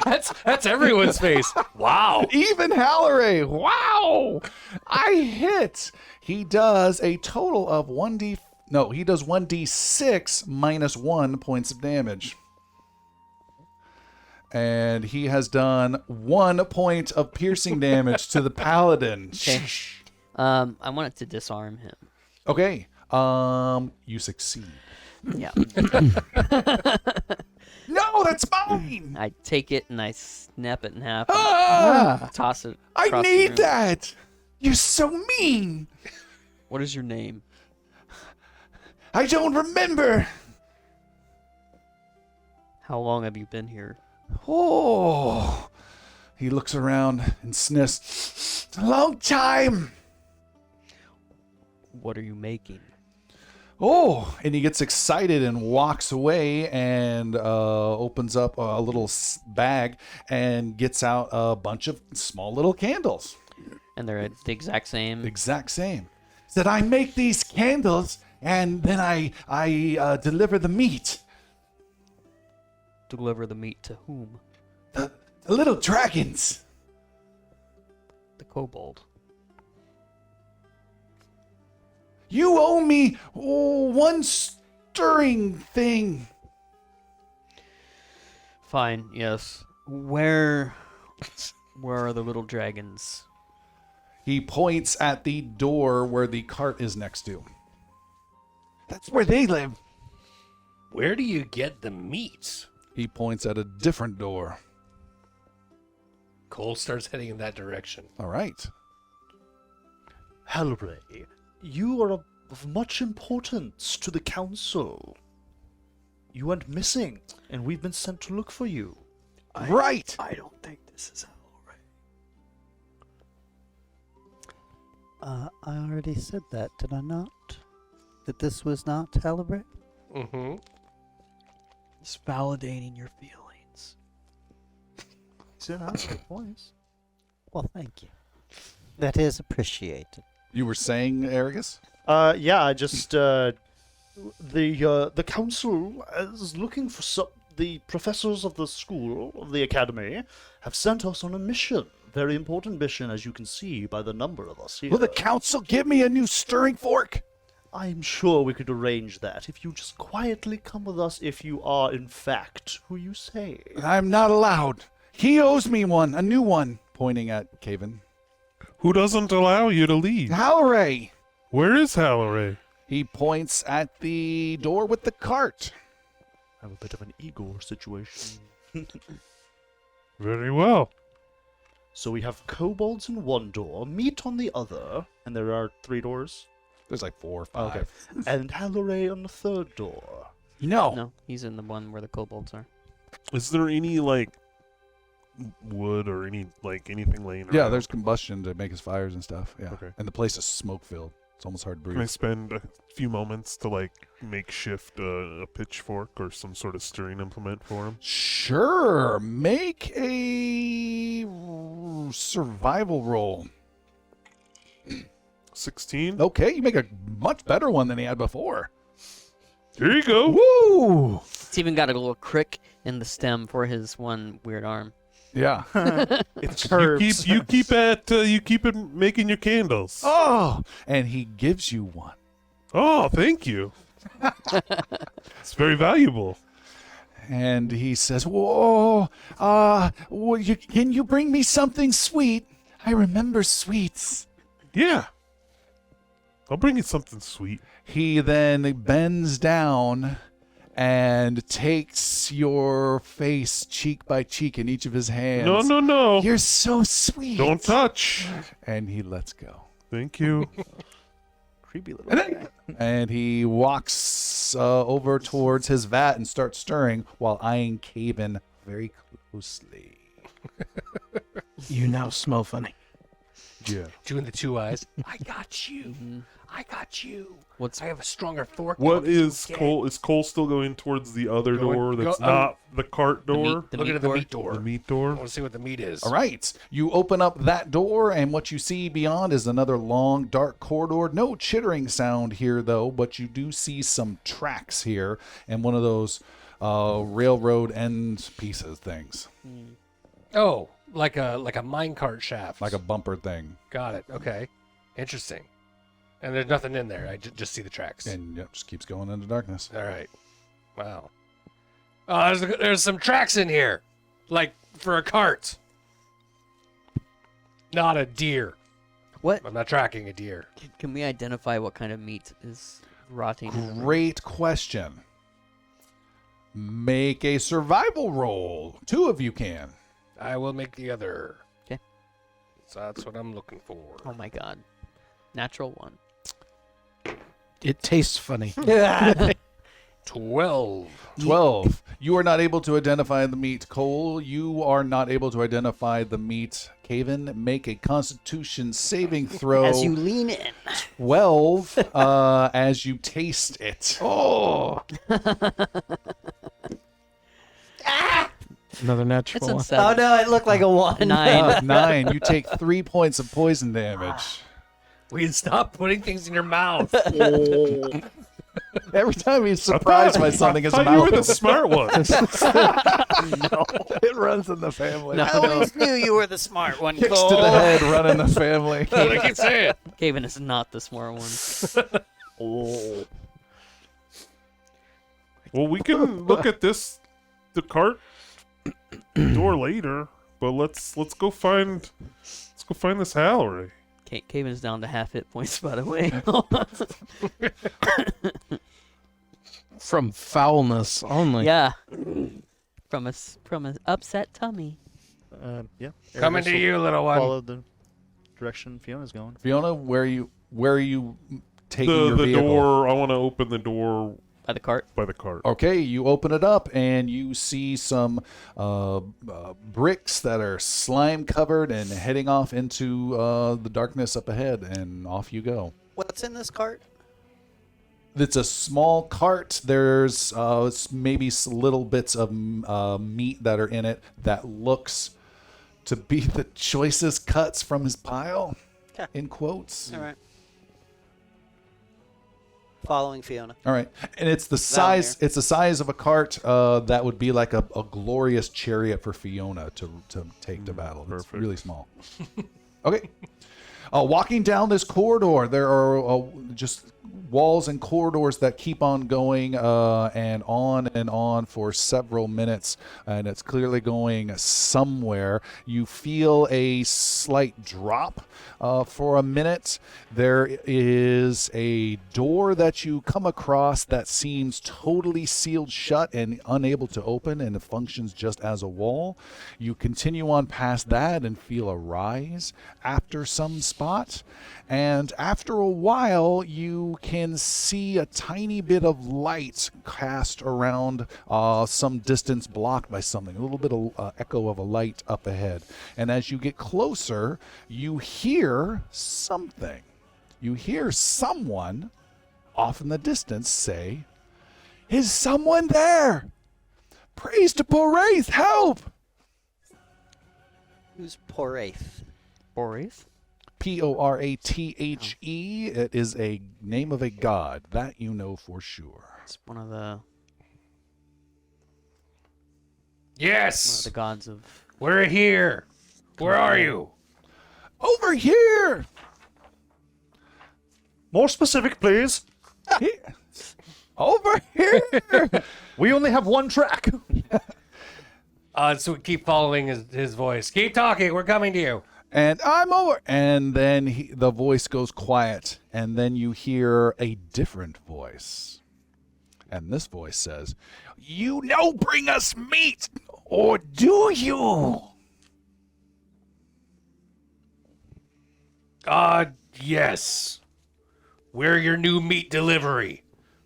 That's everyone's face. Wow. Even Halloray. Wow. I hit. He does a total of 1d6 minus 1 points of damage. And he has done 1 point of piercing damage to the paladin. Okay. I wanted to disarm him. Okay. You succeed. Yeah. No, that's mine. I take it and I snap it in half. Ah, And toss it. I across the need room. that. You're so mean. What is your name? I don't remember. How long have you been here? Oh. He looks around and sniffs. A long time. What are you making? Oh, and he gets excited and walks away and opens up a little bag and gets out a bunch of small little candles. And they're the exact same. Exact same. Said I make these candles and then I deliver the meat. Deliver the meat to whom? The little dragons. The kobold. You owe me one stirring thing. Fine. Yes. Where are the little dragons? He points at the door where the cart is next to. That's where they live. Where do you get the meat? He points at a different door. Cole starts heading in that direction. All right. Halloray, you are of much importance to the council. You went missing, and we've been sent to look for you. Right. I don't think this is Halloray. I already said that, did I not? That this was not Halloray? Mm-hmm. Just validating your feelings. Sit down. Good points. Well, thank you. That is appreciated. You were saying, Arregus? Yeah, I just the council is looking for the professors of the school of the academy have sent us on a mission. Very important mission, as you can see by the number of us here. Will the council give me a new stirring fork? I'm sure we could arrange that if you just quietly come with us if you are in fact who you say. I'm not allowed. He owes me one, a new one, pointing at Covan. Who doesn't allow you to leave? Halloray! Where is Halloray? He points at the door with the cart. I have a bit of an Igor situation. Very well. So we have kobolds in one door, meat on the other, and there are 3 doors. There's like 4 or 5. Okay. And Halloray on the 3rd door. No. No, he's in the one where the kobolds are. Is there any like wood or anything laying around? Yeah, there's combustion to make his fires and stuff. Yeah. Okay. And the place is smoke filled. It's almost hard to Can I breathe. spend a few moments to like makeshift a pitchfork or some sort of stirring implement for him? Sure. Make a survival roll. 16. Okay, you make a much better one than he had before. Here you go. Woo! It's even got a little crick in the stem for his one weird arm. Yeah. It's You curves. keep it making your candles. Oh, and he gives you one. Oh, thank you. It's very valuable. And he says, "Whoa, can you bring me something sweet? I remember sweets." Yeah. I'll bring you something sweet. He then bends down and takes your face cheek by cheek in each of his hands. No. You're so sweet. Don't touch. And he lets go. Thank you. Creepy little And, guy. then, and he walks over towards his vat and starts stirring while eyeing Covan very closely. You now smell funny. Yeah. Doing the 2 eyes. I got you. I got you. What's I have a stronger fork. What than you is get. Cole? Is Cole still going towards the other door that's go- not the cart door? the Look meat at the door? meat door. The meat I door? want to see what the meat is. All right. You open up that door, and what you see beyond is another long, dark corridor. No chittering sound here, though, but you do see some tracks here and one of those railroad end pieces things, Oh, like a minecart shaft. like a bumper thing. Got it. Okay. Interesting. And there's nothing in there. I just see the tracks. And yep, just keeps going into darkness. All right. Wow. Oh, there's some tracks in here, like for a cart. Not a deer. What? I'm not tracking a deer. Can we identify what kind of meat is rotting? in the room? Great question. Make a survival roll. 2 of you can. I will make the other. 'Kay. So that's what I'm looking for. Oh my god. Natural 1. It tastes funny. 12. 12. You are not able to identify the meat. Cole, you are not able to identify the meat. Covan, make a constitution saving throw. As you lean in. 12 as you taste it. Oh. Another It's natural on one. 7. Oh no, it looked like a 1. 9. 9. You take 3 points of poison damage. We stop putting things in your mouth. Every time he's surprised by something, his I thought you were mouth the smart one. it runs in the family. I always knew you were the smart one, Kicks Cole. to the head, run in the family. That's what I keep saying. Covan is not the smart one. Well, we can look at the cart door later, but let's go find this Halloray. Covan's down to half hit points, by the way. From foulness only. Yeah. From a upset tummy. Yeah. Coming Arregus to will you, little one. Follow the direction Fiona's going. Fiona, where are you taking your The vehicle? door. I want to open the door By the cart. by the cart. Okay, you open it up and you see some bricks that are slime covered and heading off into the darkness up ahead, and off you go. What's in this cart? It's a small cart. There's maybe little bits of meat that are in it that looks to be the choicest cuts from his pile, in quotes. All right. Following Fiona. All right, and it's the size. Valamir. It's the size of a cart that would be like a glorious chariot for Fiona to take to battle. It's perfect. really small. Okay. Walking down this corridor, there are just walls and corridors that keep on going and on for several minutes, and it's clearly going somewhere. You feel a slight drop for a minute. There is a door that you come across that seems totally sealed shut and unable to open, and it functions just as a wall. You continue on past that and feel a rise after some spot, and after a while you can see a tiny bit of light cast around some distance blocked by something, a little bit of echo of a light up ahead. And as you get closer, you hear something. You hear someone off in the distance say, "Is someone there? Praise to Boraith, help!" Who's Poraith? Boraith? Porathe. It is a name of a god. That you know for sure. It's one of the Yes! gods of. We're here. Where are you? Over here! More specific, please. Over here! We only have one track. So we keep following his voice. Keep talking. We're coming to you. And I'm over. And then the voice goes quiet. And then you hear a different voice. And this voice says, "You know, bring us meat, or do you?" Yes. We're your new meat delivery.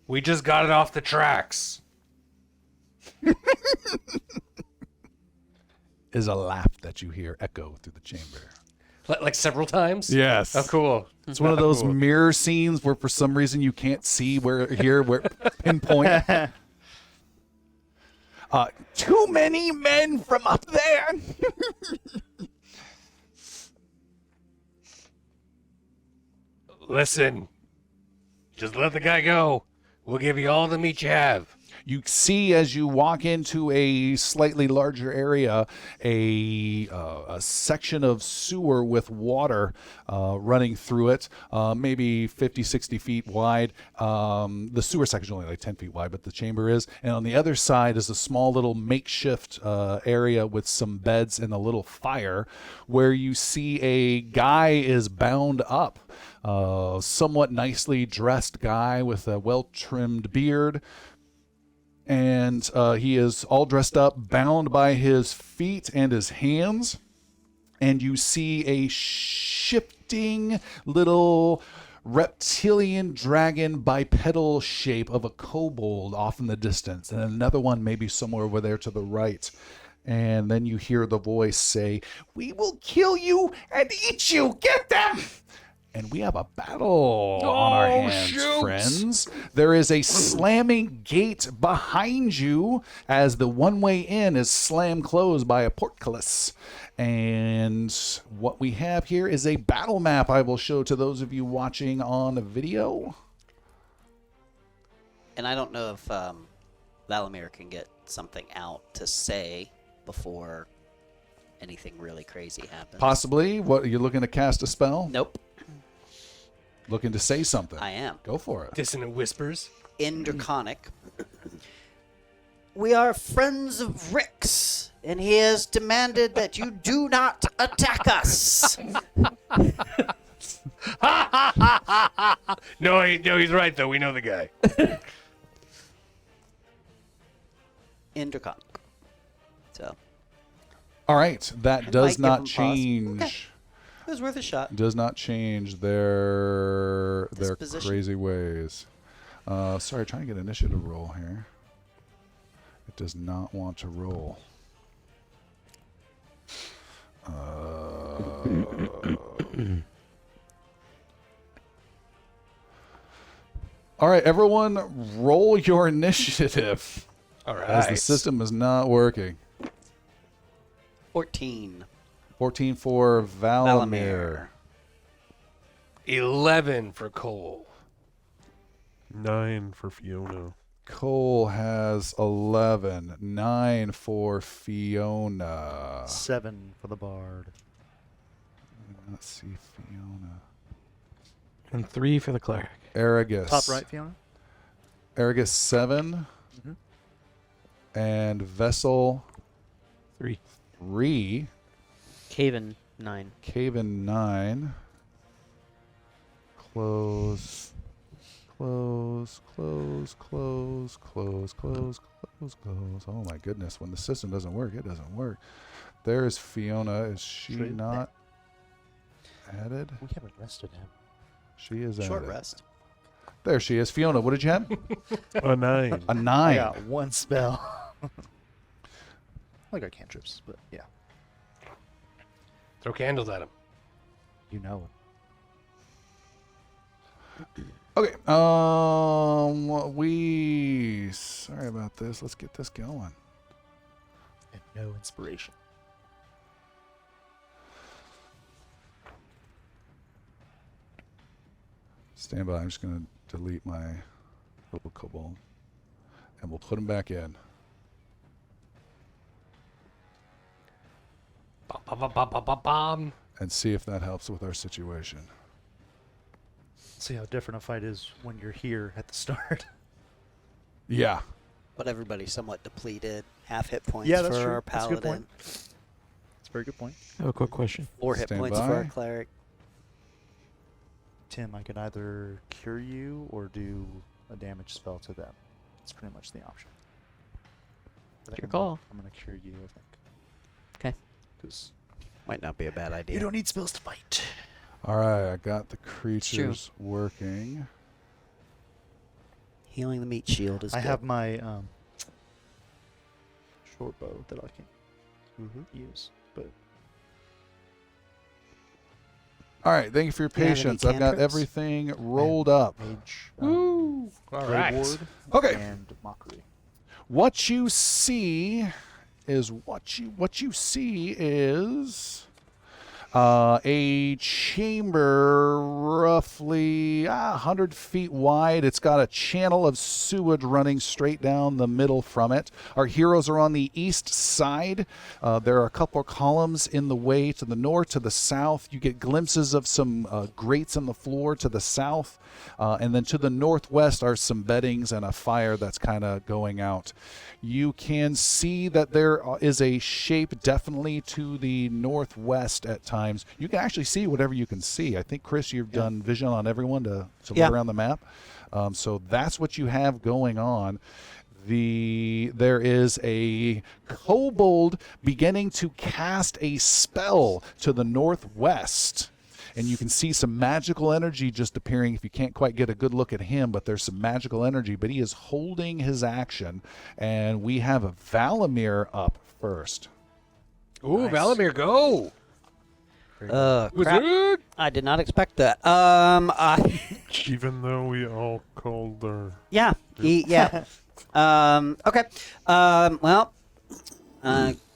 We just got it off the tracks. Is a laugh that you hear echo through the chamber. Like several times? Yes. Oh, cool. It's one of those mirror scenes where for some reason you can't see where pinpoint. Too many men from up there. Listen. Just let the guy go. We'll give you all the meat you have. You see as you walk into a slightly larger area, a section of sewer with water running through it, maybe 50, 60 feet wide. The sewer section is only like 10 feet wide, but the chamber is. And on the other side is a small little makeshift area with some beds and a little fire where you see a guy is bound up. Somewhat nicely dressed guy with a well-trimmed beard. And he is all dressed up, bound by his feet and his hands. And you see a shifting little reptilian dragon bipedal shape of a kobold off in the distance. And another one maybe somewhere over there to the right. And then you hear the voice say, "We will kill you and eat you. Get them!" And we have a battle on our hands, friends. There is a slamming gate behind you as the one-way in is slammed closed by a portcullis. And what we have here is a battle map I will show to those of you watching on video. And I don't know if Valamir can get something out to say before anything really crazy happens. Possibly. What, you're looking to cast a spell? Nope. Looking to say something? I am. Go for it. Dissonant whispers. In Draconic. We are friends of Rick's, and he has demanded that you do not attack us. No, he's right, though. We know the guy. In Draconic. So, All right. That does might give not him pause. change. Okay. it was worth a shot. Does not change their Disposition. crazy ways. Sorry, trying to get initiative roll here. It does not want to roll. All right, everyone, roll your initiative. All right. As the system is not working. 14. 14 for Valamir. 11 for Cole. 9 for Fiona. Cole has 11. 9 for Fiona. 7 for the bard. Let's see, Fiona. And 3 for the cleric. Arregus. Top right, Fiona. Arregus 7. Mhm. And Vessell 3. 3. Covan 9. Covan 9. Close. Close, close, close, close, close, close, close. Oh my goodness, when the system doesn't work, it doesn't work. There's Fiona. Is she True. not added? We haven't rested him. She is Short added. rest. There she is. Fiona, what did you have? A 9. A I 9. got 1 spell. I got cantrips, but yeah. Throw candles at him. You know it. Okay. Sorry about this. Let's get this going. And no inspiration. Stand by. I'm just going to delete my little kobold. And we'll put him back in. Bom, bom, bom, bom, bom, bom, bom. And see if that helps with our situation. See how different a fight is when you're here at the start. Yeah. But everybody's somewhat depleted. Half hit points Yeah, that's for true. our That's a good paladin. That's a very good point. I have a quick question. 4 hit Stand points for our by. cleric. Tim, I could either cure you or do a damage spell to them. It's pretty much the option. But Your call. I'm gonna cure you, I think. 'Kay. 'Cause Might not be a bad idea. you don't need spells to fight. All right. I got the creatures working. Healing the meat shield is I good. have my short bow that I can Mhm. use, but All right. Thank you for your Do you have any patience. I've got cantrips? everything rolled up. mage, All right. Ward, Okay. and mockery. What you see is a chamber roughly 100 feet wide. It's got a channel of sewage running straight down the middle from it. Our heroes are on the east side. There are a couple of columns in the way to the north, to the south. You get glimpses of some grates on the floor to the south. And then to the northwest are some beddings and a fire that's kind of going out. You can see that there is a shape definitely to the northwest at times. You can actually see whatever you can see. I think, Chris, you've done vision on everyone to Yeah. look around the map. So that's what you have going on. There is a kobold beginning to cast a spell to the northwest. And you can see some magical energy just appearing if you can't quite get a good look at him, but there's some magical energy. But he is holding his action. And we have a Valamir up first. Ooh, Valamir, go. Crap. Wizard. I did not expect that. Even though we all called our... Yeah. Yeah. Okay.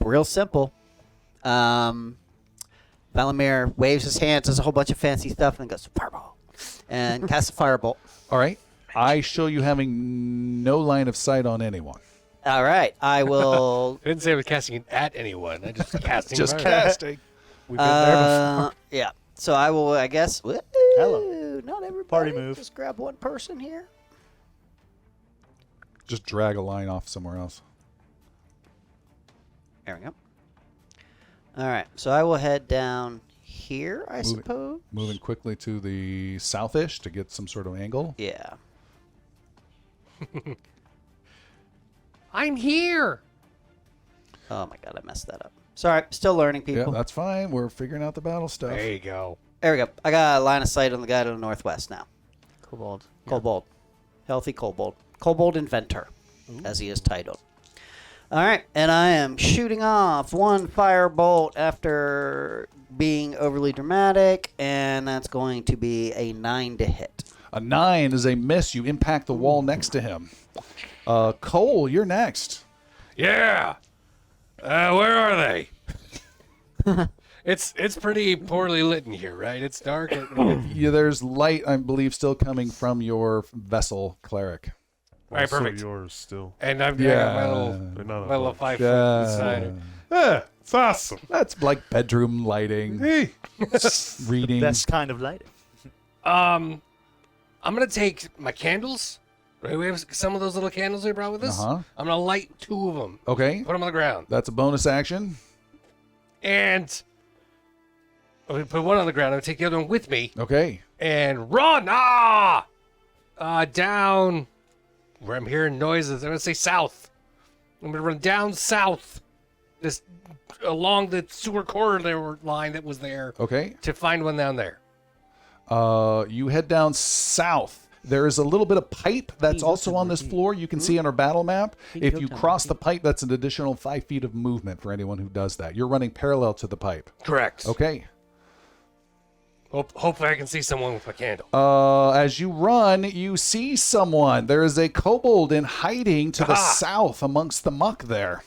Real simple. Valamir waves his hands, does a whole bunch of fancy stuff, and then goes fireball, and casts a firebolt. All right. I show you having no line of sight on anyone. All right. I will. I didn't say I was casting it at anyone. I just casting. Just fire. casting. We've been there before. Yeah. So I will. I guess. Woo, Hello. Not everybody. Party move. Just grab one person here. Just drag a line off somewhere else. There we go. All right. So I will head down here, I Moving- suppose. Moving quickly to the southish to get some sort of angle. Yeah. I'm here. Oh my God, I messed that up. Sorry, still learning, Yeah, people. that's fine. We're figuring out the battle stuff. There you go. There we go. I got a line of sight on the guy to the northwest now. Kobold. Kobold. Healthy Kobold. Kobold Inventor, as he is titled. All right, and I am shooting off one firebolt after being overly dramatic, and that's going to be a 9 to hit. A 9 is a miss. You impact the wall next to him. Cole, you're next. Yeah. Where are they? It's pretty poorly lit in here, right? It's dark. Yeah, there's light, I believe, still coming from your Vessell cleric. All right, Also perfect. yours still. And I've Yeah. got my little, They're not my little above. 5 foot inside. Yeah, it's awesome. That's like bedroom lighting, Hey, reading. Best kind of lighting. I'm gonna take my candles. Right, we have some of those little candles we brought with us. Uh-huh. I'm gonna light 2 of them. Okay, Put them on the ground, that's a bonus action. and I'm gonna put one on the ground. I'm gonna take the other one with me Okay, and run. Down where I'm hearing noises. I'm gonna say south. I'm gonna run down south, this along the sewer corridor line that was there okay. to find one down there. You head down south. There is a little bit of pipe that's also on this floor. You can see on our battle map. If you cross the pipe, that's an additional 5 feet of movement for anyone who does that. You're running parallel to the pipe. Correct. Okay. Hopefully I can see someone with a candle. As you run, you see someone. There is a kobold in hiding to the south amongst the muck there.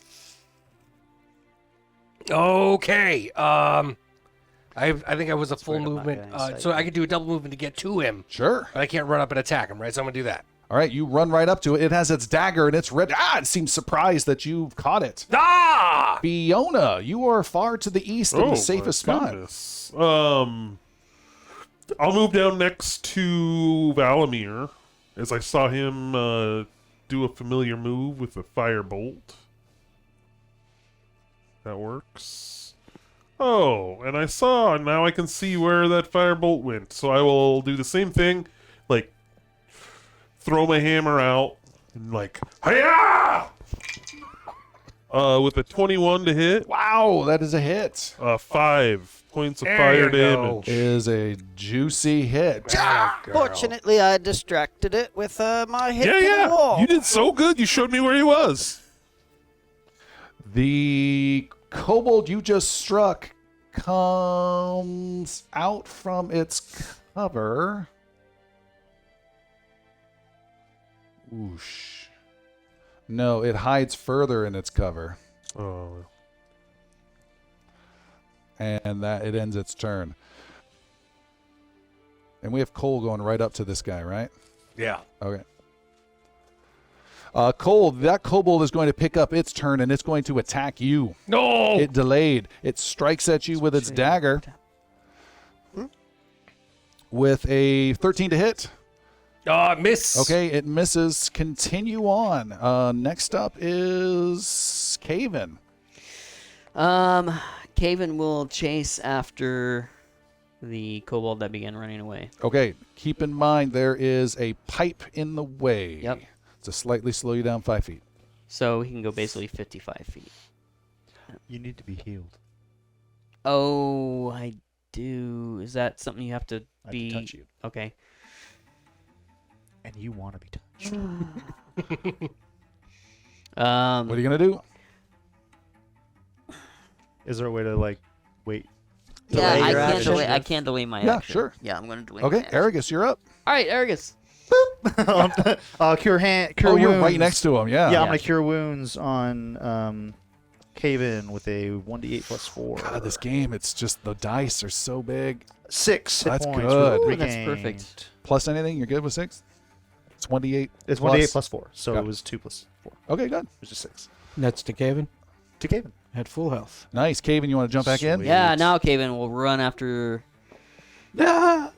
Okay. I think I was a full where the movement, muck guy so I could do a double movement to get to him, Sure. but I can't run up and attack him, right? So I'm gonna do that. All right, you run right up to it. It has its dagger and it's red. It seems surprised that you've caught it. Fiona, you are far to the east in the safest my spot. goodness. I'll move down next to Valamir, as I saw him do a familiar move with a firebolt. That works. Oh, and now I can see where that firebolt went. So I will do the same thing, like throw my hammer out and like, hiya! With a 21 to hit, Wow, that is a hit. 5 points of There fire you go. damage. Is a juicy hit. Fortunately, I distracted it with my hit to the wall. You did so good. You showed me where he was. The kobold you just struck comes out from its cover. Whoosh. No, it hides further in its cover. Oh, And that it ends its turn. And we have Cole going right up to this guy, right? Yeah. Okay. Cole, that kobold is going to pick up its turn and it's going to attack you. No. It delayed. It strikes at you with its dagger. With a 13 to hit. Miss. Okay, it misses. Continue on. Next up is Covan. Covan will chase after the kobold that began running away. Okay, keep in mind there is a pipe in the way. Yep. To slightly slow you down 5 feet. So he can go basically 55 feet. You need to be healed. Oh, I do. Is that something you have to I be? can touch you, Okay. and you want to be touched. What are you going to do? Is there a way to like wait? Yeah, delay I your can't action? delay. I can't delay my Yeah, action. sure. Yeah, I'm gonna delay. Okay, my action. Arregus, you're up. All right, Arregus. Cure Oh, you're wounds. right next to him. Yeah. Yeah, I'm gonna cure wounds on Covan with a 1d8 plus 4. God, this game, it's just the dice are so big. 6 hit That's points. good. Ooh, that's regained. perfect. Plus anything? You're good with 6? 28. It's 1d8 plus 4, so Yeah. it was 2 plus 4, Okay, good. which is 6. That's to Covan To Covan. at full health. Nice. Caven, you want to jump back in? Sweet. Yeah, now Covan will run after that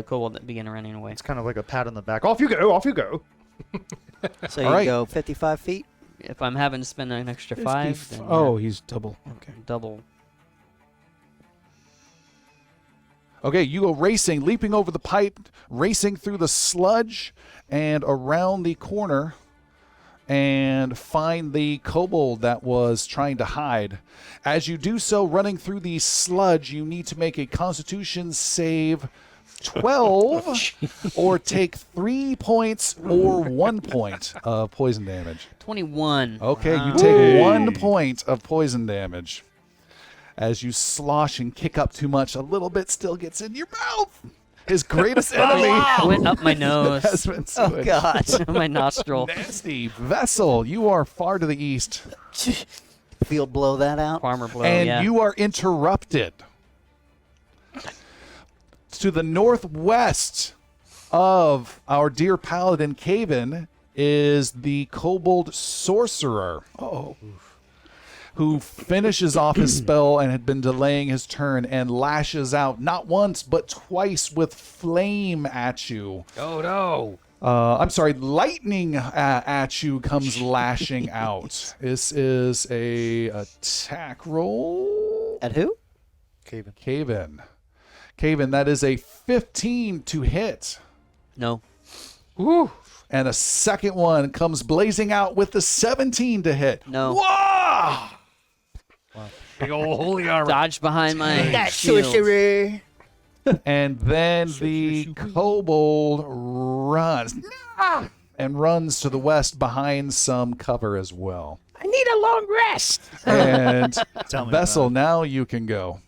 kobold that began running away. It's kind of like a pat on the back. Off you go, off you go. So All you right. go 55 feet. If I'm having to spend an extra 5, then Oh, he's double. Okay. double. Okay, you go racing, leaping over the pipe, racing through the sludge and around the corner and find the kobold that was trying to hide. As you do so, running through the sludge, you need to make a constitution save 12 or take 3 points or 1 point of poison damage. 21. Okay, you Wow. take 1 point of poison damage. As you slosh and kick up too much, a little bit still gets in your mouth. His greatest enemy Went up my nose. has been Oh switched. God. my nostril. Nasty. Vessel, you are far to the east. Field blow that out. Farmer blow, And yeah. you are interrupted. To the northwest of our dear paladin Covan is the kobold sorcerer. Who finishes off his spell and had been delaying his turn and lashes out not once but twice with flame at you. Oh no! I'm sorry, lightning at you comes lashing out. This is a attack roll. At who? Covan, that is a 15 to hit. No. Woo! And a second one comes blazing out with the 17 to hit. No. Whoa! Big old holy armor. Dodge behind my That's shield. sorcery. And then the kobold runs and runs to the west behind some cover as well. I need a long rest. And Tell me Vessel, about now you can go.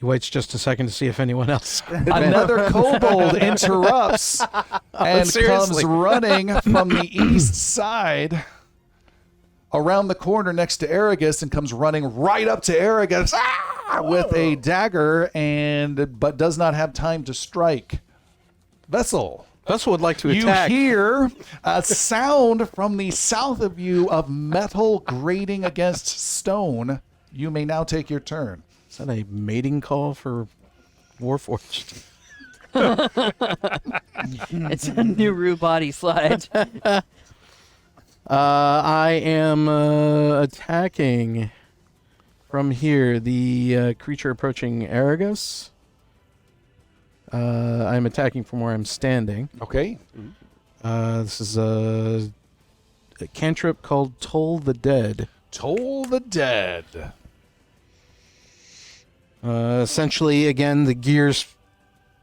He waits just a second to see if anyone else. Another kobold interrupts and comes seriously. running from the east side around the corner next to Arregus and comes running right up to Arregus with a dagger but does not have time to strike. Vessel, Vessel would like to you attack. hear a sound from the south of you of metal grating against stone. You may now take your turn. Is that a mating call for Warforged? It's a new Rue body slide. I am attacking from here the creature approaching Arregus. I'm attacking from where I'm standing. Okay. This is a cantrip called Toll the Dead. Toll the Dead. Essentially, again, the gears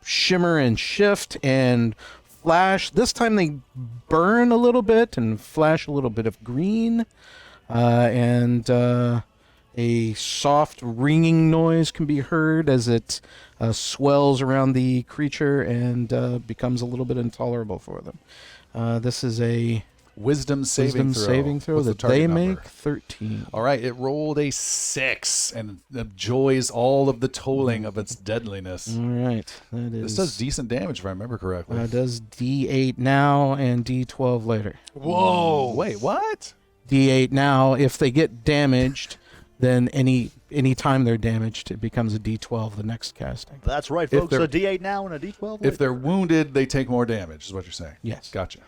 shimmer and shift and flash. This time they burn a little bit and flash a little bit of green. And a soft ringing noise can be heard as it swells around the creature and becomes a little bit intolerable for them. This is a Wisdom saving throw. What's the that target they number? make 13. All right, it rolled a 6 and enjoys all of the tolling of its deadliness. All right, that is. This does decent damage if I remember correctly. Does D8 now and D12 later. Whoa! Wait, what? D8 now. If they get damaged, then any time they're damaged, it becomes a D12 the next casting. That's right, If folks. they're- A D8 now and a D12 If they're wounded, they take more damage, is what you're saying. Yes. Gotcha.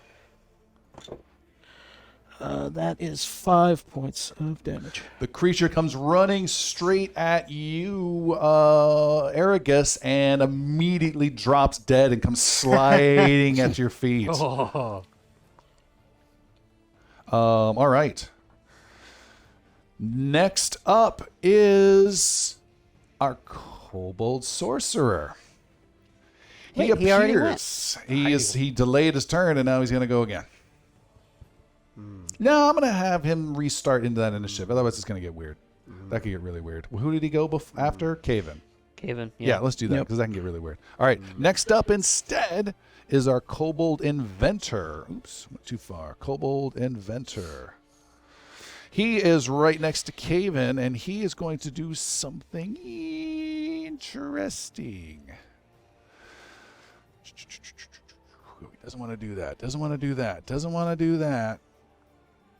That is 5 points of damage. The creature comes running straight at you, Arregus, and immediately drops dead and comes sliding at your feet. Oh. All right. Next up is our kobold sorcerer. He Wait, he already appears. He delayed his turn and now he's going to go again. No, I'm going to have him restart into that initiative. Otherwise, it's going to get weird. That could get really weird. Who did he go after? Covan. Covan. Yeah, let's do that because that can get really weird. All right, next up instead is our kobold inventor. Oops, went too far. Kobold inventor. He is right next to Covan, and he is going to do something interesting. Doesn't want to do that. Doesn't want to do that. Doesn't want to do that.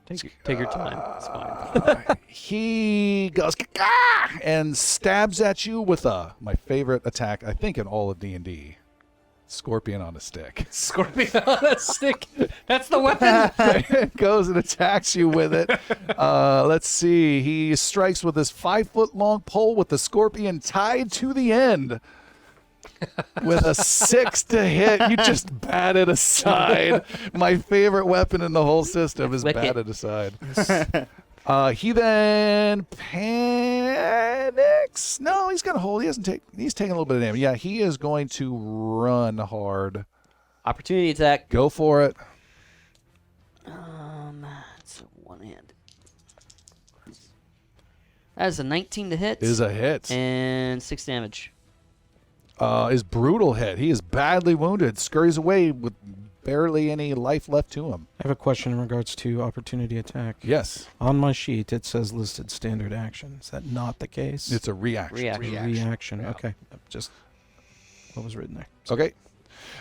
Take your time. It's fine. He goes "Gah!" and stabs at you with my favorite attack, I think, in all of D&D. Scorpion on a stick. Scorpion on a stick. That's the weapon. Goes and attacks you with it. Let's see. He strikes with his 5-foot-long pole with the scorpion tied to the end. With a 6 to hit. You just bat it aside. My favorite weapon in the whole system is Wicked. batted aside. He then panics. No, he's gonna hold. He's taking a little bit of damage. Yeah, he is going to run hard. Opportunity attack. Go for it. It's a one-hand. That is a 19 to hit. Is a hit. And 6 damage. is brutal hit. He is badly wounded, scurries away with barely any life left to him. I have a question in regards to opportunity attack. Yes, On my sheet, it says listed standard action. Is that not the case? it's a reaction. Reaction. Yeah. Okay. Just what was written there. Okay.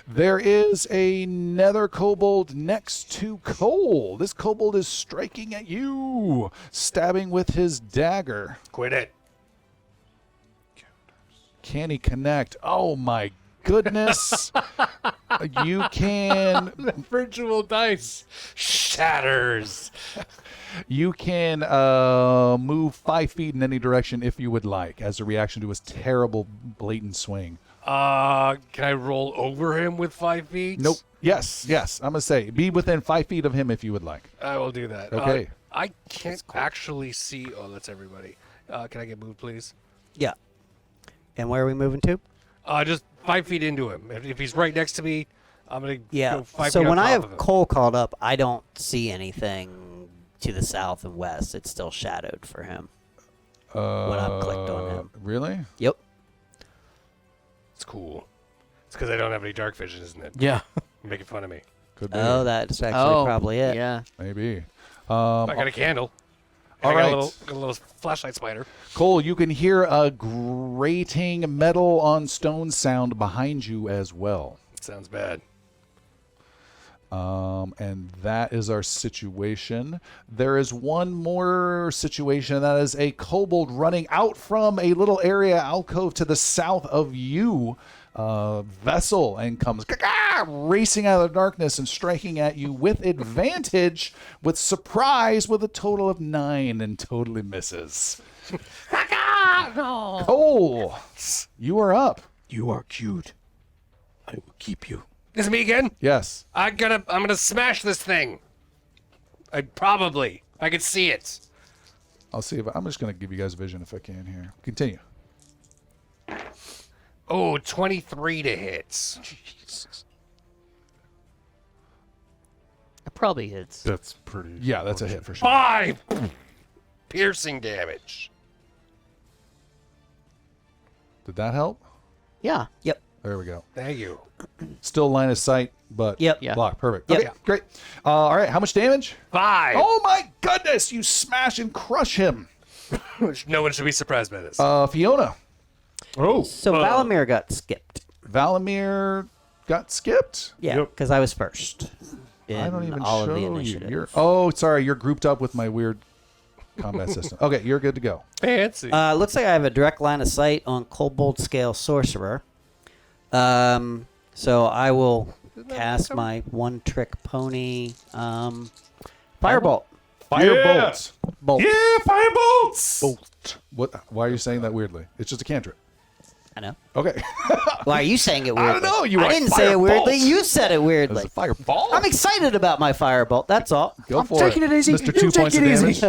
There is a nether kobold next to Cole. This kobold is striking at you, stabbing with his dagger. Quit it. Can he connect? Oh my goodness. You can Virtual dice shatters. move 5 feet in any direction if you would like, as a reaction to his terrible blatant swing. Can I roll over him with 5 feet? Nope. Yes. I'm gonna say be within 5 feet of him if you would like. I will do that. Okay. I can't actually see. Oh, that's everybody. Can I get moved, please? Yeah. And where are we moving to? Just 5 feet into him. If he's right next to me, I'm gonna Yeah. go 5 So feet on when I top of have him. Cole called up, I don't see anything to the south and west. It's still shadowed for him when I'm clicked on him. Really? Yep. It's cool. It's because I don't have any dark vision, isn't it? Yeah. You're making fun of me. Could be. Oh, that's actually probably it. Yeah. Maybe. I got a candle. And all I got right. a little flashlight spider. Cole, you can hear a grating metal on stone sound behind you as well. Sounds bad. And that is our situation. There is one more situation. That is a kobold running out from a little area alcove to the south of you, Vessell, and comes racing out of the darkness and striking at you with advantage, with surprise, with a total of 9 and totally misses. Cole, you are up. You are cute. I will keep you. This is me again? Yes. I'm gonna smash this thing. I could see it. I'll see if I'm just going to give you guys vision if I can here. Continue. Oh, 23 to hit. It probably hits. That's pretty. Yeah, that's a hit for sure. 5 piercing damage. Did that help? Yeah. Yep. There we go. Thank you. Still line of sight, but Yep. Yeah. block. Perfect. Yep. Okay, great. All right, how much damage? 5. Oh my goodness! You smash and crush him. No one should be surprised by this. Fiona. Oh. So Valamir got skipped. Valamir got skipped. Yeah, Yep. because I was first. I don't in even all show of the you. initiative. Sorry, you're grouped up with my weird combat system. Okay, you're good to go. Fancy. Looks like I have a direct line of sight on Kobold Scale Sorcerer. So I will cast my one-trick pony Firebolt. Firebolt. Bolt. Yeah, firebolts. Bolt. What? Why are you saying that weirdly? It's just a cantrip. I know. Okay. Why are you saying it weirdly? I don't know. You I went didn't say it weirdly. Firebolt. You said it weirdly. It's a fireball. I'm excited about my Firebolt. That's all. Go for it. Mr. 2 points of damage.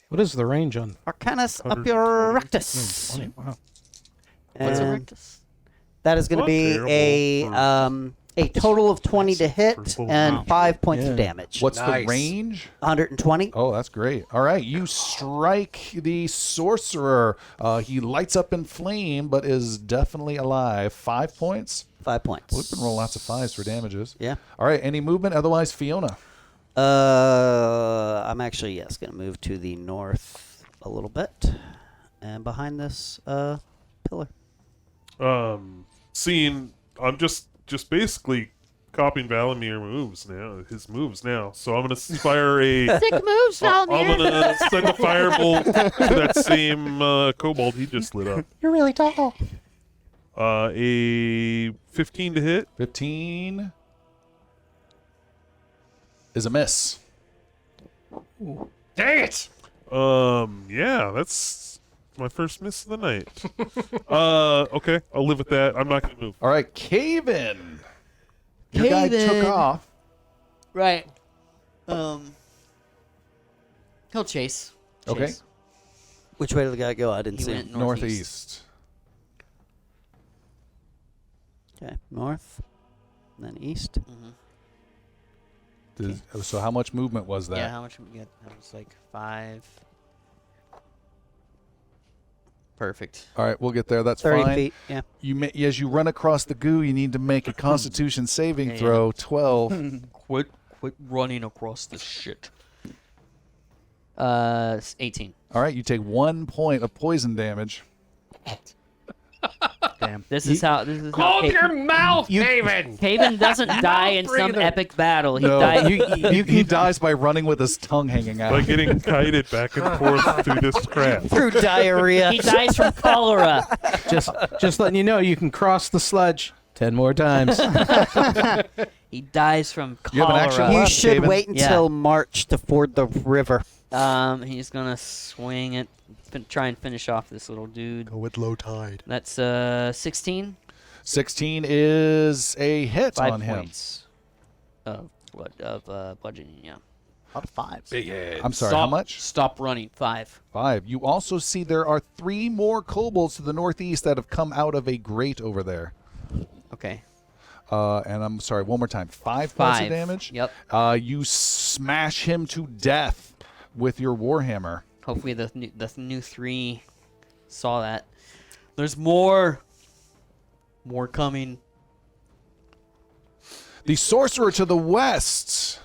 What is the range on? Arcanus Upper-Rectus. 20. Wow. What's a And rectus? that is going to Not be terrible a total of 20 to hit for and 5 points of Yeah. damage. What's Nice. the range? 120. Oh, that's great. All right, you strike the sorcerer. He lights up in flame, but is definitely alive. 5 points. 5 points. We've been rolling lots of 5s for damages. Yeah. All right, any movement? Otherwise, Fiona. I'm actually, yes, going to move to the north a little bit. And behind this pillar. Seeing, I'm just basically copying Valamir his moves now. So I'm gonna fire a. Sick moves, I'm gonna send a firebolt to that same kobold he just lit up. You're really tall. A 15 to hit. 15 is a miss. Dang it! Yeah, that's my first miss of the night. Okay, I'll live with that. I'm not gonna move. All right, Covan. Your guy took Covan. off. Right. He'll chase. Okay. Chase. Which way did the guy go? I didn't He see went him. Northeast. Okay, north. And then east. So how much movement was that? Yeah, how much did we get? That was like 5. Perfect. All right, we'll get there. That's 30 fine. feet. Yeah. As you run across the goo, you need to make a Constitution saving Yeah. throw. 12. Quit running across this shit. 18. All right, you take 1 point of poison damage. Damn. This is how. This is Close how. your mouth, Haven! Haven doesn't die in some breather. epic battle. He No, dies. he dies by running with his tongue hanging out. By getting kited back and forth through this crap. Through diarrhea. He dies from cholera. Just letting you know, you can cross the sludge 10 more times. He dies from You have an action cholera. You left, should Haven? wait until March to ford the river. He's gonna swing it. Try and finish off this little dude. Go with low tide. That's 16. 16 is a hit 5 on him. points of bludgeoning. Yeah. A lot of fives. Big head. I'm sorry, Stop, how much? Stop running. 5. 5. You also see there are 3 more kobolds to the northeast that have come out of a grate over there. Okay. And I'm sorry, one more time. 5 points of 5. damage. Yep. You smash him to death with your warhammer. Hopefully the new 3 saw that. There's more. More coming. The sorcerer to the west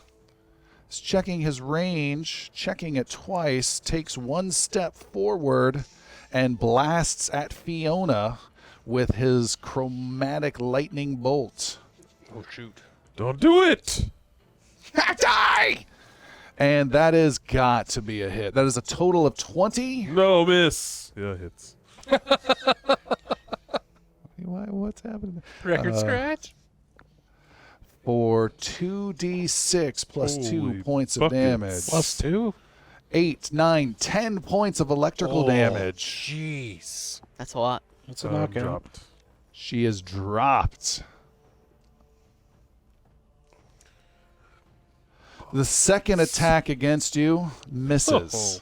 is checking his range, checking it twice, takes 1 step forward, and blasts at Fiona with his chromatic lightning bolt. Oh, shoot. Don't do it! Die! And that has got to be a hit. That is a total of 20. No, miss. Yeah, hits. What's happening? Record scratch? For 2d6 plus 2 Holy points of buckets. damage. Plus 2. 8, 9, 10 points of electrical damage. Jeez. That's a lot. That's a knockout. Dropped. She is dropped. The second attack against you misses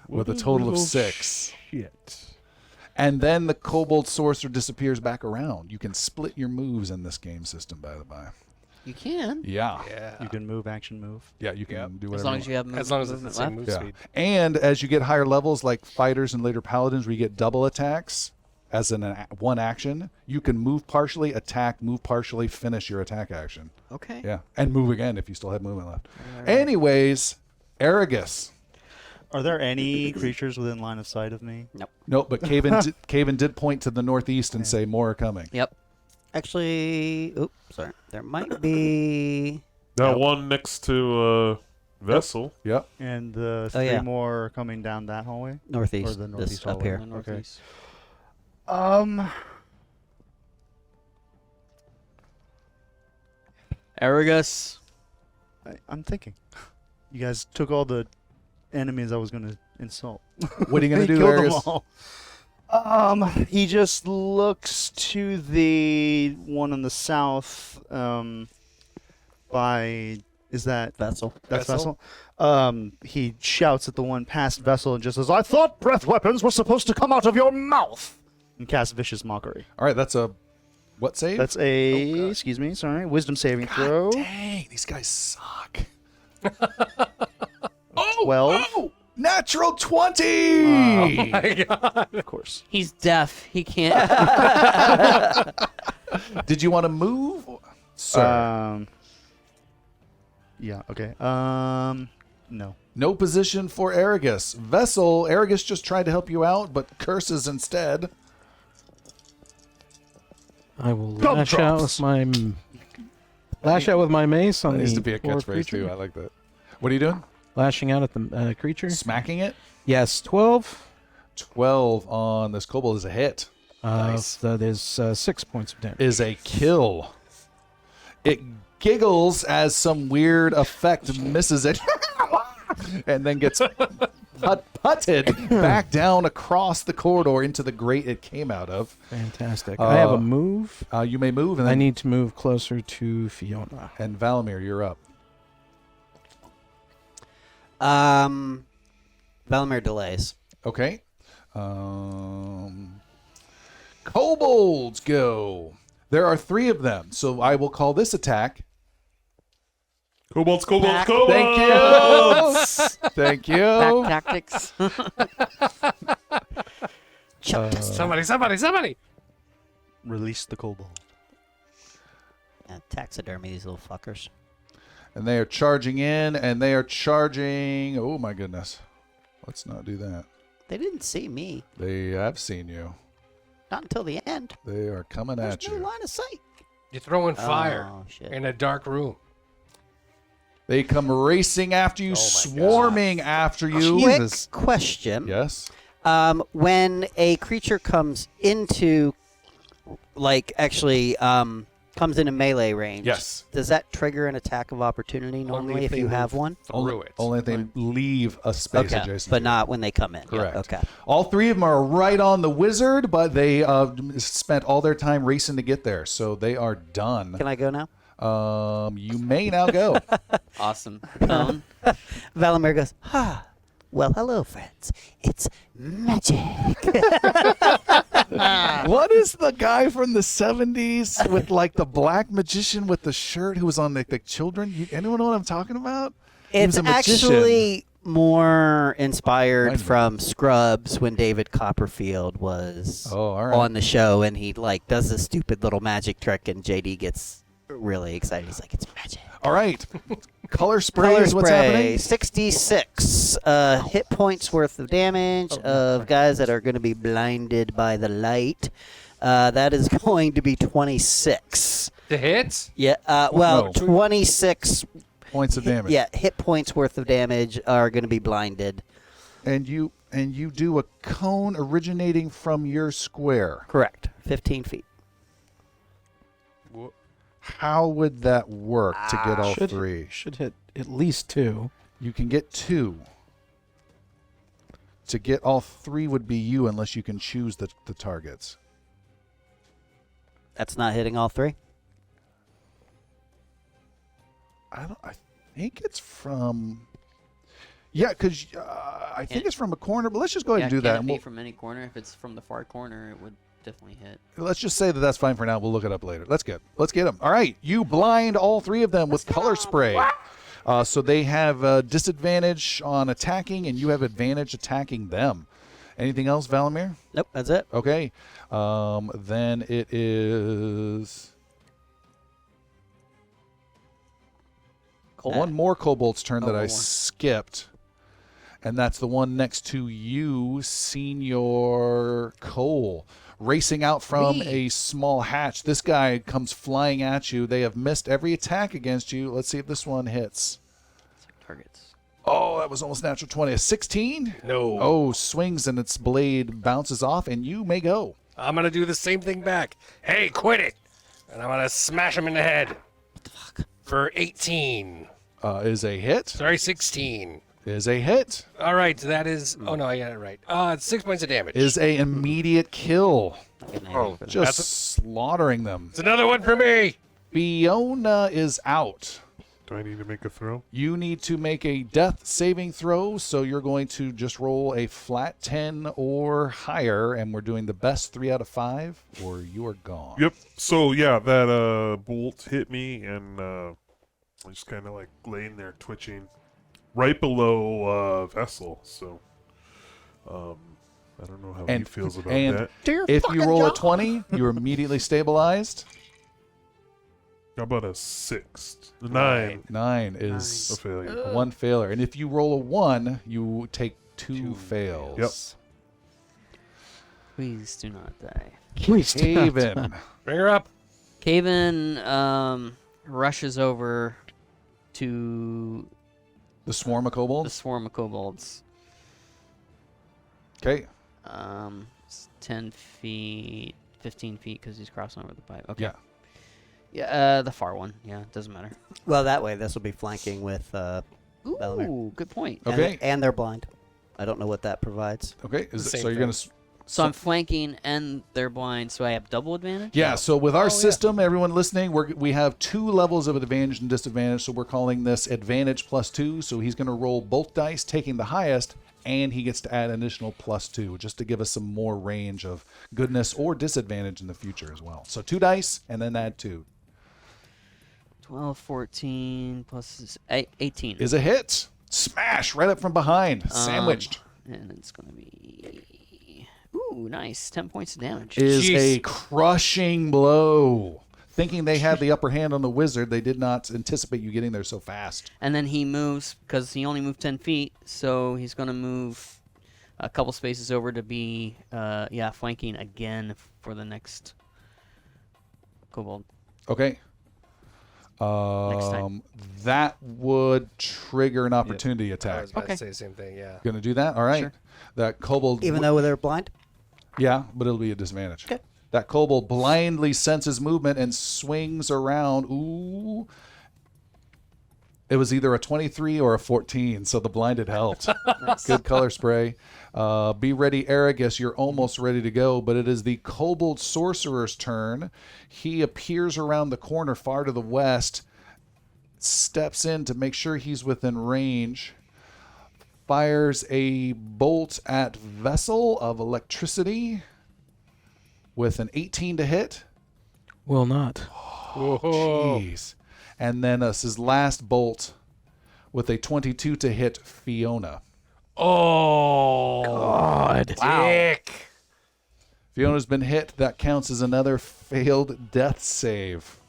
with a total of 6. Shit. And then the kobold sorcerer disappears back around. You can split your moves in this game system, by the by. You can. Yeah. Yeah. You can move, action, move. Yeah, you can do whatever. As long as you have As long as it's the movement same left. move Yeah. speed. And as you get higher levels, like fighters and later paladins, where you get double attacks as one action, you can move partially, attack, move partially, finish your attack action. Okay. Yeah, and move again if you still have movement left. Anyways, Arregus. Are there any creatures within line of sight of me? Nope, but Covan did point to the northeast and say more are coming. Yep. Actually, oops, sorry. There might be. Now one next to Vessel. Yep. And the Oh, 3 yeah. more coming down that hallway? Northeast. Or the this northeast up hallway. here. In the northeast. Arregus. I'm thinking. You guys took all the enemies I was going to insult. What are you gonna do, Killed them Arregus? all. He just looks to the one on the south. By is that Vessel. that's Vessel? Vessel? He shouts at the one past Vessel and just says, "I thought breath weapons were supposed to come out of your mouth," and casts vicious mockery. All right, that's a what save? That's a excuse me, sorry, wisdom saving throw. Dang, these guys suck. 12. Oh, natural 20. My God. Of course. He's deaf. He can't. Did you want to move, sir? Yeah. Okay. No. No position for Arregus. Vessel, Arregus just tried to help you out, but curses instead. I will lash out with my mace on That the needs to be a poor catchphrase creature. too. I like that. What are you doing? Lashing out at the creature. Smacking it? Yes, 12. 12 on this kobold is a hit. Nice. That is 6 points of damage. Is a kill. It giggles as some weird effect misses it and then gets putted back down across the corridor into the grate it came out of. Fantastic. I have a move. You may move, and I then need to move closer to Fiona. and Valamir, you're up. Valamir delays. Okay. Kobolds go. There are 3 of them, so I will call this attack. Kobolds, kobolds, Back. kobolds! Thank you. Thank you. Back tactics. Somebody! Release the kobold. Yeah, taxidermy these little fuckers. And they are charging in, and they are charging. Oh, my goodness. Let's not do that. They didn't see me. They have seen you. Not until the end. They are coming There's at no you. line of sight. You're throwing fire Oh, shit. in a dark room. They come racing after you, swarming after you. Quick question. Yes. When a creature comes into, comes into melee range. Yes. Does that trigger an attack of opportunity normally if they you have move one? through it. Only if they leave a space Okay, adjacent. but to you. not when they come in. Correct. Okay. All three of them are right on the wizard, but they spent all their time racing to get there, so they are done. Can I go now? You may now go. Awesome. Cone. Valamir goes, well, hello, friends. It's magic. What is the guy from the 70s with like the black magician with the shirt who was on the children? Anyone know what I'm talking about? He was It's a magician. actually more inspired Mind me. from Scrubs when David Copperfield was all right. on the show and he does this stupid little magic trick and JD gets really excited. He's like, it's magic. All right. Color spray Color is what's spray, happening. 66 hit points worth of damage of guys that are going to be blinded by the light. That is going to be 26. The hits? Yeah, no. 26 Points of damage. Yeah, hit points worth of damage are going to be blinded. And you do a cone originating from your square. Correct. 15 feet. How would that work to get all should, three? Should hit at least 2. You can get 2. To get all 3 would be you unless you can choose the targets. That's not hitting all 3? I think it's from... Yeah, because I think it's from a corner, but let's just go ahead and do that. Can And it we'll- be from any corner? If it's from the far corner, it would definitely hit. Let's just say that that's fine for now. We'll look it up later. Let's get them. All right, you blind all 3 of them with color spray. So they have disadvantage on attacking, and you have advantage attacking them. Anything else, Valamir? Nope, that's it. Okay. Then it is one more kobold's turn that one I more. skipped. And that's the one next to you, Senior Cole. Racing out from a small hatch. This guy comes flying at you. They have missed every attack against you. Let's see if this one hits. Targets. Oh, that was almost natural 20. A 16? No. Oh, swings and its blade bounces off, and you may go. I'm going to do the same thing back. Hey, quit it. And I'm going to smash him in the head. What the fuck? For 18. Is a hit. Sorry, 16. Is a hit. All right, that is... Oh, no, I got it right. It's 6 points of damage. Is a immediate kill. Oh, Just that's slaughtering them. it's another one for me. Fiona is out. Do I need to make a throw? You need to make a death saving throw, so you're going to just roll a flat 10 or higher, and we're doing the best 3 out of 5, or you are gone. Yep. So yeah, that bolt hit me, and I'm just kind of like laying there twitching, right below Vessell. So I don't know how he And- feels about and- that. If you roll a 20, you're immediately stabilized. How about a 6? 9. 9 A is failure. one failure. And if you roll a 1, you take 2 fails. Yep. Please do not die. Please do not. Haven. Bring her up. Caven rushes over to The swarm of the kobolds. swarm of kobolds. Okay. It's 10 feet, 15 feet because he's crossing over the pipe. Okay. Yeah. Yeah, the far one. Yeah, it doesn't matter. Well, that way this will be flanking with Valamir. Ooh, good point. Okay. And they're blind. I don't know what that provides. Okay. The same So you're thing. going to... So I'm flanking and they're blind, so I have double advantage? Yeah, so with our system, everyone listening, we have 2 levels of advantage and disadvantage, so we're calling this advantage +2. So he's going to roll both dice, taking the highest, and he gets to add an additional +2, just to give us some more range of goodness or disadvantage in the future as well. So 2 dice, and then add 2. 12, 14, plus 18. Is a hit. Smash right up from behind, sandwiched. And it's going to be... Ooh, nice. 10 points of damage. is Jeez. a crushing blow. Thinking they had the upper hand on the wizard, they did not anticipate you getting there so fast. And then he moves, because he only moved 10 feet, so he's going to move a couple spaces over to be, flanking again for the next kobold. Okay. time. That would trigger an opportunity I attack. was about Okay. to say the same thing. Yeah. Gonna do that? All right. Sure. That kobold. Even though they're blind? Yeah, but it'll be a disadvantage. Okay. That kobold blindly senses movement and swings around. Ooh. It was either a 23 or a 14, so the blinded helped. Good color spray. Be ready, Arregus. You're almost ready to go, but it is the kobold sorcerer's turn. He appears around the corner far to the west, steps in to make sure he's within range, fires a bolt at Vessell of electricity with an 18 to hit. Will not. Jeez. And then his last bolt with a 22 to hit Fiona. Oh, God. dick. Fiona's been hit. That counts as another failed death save.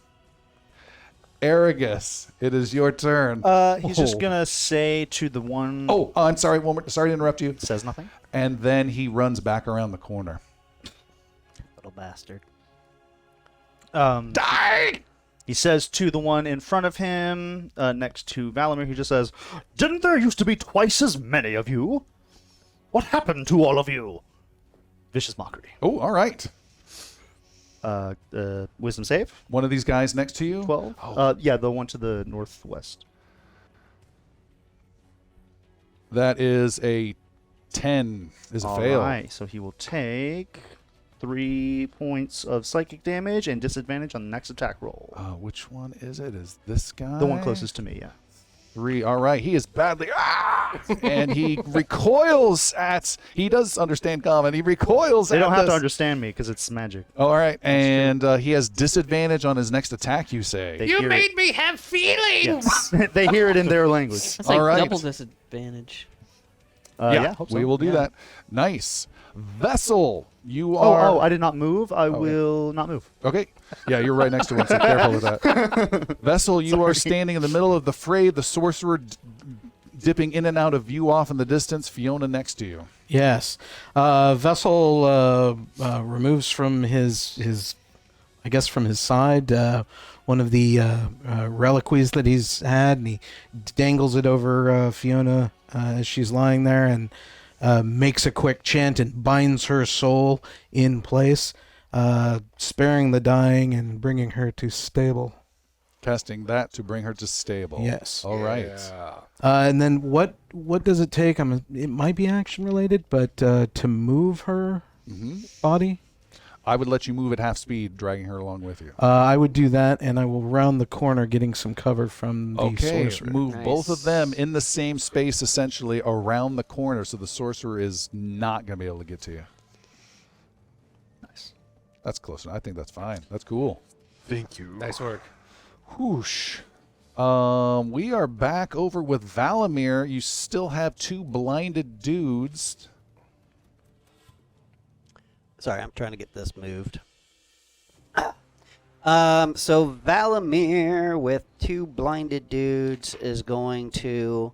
Arregus, it is your turn. He's just gonna say to the one. Oh, I'm sorry. Sorry to interrupt you. Says nothing. And then he runs back around the corner. Little bastard. Die! He says to the one in front of him, next to Valamir, he just says, "Didn't there used to be twice as many of you? What happened to all of you?" Vicious mockery. Oh, all right. Wisdom save. One of these guys next to you. 12. Oh. Yeah, the one to the northwest. That is a 10. Is a fail. All right, so he will take 3 points of psychic damage and disadvantage on the next attack roll. Which one is it? Is this guy? The one closest to me, yeah. 3. All right. He is badly. And he recoils at. He does understand Covan. He recoils They at don't have to this. understand me because it's magic. All right. And he has disadvantage on his next attack, you say. They You hear made me have feelings. Yes. They hear it in their language. That's like All right. double disadvantage. Yeah, hope so. we will do Yeah. that. Nice. Vessel, you are. Oh, I did not move. I will not move. Okay. Yeah, you're right next to him, so careful with that. Vessel, you are standing in the middle of the fray, the sorcerer dipping in and out of view off in the distance, Fiona next to you. Yes. Vessel removes from his I guess from his side, one of the reliquies that he's had, and he dangles it over Fiona as she's lying there, and makes a quick chant and binds her soul in place, sparing the dying and bringing her to stable. Casting that to bring her to stable. Yes. All right. Yeah. And then what does it take? It might be action related, but to move her body, I would let you move at half speed, dragging her along with you. I would do that, and I will round the corner, getting some cover from the Okay, sorcerer. move both of Nice. them in the same space, essentially around the corner, so the sorcerer is not going to be able to get to you. Nice. That's close enough. I think that's fine. That's cool. Thank you. Nice work. Whoosh. We are back over with Valamir. You still have 2 blinded dudes. Sorry, I'm trying to get this moved. So Valamir with 2 blinded dudes is going to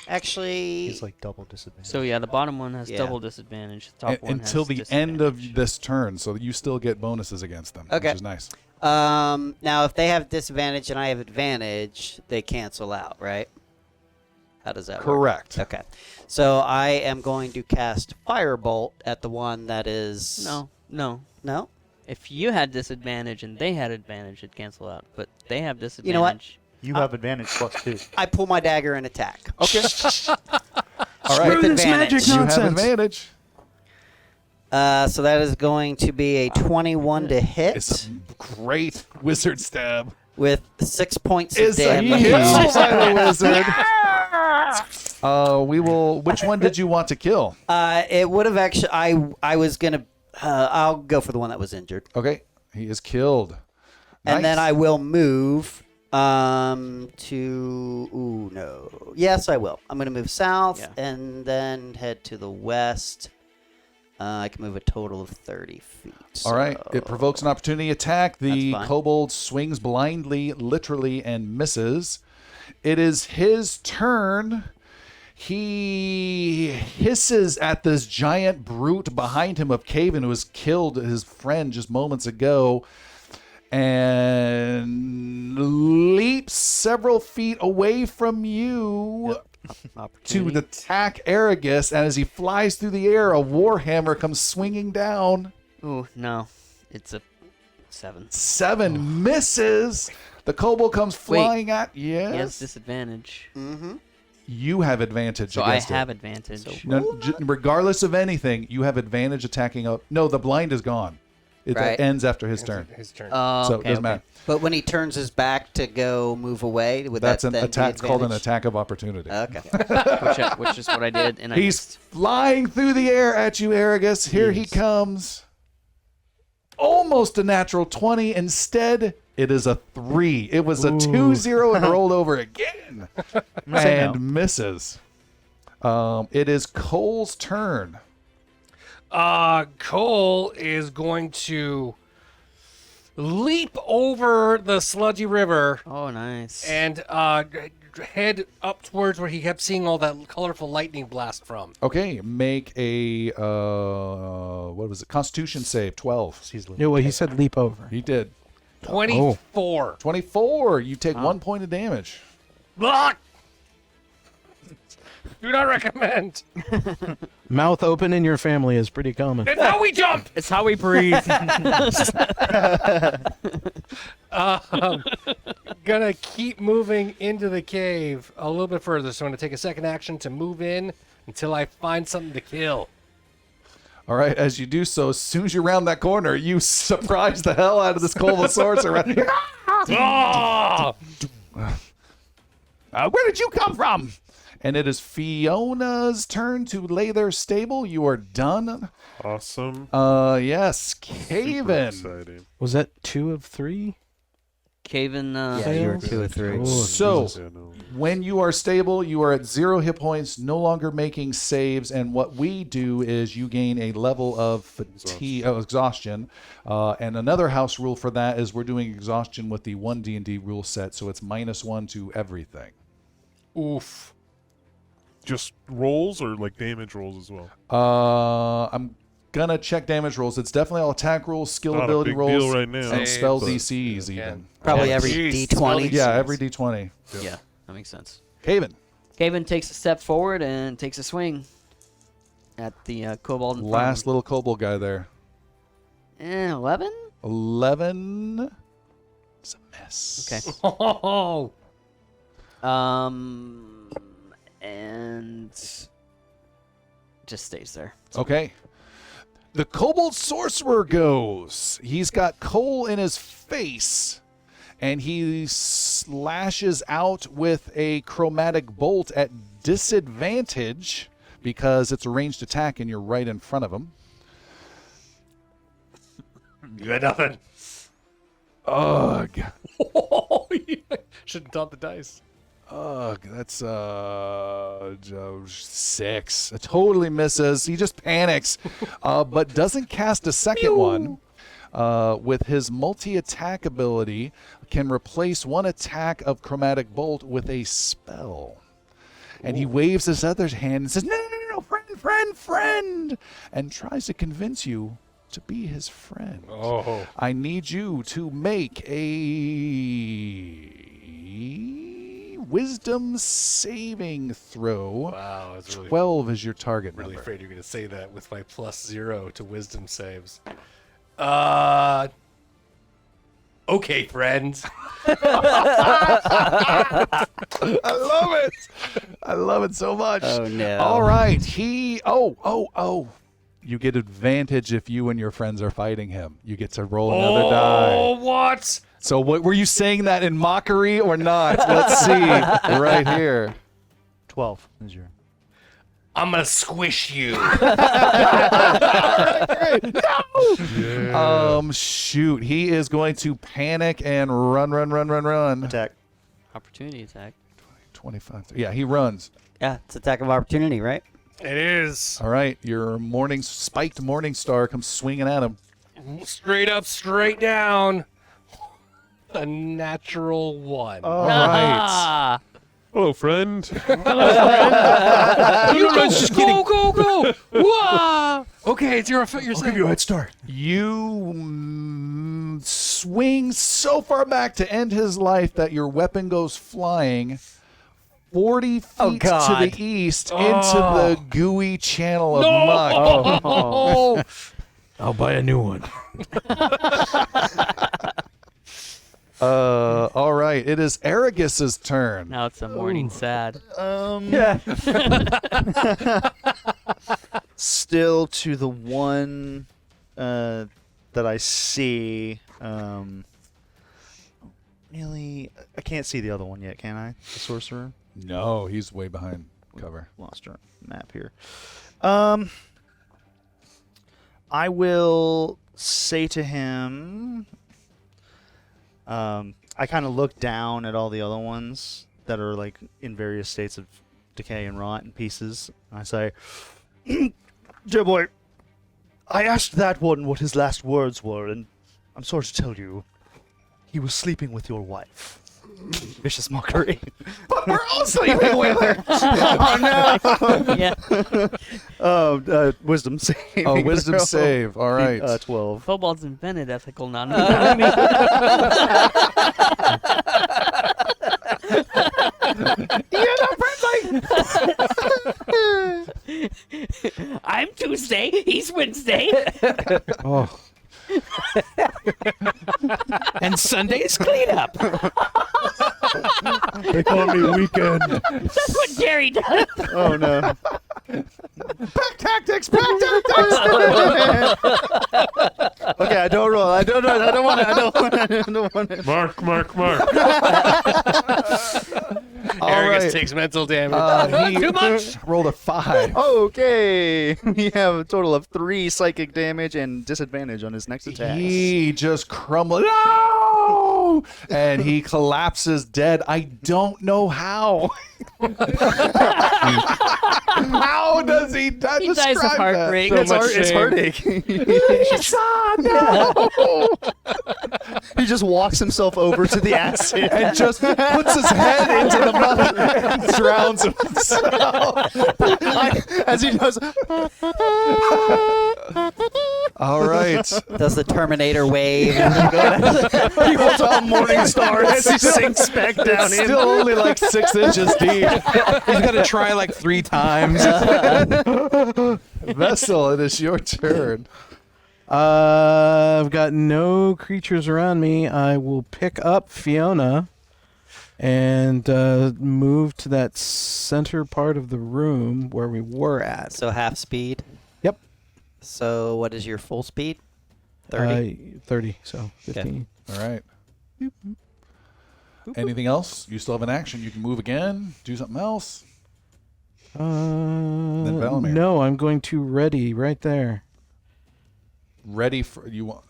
actually He's like double disadvantage. So yeah, the bottom one has Yeah. double disadvantage. The top one Until has the end of disadvantage. this turn, so you still get bonuses against them, Okay. which is nice. now if they have disadvantage and I have advantage, they cancel out, right? How does that work? Correct. Okay. So I am going to cast Firebolt at the one that is No. No? If you had disadvantage and they had advantage, it'd cancel out. But they have disadvantage. You know what? You have advantage +2. I pull my dagger and attack. Okay. All Screw right. With this advantage. magic You have nonsense. advantage. So that is going to be a 21 to hit It's a great wizard stab. with 6 points of Is a damage. kill by the wizard. We will. Which one did you want to kill? It would have actually. I was gonna. I'll go for the one that was injured, Okay, he is killed. and then Nice. I will move No. Yes, I will. I'm going to move south Yeah. and then head to the west. I can move a total of 30 feet. All right. It so- provokes an opportunity attack. The That's fine. kobold swings blindly, literally, and misses. It is his turn. He hisses at this giant brute behind him of Covan, who has killed his friend just moments ago, and leaps several feet away from you to attack Arregus. And as he flies through the air, a warhammer comes swinging down. Ooh, no. It's a 7. 7 misses. The kobold comes flying at He has yes. disadvantage. You have advantage So I against have it. advantage. No, regardless of anything, you have advantage attacking up. No, the blind is gone. It Right. ends after his turn. His turn. Oh, So okay, it doesn't okay. matter. But when he turns his back to go move away, would That's that an then attack. be It's called an advantage? attack of opportunity. Okay. which is what I did, and I He's missed. flying through the air at you, Arregus. Here he comes. Almost a natural 20. Instead, it is a 3. It was a 2-0 and rolled over again. And misses. It is Cole's turn. Cole is going to leap over the sludgy river Oh, nice. and head up towards where he kept seeing all that colorful lightning blast from. Okay, make a what was it? Constitution save. 12. Yeah, well, he said leap over. He did. 24. 24. You take 1 point of damage. Block! Do not recommend. Mouth open in your family is pretty common. That's how we jump. It's how we breathe. Gonna keep moving into the cave a little bit further. So I'm gonna take a second action to move in until I find something to kill. All right, as you do so, as soon as you round that corner, you surprise the hell out of this Colvosaurus around. Ah! Where did you come from? And it is Fiona's turn to lay their stable. You are done. Awesome. Yes, Super Covan. exciting. Was that 2 of 3? Caven, Yeah, you were 2 or 3. Oh, So, Yeah, no. when you are stable, you are at 0 hit points, no longer making saves, and what we do is you gain a level of fatigue, exhaustion. And another house rule for that is we're doing exhaustion with the 1 D&D rule set, so it's -1 to everything. Oof. Just rolls or like damage rolls as well? I'm gonna check damage rolls. It's definitely all attack rolls, skill Not a ability big rolls, deal right now, and spell but- DCs Yeah. even. Probably Oh, every jeez, D20. Yeah, every D20. Yeah, that makes sense. Haven, Caven takes a step forward and takes a swing at the kobold. In front of last him. little kobold guy there. 11? 11. It's a miss. Okay. Oh, And just stays there. Okay. The kobold sorcerer goes. He's got coal in his face, and he slashes out with a chromatic bolt at disadvantage because it's a ranged attack and you're right in front of him. you got nothing. Ugh. Shouldn't dump the dice. Ugh, that's 6. It totally misses. He just panics, but doesn't cast a second one. With his multi-attack ability, can replace one attack of Chromatic Bolt with a spell. And he waves his other hand and says, no, friend, and tries to convince you to be his friend. Oh. I need you to make a wisdom saving throw. Wow, I was really, 12 is your target really number. afraid you're going to say that with my +0 to wisdom saves. Okay, friends. I love it. I love it so much. Oh, no. All right. You get advantage if you and your friends are fighting him. You get to roll another die. Oh, what? So what were you saying that in mockery or not? Let's see. Right here. 12 is your. I'm going to squish you. Shoot. He is going to panic and run. Attack. Opportunity attack. 25. Yeah, he runs. Yeah, it's attack of opportunity, right? It is. All right, your spiked morning star comes swinging at him. Straight up, straight down. A natural 1. All right. Ah! Hello, friend. Go. Whoa. Okay, it's your saying. Give you a head start. You swing so far back to end his life that your weapon goes flying 40 feet to God. the east into the gooey channel of muck. Oh. I'll buy a new one. All right, it is Arregus's turn. Now it's a morning sad. Still to the one that I see. Really, I can't see the other one yet, can I? The sorcerer. No, he's way behind cover. Lost our map here. I will say to him. I kind of look down at all the other ones that are like in various states of decay and rot and pieces. And I say, "Dear boy, I asked that one what his last words were, and I'm sorry to tell you, he was sleeping with your wife." Vicious mockery. But we're all sleeping with her. Yeah. Wisdom save. Oh, wisdom save. All right. 12. Kobolds invented ethical non-monogamy. I'm Tuesday. He's Wednesday. Oh. And Sunday's cleanup. They call me Weekend. That's what Jerry does. Oh no. Pack tactics. Pack tactics. Okay, I don't roll. I don't want it. Mark. Arregus takes mental damage. He Too much. rolled a 5. Okay. We have a total of 3 psychic damage and disadvantage on his next attack. He just crumbled. No! And he collapses dead. I don't know how. How does he die? He dies of heartbreak. It's heartache. He just walks himself over to the acid And just puts his head into the mud and drowns himself. as he does. All right. Does the Terminator wave? He holds up a morning star as he sinks back down in. Still only like 6 inches deep. He's got to try like 3 times. Vessel, it is your turn. I've got no creatures around me. I will pick up Fiona and move to that center part of the room where we were at. So half speed. Yep. So what is your full speed? 30. 30, so 15. All right. Anything else? You still have an action. You can move again, do something else. Valamir. No, I'm going to ready right there. Ready for you want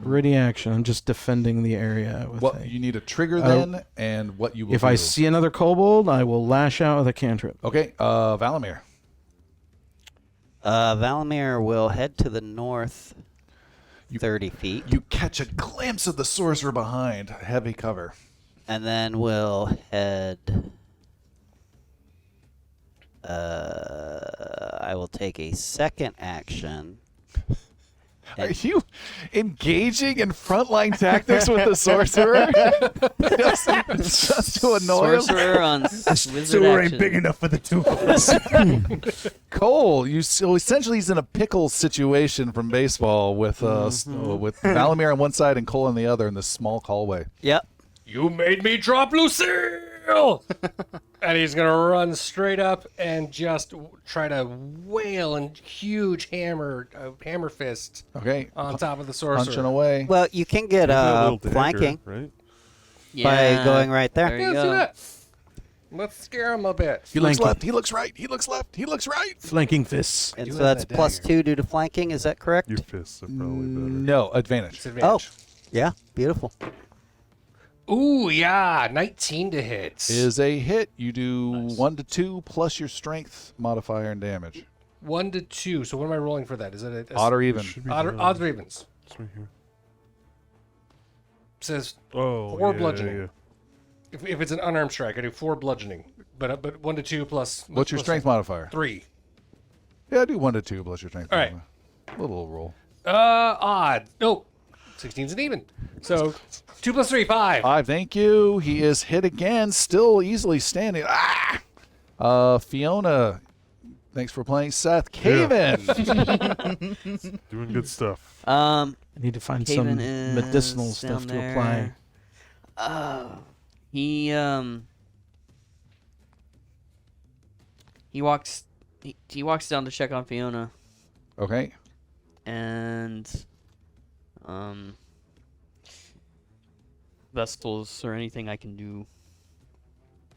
Ready action. I'm just defending the area. With what a- you need a trigger then, and what you will if do. I see another kobold, I will lash out with a cantrip. Okay, Valamir. Valamir will head to the north 30 feet. You catch a glimpse of the sorcerer behind heavy cover. And then we'll head. I will take a second action. Are you engaging in frontline tactics with the sorcerer? just to annoy him? Sorcerer on wizard Sewer ain't action. big enough for the two of us. Cole, so essentially he's in a pickle situation from baseball with with Valamir on one side and Cole on the other in this small hallway. Yep. You made me drop Lucille! And he's going to run straight up and just try to wail and huge hammer fist Okay, on top of the punching sorcerer. away. Well, you can get Maybe a little dagger, flanking right? by going right there. There you Yeah, let's do go. that. Let's scare him a bit. He looks Flanking. left, he looks right, he looks left, he looks right. Flanking fists. And You so have that's that +2 due to flanking. Is that correct? Your fists are probably better. No, advantage. It's advantage. Yeah, beautiful. Ooh, yeah, 19 to hit. Is a hit. You do 1 to 2 plus your strength modifier and damage. 1 to 2. So what am I rolling for that? Is it Odd or even? odds or evens? It's right here. Says Oh, 4 yeah, bludgeoning. yeah. If it's an unarmed strike, I do 4 bludgeoning. But 1 to 2 plus. What's your plus strength modifier? 3. Yeah, I do 1 to 2 plus your strength. All right. modifier. Little roll. Odd. No, 16's an even. So 2 plus 3, 5. 5. Thank you. He is hit again. Still easily standing. Ah. Fiona. Thanks for playing, Seth. Caven. Doing good stuff. I need to find some Caven is medicinal stuff down to apply. there. He walks down to check on Fiona, Okay. and vessels or anything I can do.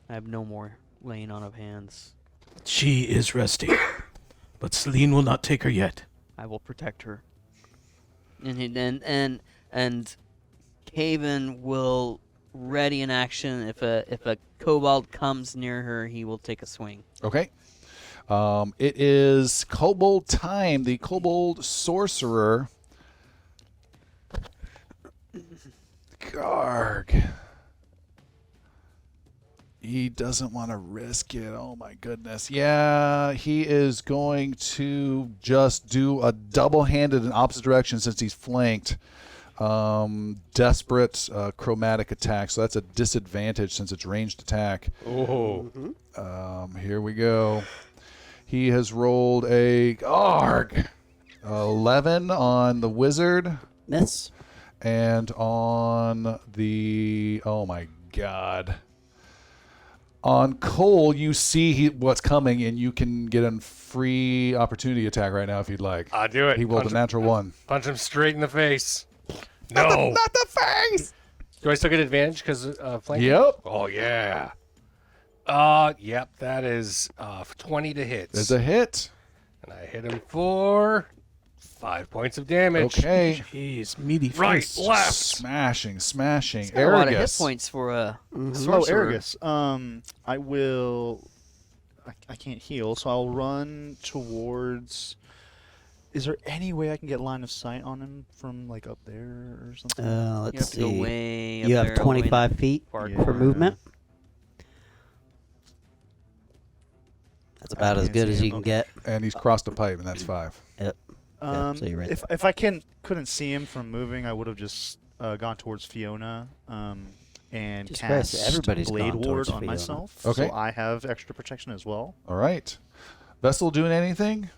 I have no more laying on of hands. She is resting, but Celine will not take her yet. I will protect her. And Caven will ready in action if a kobold comes near her, he will take a swing. Okay. It is kobold time. The kobold sorcerer. Garg. He doesn't want to risk it. Oh my goodness. Yeah, he is going to just do a double-handed in opposite direction since he's flanked. Desperate chromatic attack. So that's a disadvantage since it's ranged attack. Oh. Here we go. He has rolled a 11 on the wizard Miss. and on the oh my god. On Cole, you see what's coming, and you can get a free opportunity attack right now if you'd like. I'll do it. He rolled a natural 1. Punch him straight in the face. No. Not the face! Do I still get advantage because flanking? Yep. Oh, yeah. Yep, that is 20 to hit. There's a hit. And I hit him for 5 points of damage. Okay. Jeez, meaty Right, face. left. Smashing. Got a lot of hit Arregus. points for a Oh, sorcerer. Arregus. I will. I can't heal, so I'll run towards. Is there any way I can get line of sight on him from like up there or something? You Let's have to go see. way up You there, have all the way in the 25 feet far Yeah. for corner. movement. That's about as can't good see as him. you can Okay. get. And he's crossed a pipe, and that's 5. Yep. so you're right If I couldn't see him from moving, I would have just gone towards Fiona and Jesus Christ, cast everybody's Blade gone Ward towards on Fiona. myself. Okay. So I have extra protection as well. All right. Vessel doing anything?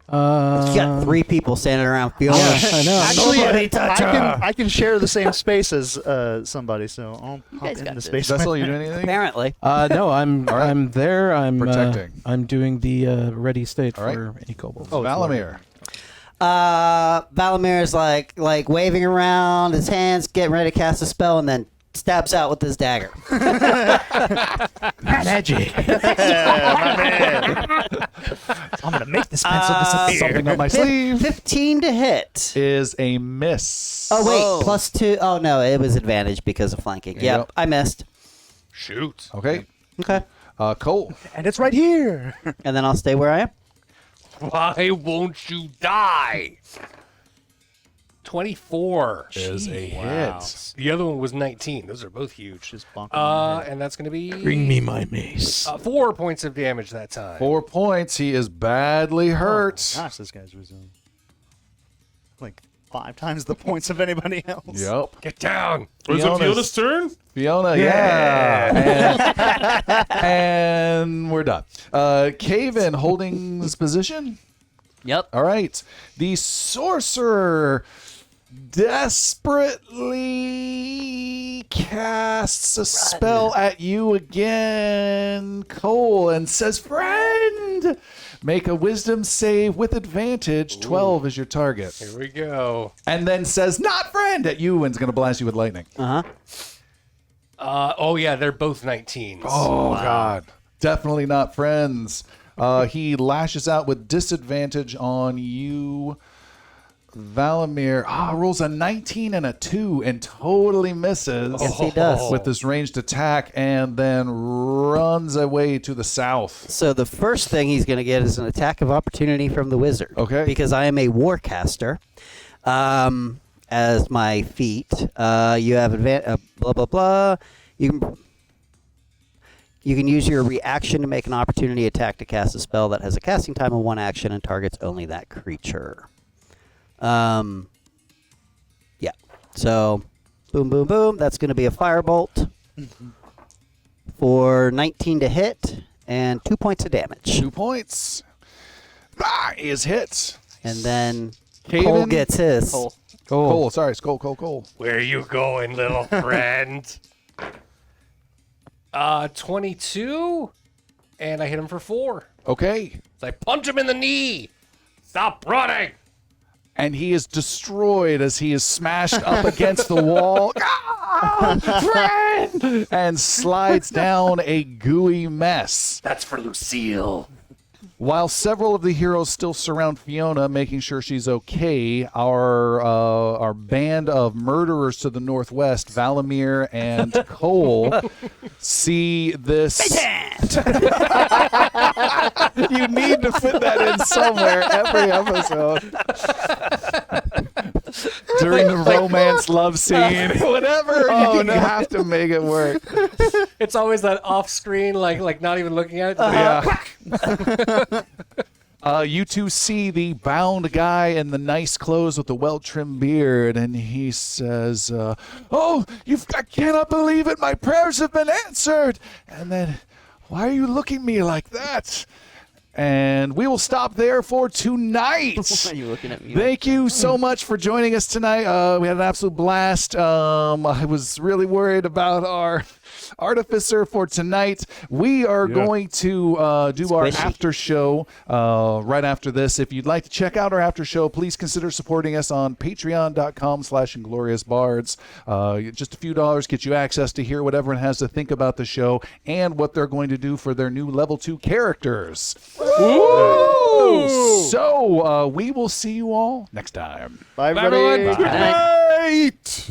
You got 3 people standing around Fiona. I know. Actually, I can share the same space as somebody, so I'll hop guys in got the this. space. Vessel, you doing anything? Apparently. No, I'm All right. I'm there. I'm Protecting. I'm doing the ready state All right. for any kobolds. Oh, it's Valamir. Valamir is like waving around his hands, getting ready to cast a spell, and then stabs out with his dagger. Magic. I'm gonna make this pencil disappear. Something up my sleeve 15 to hit. is a miss. Oh wait, Whoa. +2. Oh no, it was advantage because of flanking. There you Yep, go. I missed. Shoot. Okay. Okay, Cole. And it's right here. and then I'll stay where I am. Why won't you die? 24 Is a Wow. hit. The other one was 19. Those are both huge. Just bonk him on the head. And that's going to be Bring me my mace. 4 points of damage that time. 4 points. He is badly hurt. Gosh, this guy's resumed. Like 5 times the points of anybody else. Yep. Get down. Was it Fiona's- Fiona's turn? Fiona, yeah. And we're done. Caven holding this position. Yep. All right. The sorcerer desperately casts a spell at you again, Cole, and says, "Friend, make a wisdom save with advantage. 12 is your target." Here we go. And then says, "Not friend," at you and is going to blast you with lightning. Oh, yeah, they're both 19s. Oh, God. Definitely not friends. He lashes out with disadvantage on you. Valamir rolls a 19 and a 2 and totally misses. Yes, he does. With this ranged attack, and then runs away to the south. So the first thing he's going to get is an attack of opportunity from the wizard. Okay. Because I am a warcaster. As my feat, you have blah blah blah. You can use your reaction to make an opportunity attack to cast a spell that has a casting time of 1 action and targets only that creature. Yeah. So, boom, boom, boom. That's going to be a firebolt for 19 to hit and 2 points of damage. 2 points. Is hit. And then Covan? Cole gets his. Cole. Sorry, it's Cole. Where you going, little friend? 22, and I hit him for 4. Okay. So I punch him in the knee. Stop running. And he is destroyed as he is smashed up against the wall. Friend! And slides down a gooey mess. That's for Lucille. While several of the heroes still surround Fiona, making sure she's okay, our band of murderers to the northwest, Valamir and Cole, see this. You need to fit that in somewhere every episode. During the romance love scene, whatever, you have to make it work. It's always that off-screen, like not even looking at it. Yeah. You two see the bound guy in the nice clothes with the well-trimmed beard, and he says, I cannot believe it. My prayers have been answered. And then, why are you looking at me like that? And we will stop there for tonight. Why are you looking at me? Thank you so much for joining us tonight. We had an absolute blast. I was really worried about our artificer for tonight. We are going to do our after show right after this. If you'd like to check out our after show, please consider supporting us on patreon.com/ingloriousbards. Just a few dollars get you access to hear what everyone has to think about the show and what they're going to do for their new level 2 characters. So we will see you all next time. Bye, everybody. Everyone. Good night.